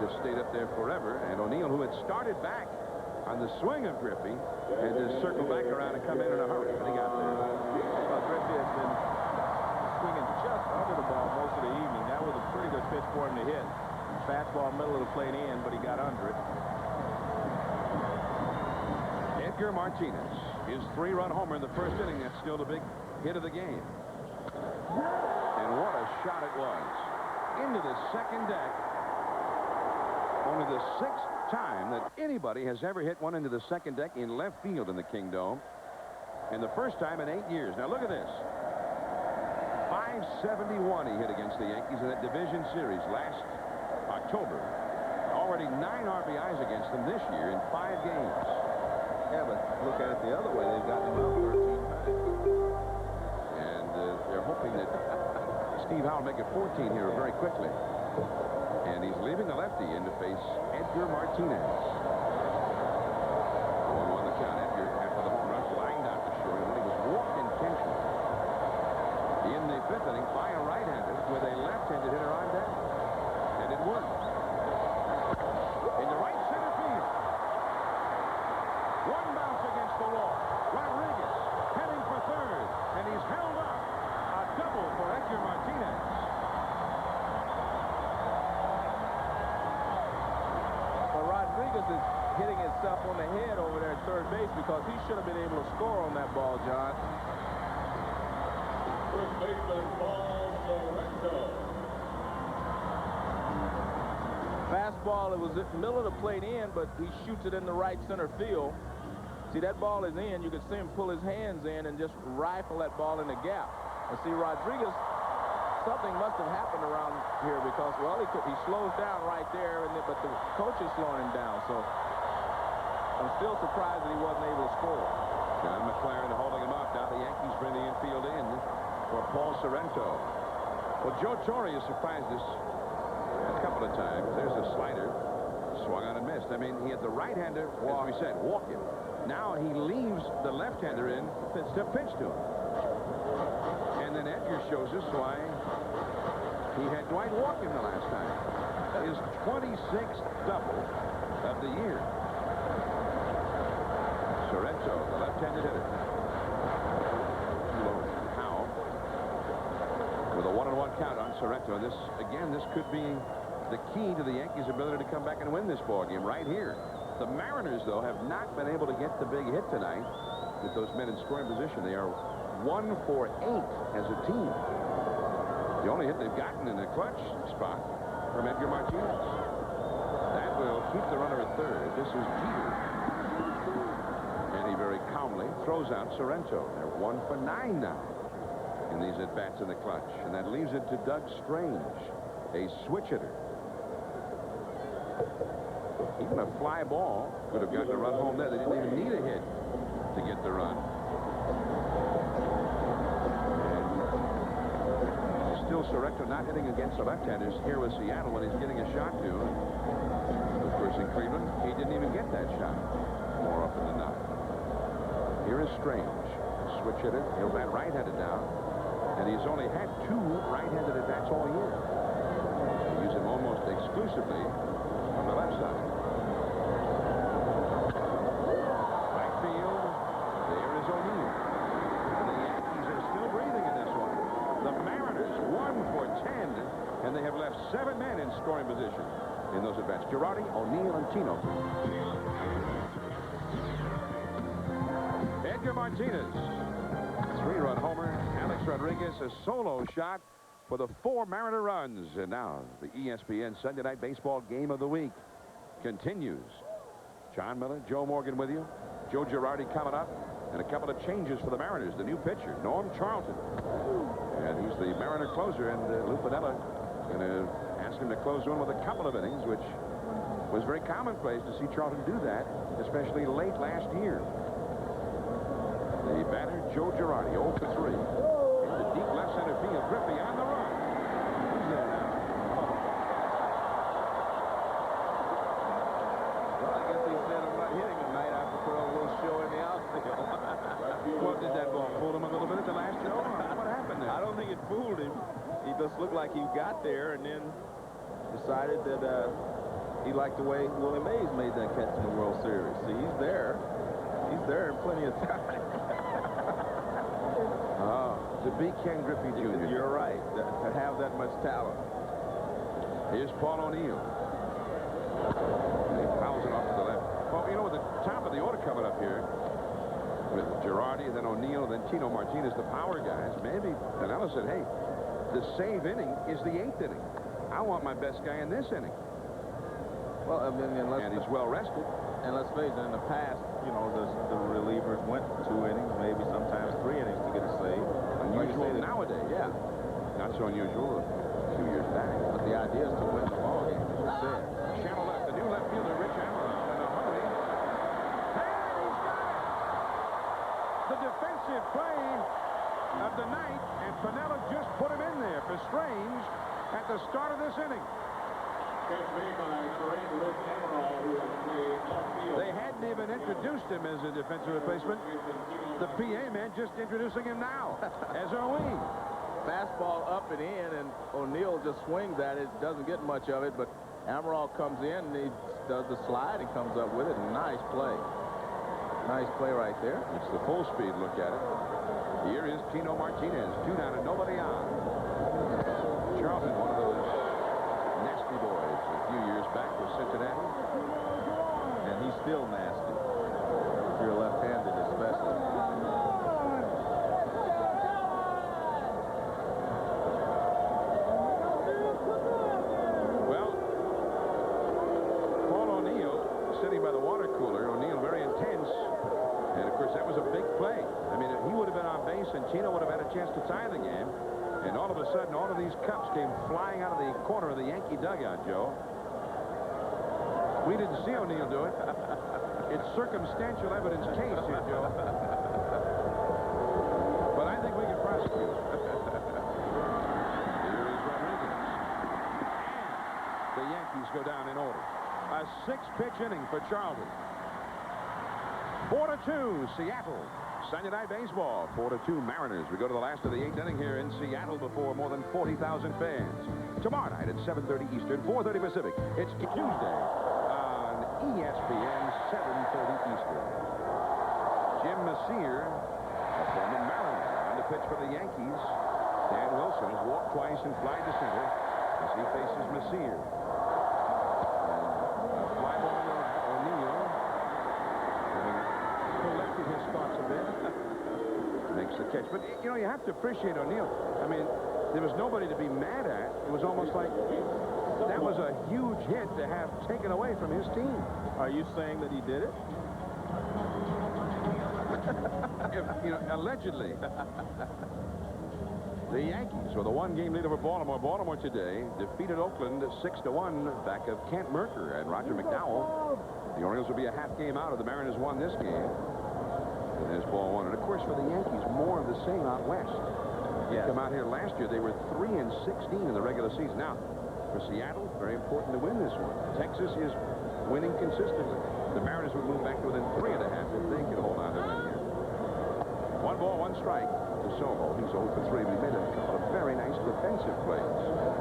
Just stayed up there forever, and O'Neill, who had started back on the swing of Griffey, had to circle back around and come in a hurry, but he got there. Well, Griffey has been swinging just under the ball most of the evening. That was a pretty good pitch for him to hit. Fastball middle of the plate in, but he got under it. Edgar Martinez, his 3-run homer in the first inning. That's still the big hit of the game. And what a shot it was. Into the second deck. Only the 6th time that anybody has ever hit one into the second deck in left field in the Kingdome. And the first time in 8 years. Now look at this. 571 he hit against the Yankees in that division series last October. Already 9 RBIs against them this year in 5 games. Yeah, but look at it the other way. They've gotten him out 13 times. And they're hoping that Steve Howe will make it 14 here very quickly. And he's leaving a lefty in to face Edgar Martinez. 1-1 the count. Edgar, after the home run, flying out to short, and then he was walked intentionally. In the 5th inning by a right-hander with a left-handed hitter on deck. And it worked. In the right center field. One bounce against the wall. Rodriguez heading for 3rd, and he's held up. A double for Edgar Martinez. Well, Rodriguez is hitting himself on the head over there at 3rd base because he should have been able to score on that ball, John. First baseman, Paul Sorrento. Fastball, it was at the middle of the plate in, but he shoots it in the right center field. See, that ball is in. You can see him pull his hands in and just rifle that ball in the gap. And see, Rodriguez, something must have happened around here because, well, he slows down right there, but the coach is slowing him down. So I'm still surprised that he wasn't able to score. John McLaren holding him up. Now the Yankees bring the infield in for Paul Sorrento. Well, Joe Torre has surprised us a couple of times. There's a slider. Swung on and missed. I mean, he had the right-hander, as we said, walk him. Now he leaves the left-hander in to pitch to him. And then Edgar shows us why he had Dwight walk him the last time. His 26th double of the year. Sorrento, the left-handed hitter. Howe with a 1-1 count on Sorrento. This, again, this could be the key to the Yankees' ability to come back and win this ballgame right here. The Mariners, though, have not been able to get the big hit tonight with those men in scoring position. They are 1 for 8 as a team. The only hit they've gotten in the clutch spot from Edgar Martinez. That will keep the runner at 3rd. This is Jeter. And he very calmly throws out Sorrento. They're 1 for 9 now in these at-bats in the clutch. And that leaves it to Doug Strange, a switch hitter. Even a fly ball could have gotten a run home there. They didn't even need a hit to get the run. And still Sorrento not hitting against the left-handers here with Seattle when he's getting a shot to. Of course, in Cleveland, he didn't even get that shot more often than not. Here is Strange, switch hitter. He'll bat right-handed now. And he's only had 2 right-handed at-bats all year. They use him almost exclusively on the left side. Right field, there is O'Neill. And the Yankees are still breathing in this one. The Mariners 1 for 10, and they have left 7 men in scoring position in those at-bats. Girardi, O'Neill, and Tino. Edgar Martinez, 3-run homer. Alex Rodriguez, a solo shot for the 4 Mariner runs. And now the ESPN Sunday Night Baseball Game of the Week continues. John Miller, Joe Morgan with you. Joe Girardi coming up. And a couple of changes for the Mariners. The new pitcher, Norm Charlton. And he's the Mariner closer. And Lou Piniella going to ask him to close one with a couple of innings, which was very commonplace to see Charlton do that, especially late last year. The batter, Joe Girardi, 0 for 3. Into deep left center field. Griffey on the run. Who's there now? Well, I guess he said I'm not hitting tonight. I prefer a little show in the outfield. Well, did that ball fool him a little bit at the last show? What happened there? I don't think it fooled him. He just looked like he got there and then decided that he liked the way Willie Mays made that catch in the World Series. See, he's there. He's there in plenty of time. To be Ken Griffey Jr. You're right. To have that much talent. Here's Paul O'Neill. He fouls it off to the left. Well, you know, at the top of the order coming up here with Girardi, then O'Neill, then Tino Martinez, the power guys, maybe Piniella said, hey, the save inning is the 8th inning. I want my best guy in this inning. Well, I mean, and he's well rested. And let's face it, in the past, you know, the relievers went 2 innings, maybe sometimes 3 innings to get a save. Unusual nowadays. Yeah. Not so unusual a few years back. But the idea is to win the ball game, as you said. Channel left, the new left fielder, Rich Amaral, in a hurry. And he's got it! The defensive play of the night, and Piniella just put him in there for Strange at the start of this inning. They hadn't even introduced him as a defensive replacement. The PA man just introducing him now, as are we. Fastball up and in, and O'Neill just swings at it. Doesn't get much of it, but Amaral comes in, and he does the slide and comes up with it. Nice play. Nice play right there. It's the full speed look at it. Here is Tino Martinez. 2 down and nobody on. Charlton, one of those nasty boys a few years back with Cincinnati. And he's still nasty. If you're left-handed, especially. Well, Paul O'Neill sitting by the water cooler. O'Neill very intense. And, of course, that was a big play. I mean, he would have been on base, and Tino would have had a chance to tie the game. And all of a sudden, all of these cups came flying out of the corner of the Yankee dugout, Joe. We didn't see O'Neill do it. It's circumstantial evidence case here, Joe. But I think we can prosecute. Here is Rodriguez. And the Yankees go down in order. A 6-pitch inning for Charlton. 4-2, Seattle. Sunday Night Baseball, 4-2 Mariners. We go to the last of the 8th inning here in Seattle before more than 40,000 fans. Tomorrow night at 7:30 Eastern, 4:30 Pacific. It's Tuesday on ESPN, 7:30 Eastern. Jim Messier, a former Mariner, on the pitch for the Yankees. Dan Wilson has walked twice and flied to center as he faces Messier. A fly ball to O'Neill. Collected his thoughts a bit. Makes the catch. But, you know, you have to appreciate O'Neill. I mean, there was nobody to be mad at. It was almost like that was a huge hit to have taken away from his team. Are you saying that he did it? Allegedly. The Yankees were the one-game lead over Baltimore. Baltimore today defeated Oakland 6-1 back of Kent Mercker and Roger McDowell. The Orioles will be a half game out of the Mariners won this game. And there's ball one. And of course, for the Yankees, more of the same out west. They come out here last year. They were 3-16 in the regular season. Now, for Seattle, very important to win this one. Texas is winning consistently. The Mariners would move back to within 3.5 if they could hold on to win here. 1 ball, 1 strike to Soho. He's 0 for 3. We made a couple of very nice defensive plays.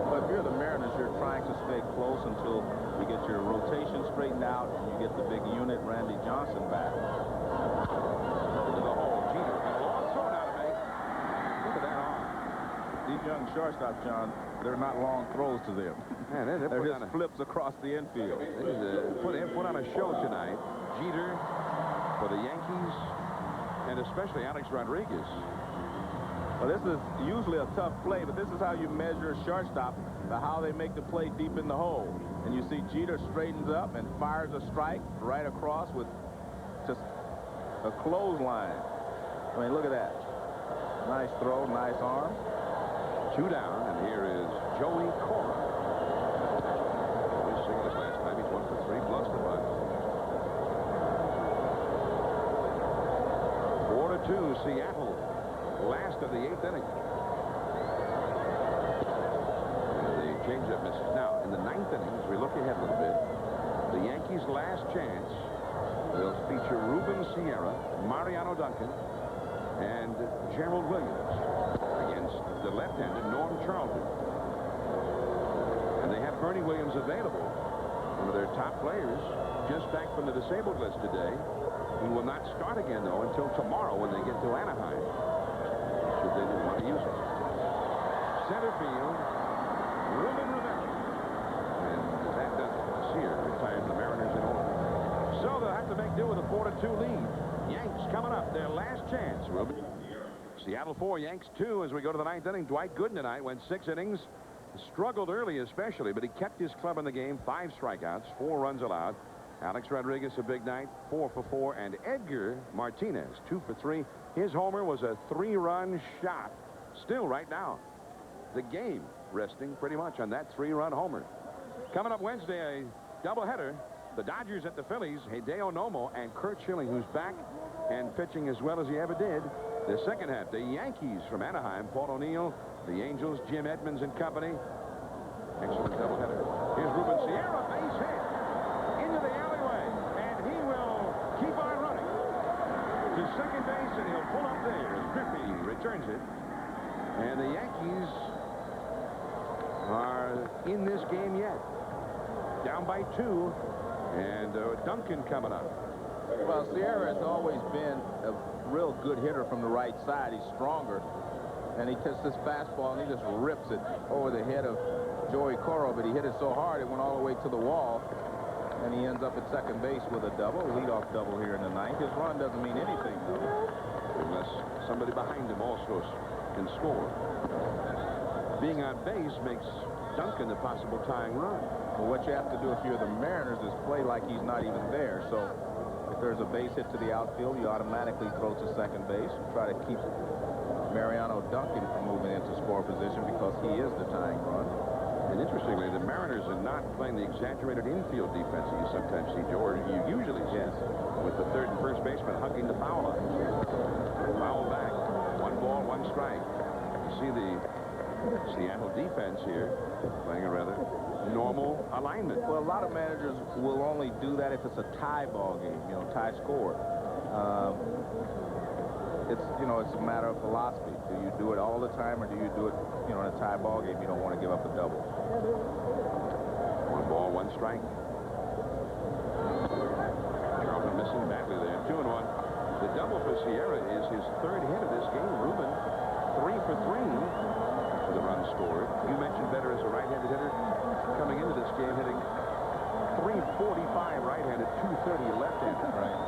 But if you're the Mariners, you're trying to stay close until you get your rotation straightened out and you get the big unit, Randy Johnson, back. Into the hole. Jeter got a long throw now to make. Look at that arm. These young shortstops, John, they're not long throws to them. Man, they're just flips across the infield. They put on a show tonight. Jeter for the Yankees, and especially Alex Rodriguez. Well, this is usually a tough play, but this is how you measure a shortstop, by how they make the play deep in the hole. And you see Jeter straightens up and fires a strike right across with just a clothesline. I mean, look at that. Nice throw, nice arm. 2 down, and here is Joey Cora. His singles last time. He's 1 for 3, plus the bunt. 4-2, Seattle. Last of the 8th inning. The changeup misses. Now, in the 9th inning, as we look ahead a little bit, the Yankees' last chance will feature Ruben Sierra, Mariano Duncan, and Gerald Williams against the left-handed Norm Charlton. And they have Bernie Williams available, one of their top players, just back from the disabled list today. He will not start again, though, until tomorrow when they get to Anaheim. Should they want to use it. Center field, Ruben Rivera. And that does it. Sear retired the Mariners in order. So they'll have to make do with a 4-2 lead. Yanks coming up, their last chance. Ruben. Seattle 4, Yanks 2 as we go to the 9th inning. Dwight Gooden tonight went 6 innings. Struggled early especially, but he kept his club in the game. 5 strikeouts, 4 runs allowed. Alex Rodriguez a big night, 4 for 4, and Edgar Martinez 2 for 3. His homer was a 3-run shot. Still right now, the game resting pretty much on that 3-run homer. Coming up Wednesday, a doubleheader. The Dodgers at the Phillies, Hideo Nomo and Curt Schilling, who's back and pitching as well as he ever did. The second half, the Yankees from Anaheim, Paul O'Neill, the Angels, Jim Edmonds and company. Excellent doubleheader. Here's Ruben Sierra, base hit into the alleyway, and he will keep on running to second base, and he'll pull up there as Griffey returns it. And the Yankees are in this game yet. Down by 2, and Duncan coming up. Well, Sierra has always been a real good hitter from the right side. He's stronger, and he takes this fastball and he just rips it over the head of Joey Cora, but he hit it so hard it went all the way to the wall, and he ends up at second base with a double, leadoff double here in the 9th. His run doesn't mean anything, though. Unless somebody behind him also can score. Being on base makes Duncan the possible tying run. Well, what you have to do if you're the Mariners is play like he's not even there. So if there's a base hit to the outfield, you automatically throw to second base and try to keep Mariano Duncan from moving into score position because he is the tying run. And interestingly, the Mariners are not playing the exaggerated infield defense that you sometimes see, Joe, or you usually see. Yes. With the third and first baseman hugging the foul line. Foul back. 1 ball, 1 strike. You see the Seattle defense here playing a rather normal alignment. Well, a lot of managers will only do that if it's a tie ball game, you know, tie score. It's a matter of philosophy. Do you do it all the time, or do you do it, in a tie ball game? You don't want to give up a double. 1 ball, 1 strike. Charlton missing badly there. 2-1. The double for Sierra is his 3rd hit of this game. Ruben, 3 for 3 for the run scored. You mentioned better as a right-handed hitter coming into this game, hitting .345 right-handed, .230 left-handed. Right.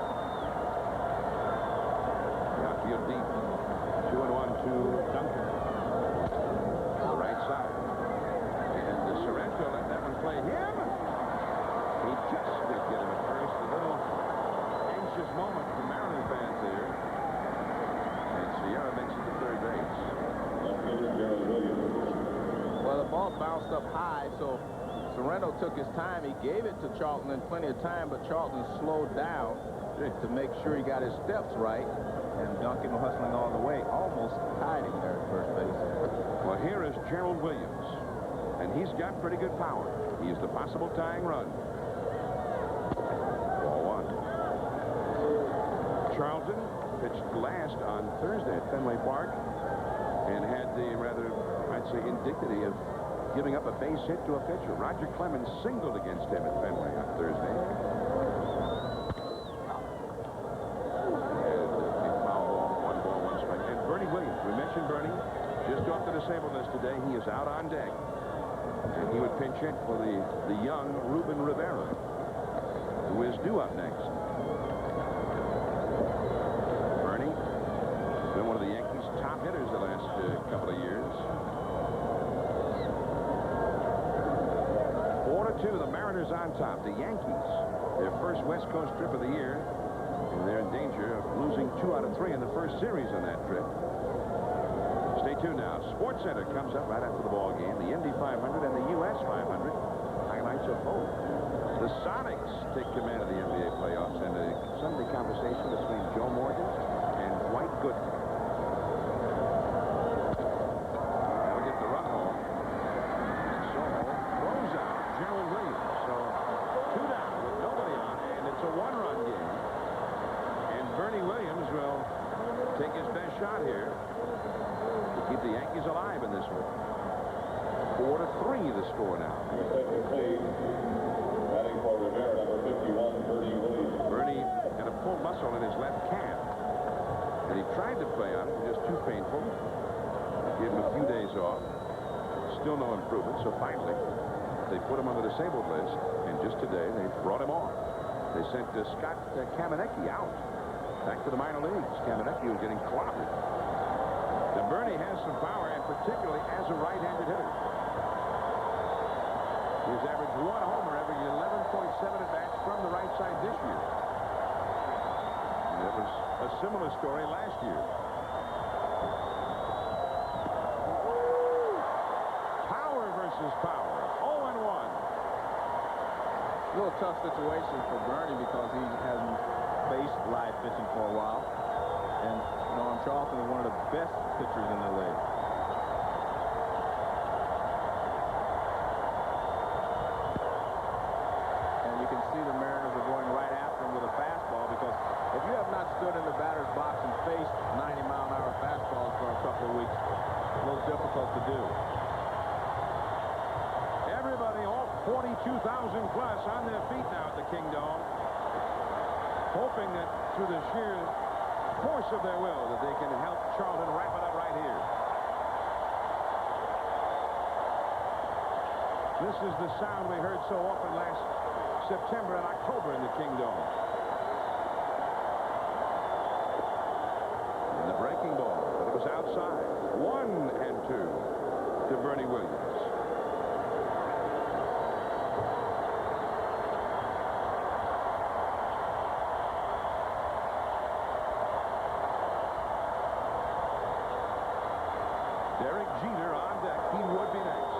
Outfield deep. 2-1 to Duncan. To the right side. And Sorrento let that one play him. He just did get him at first. A little anxious moment for Mariner fans there. bounced up high, so Sorrento took his time. He gave it to Charlton in plenty of time, but Charlton slowed down to make sure he got his steps right. And Duncan hustling all the way, almost tied him there at first base. Well, here is Gerald Williams, and he's got pretty good power. He's the possible tying run. Ball one. Charlton pitched last on Thursday at Fenway Park and had the rather, I'd say, indignity of giving up a base hit to a pitcher. Roger Clemens singled against him at Fenway on Thursday. And a foul ball, 1 ball, 1 strike. And Bernie Williams, we mentioned Bernie, just off the disabled list today. He is out on deck. And he would pinch hit for the young Ruben Rivera, who is due up next. Bernie has been one of the Yankees' top hitters the last couple of years. 4-2, the Mariners on top. The Yankees, their first West Coast trip of the year, and they're in danger of losing 2 out of 3 in the first series on that trip. Stay tuned now. Sports Center comes up right after the ball game. The Indy 500 and the U.S. 500. Highlights of both. The Sonics take command of the NBA playoffs, and a Sunday conversation between Joe Morgan and Dwight Gooden. Now we get the run home. Soho throws out Gerald Williams. So 2 down with nobody on, and it's a 1-run game. And Bernie Williams will take his best shot here to keep the Yankees alive in this one. 4-3 the score now. Batting for Rivera, number 51, Bernie Williams. Bernie had a pulled muscle in his left calf, and he tried to play on it. It was just too painful. Gave him a few days off. Still no improvement, so finally they put him on the disabled list, and just today they brought him off. They sent Scott Kamenecki out, back to the minor leagues. Kamenecki was getting clobbered. Now Bernie has some power, and particularly as a right-handed hitter. He's averaged 1 homer every 11.7 at-bats from the right side this year. And it was a similar story last year. Power versus power. 0-1. A little tough situation for Bernie because he hasn't faced live pitching for a while. And Norm Charlton is one of the best pitchers in the league. And you can see the Mariners are going right after him with a fastball, because if you have not stood in the batter's box and faced 90-mile-an-hour fastballs for a couple of weeks, it's a little difficult to do. Everybody, all 42,000 plus on their feet now at the Kingdome, hoping that through the sheer force of their will that they can help Charlton wrap it up right here. This is the sound we heard so often last September and October in the Kingdome. And the breaking ball, but it was outside. 1-2 to Bernie Williams. Derek Jeter on deck. He would be next.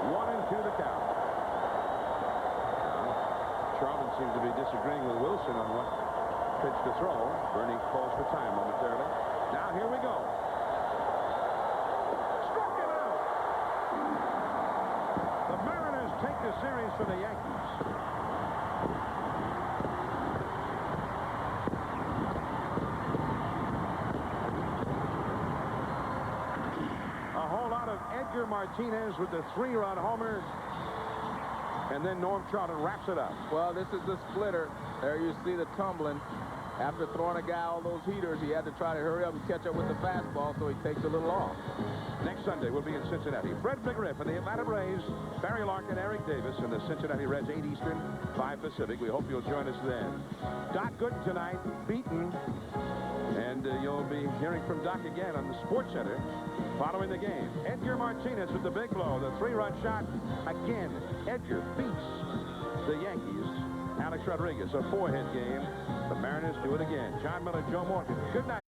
1-2 the count. Charlton seems to be disagreeing with Wilson on what pitch to throw. Bernie calls for time momentarily. Now here we go. Struck him out. The Mariners take the series from the Yankees. A whole lot of Edgar Martinez with the 3-run homer. And then Norm Charlton wraps it up. Well, this is the splitter. There you see the tumbling. After throwing a guy all those heaters, he had to try to hurry up and catch up with the fastball, so he takes a little off. Next Sunday, we'll be in Cincinnati. Fred McGriff and the Atlanta Braves, Barry Larkin, Eric Davis, and the Cincinnati Reds, 8 Eastern, 5 Pacific. We hope you'll join us then. Doc Gooden tonight, beaten. And you'll be hearing from Doc again on the Sports Center following the game. Edgar Martinez with the big blow, the 3-run shot. Again, Edgar beats the Yankees. Alex Rodriguez, a 4-hit game. The Mariners do it again. John Miller, Joe Morgan. Good night.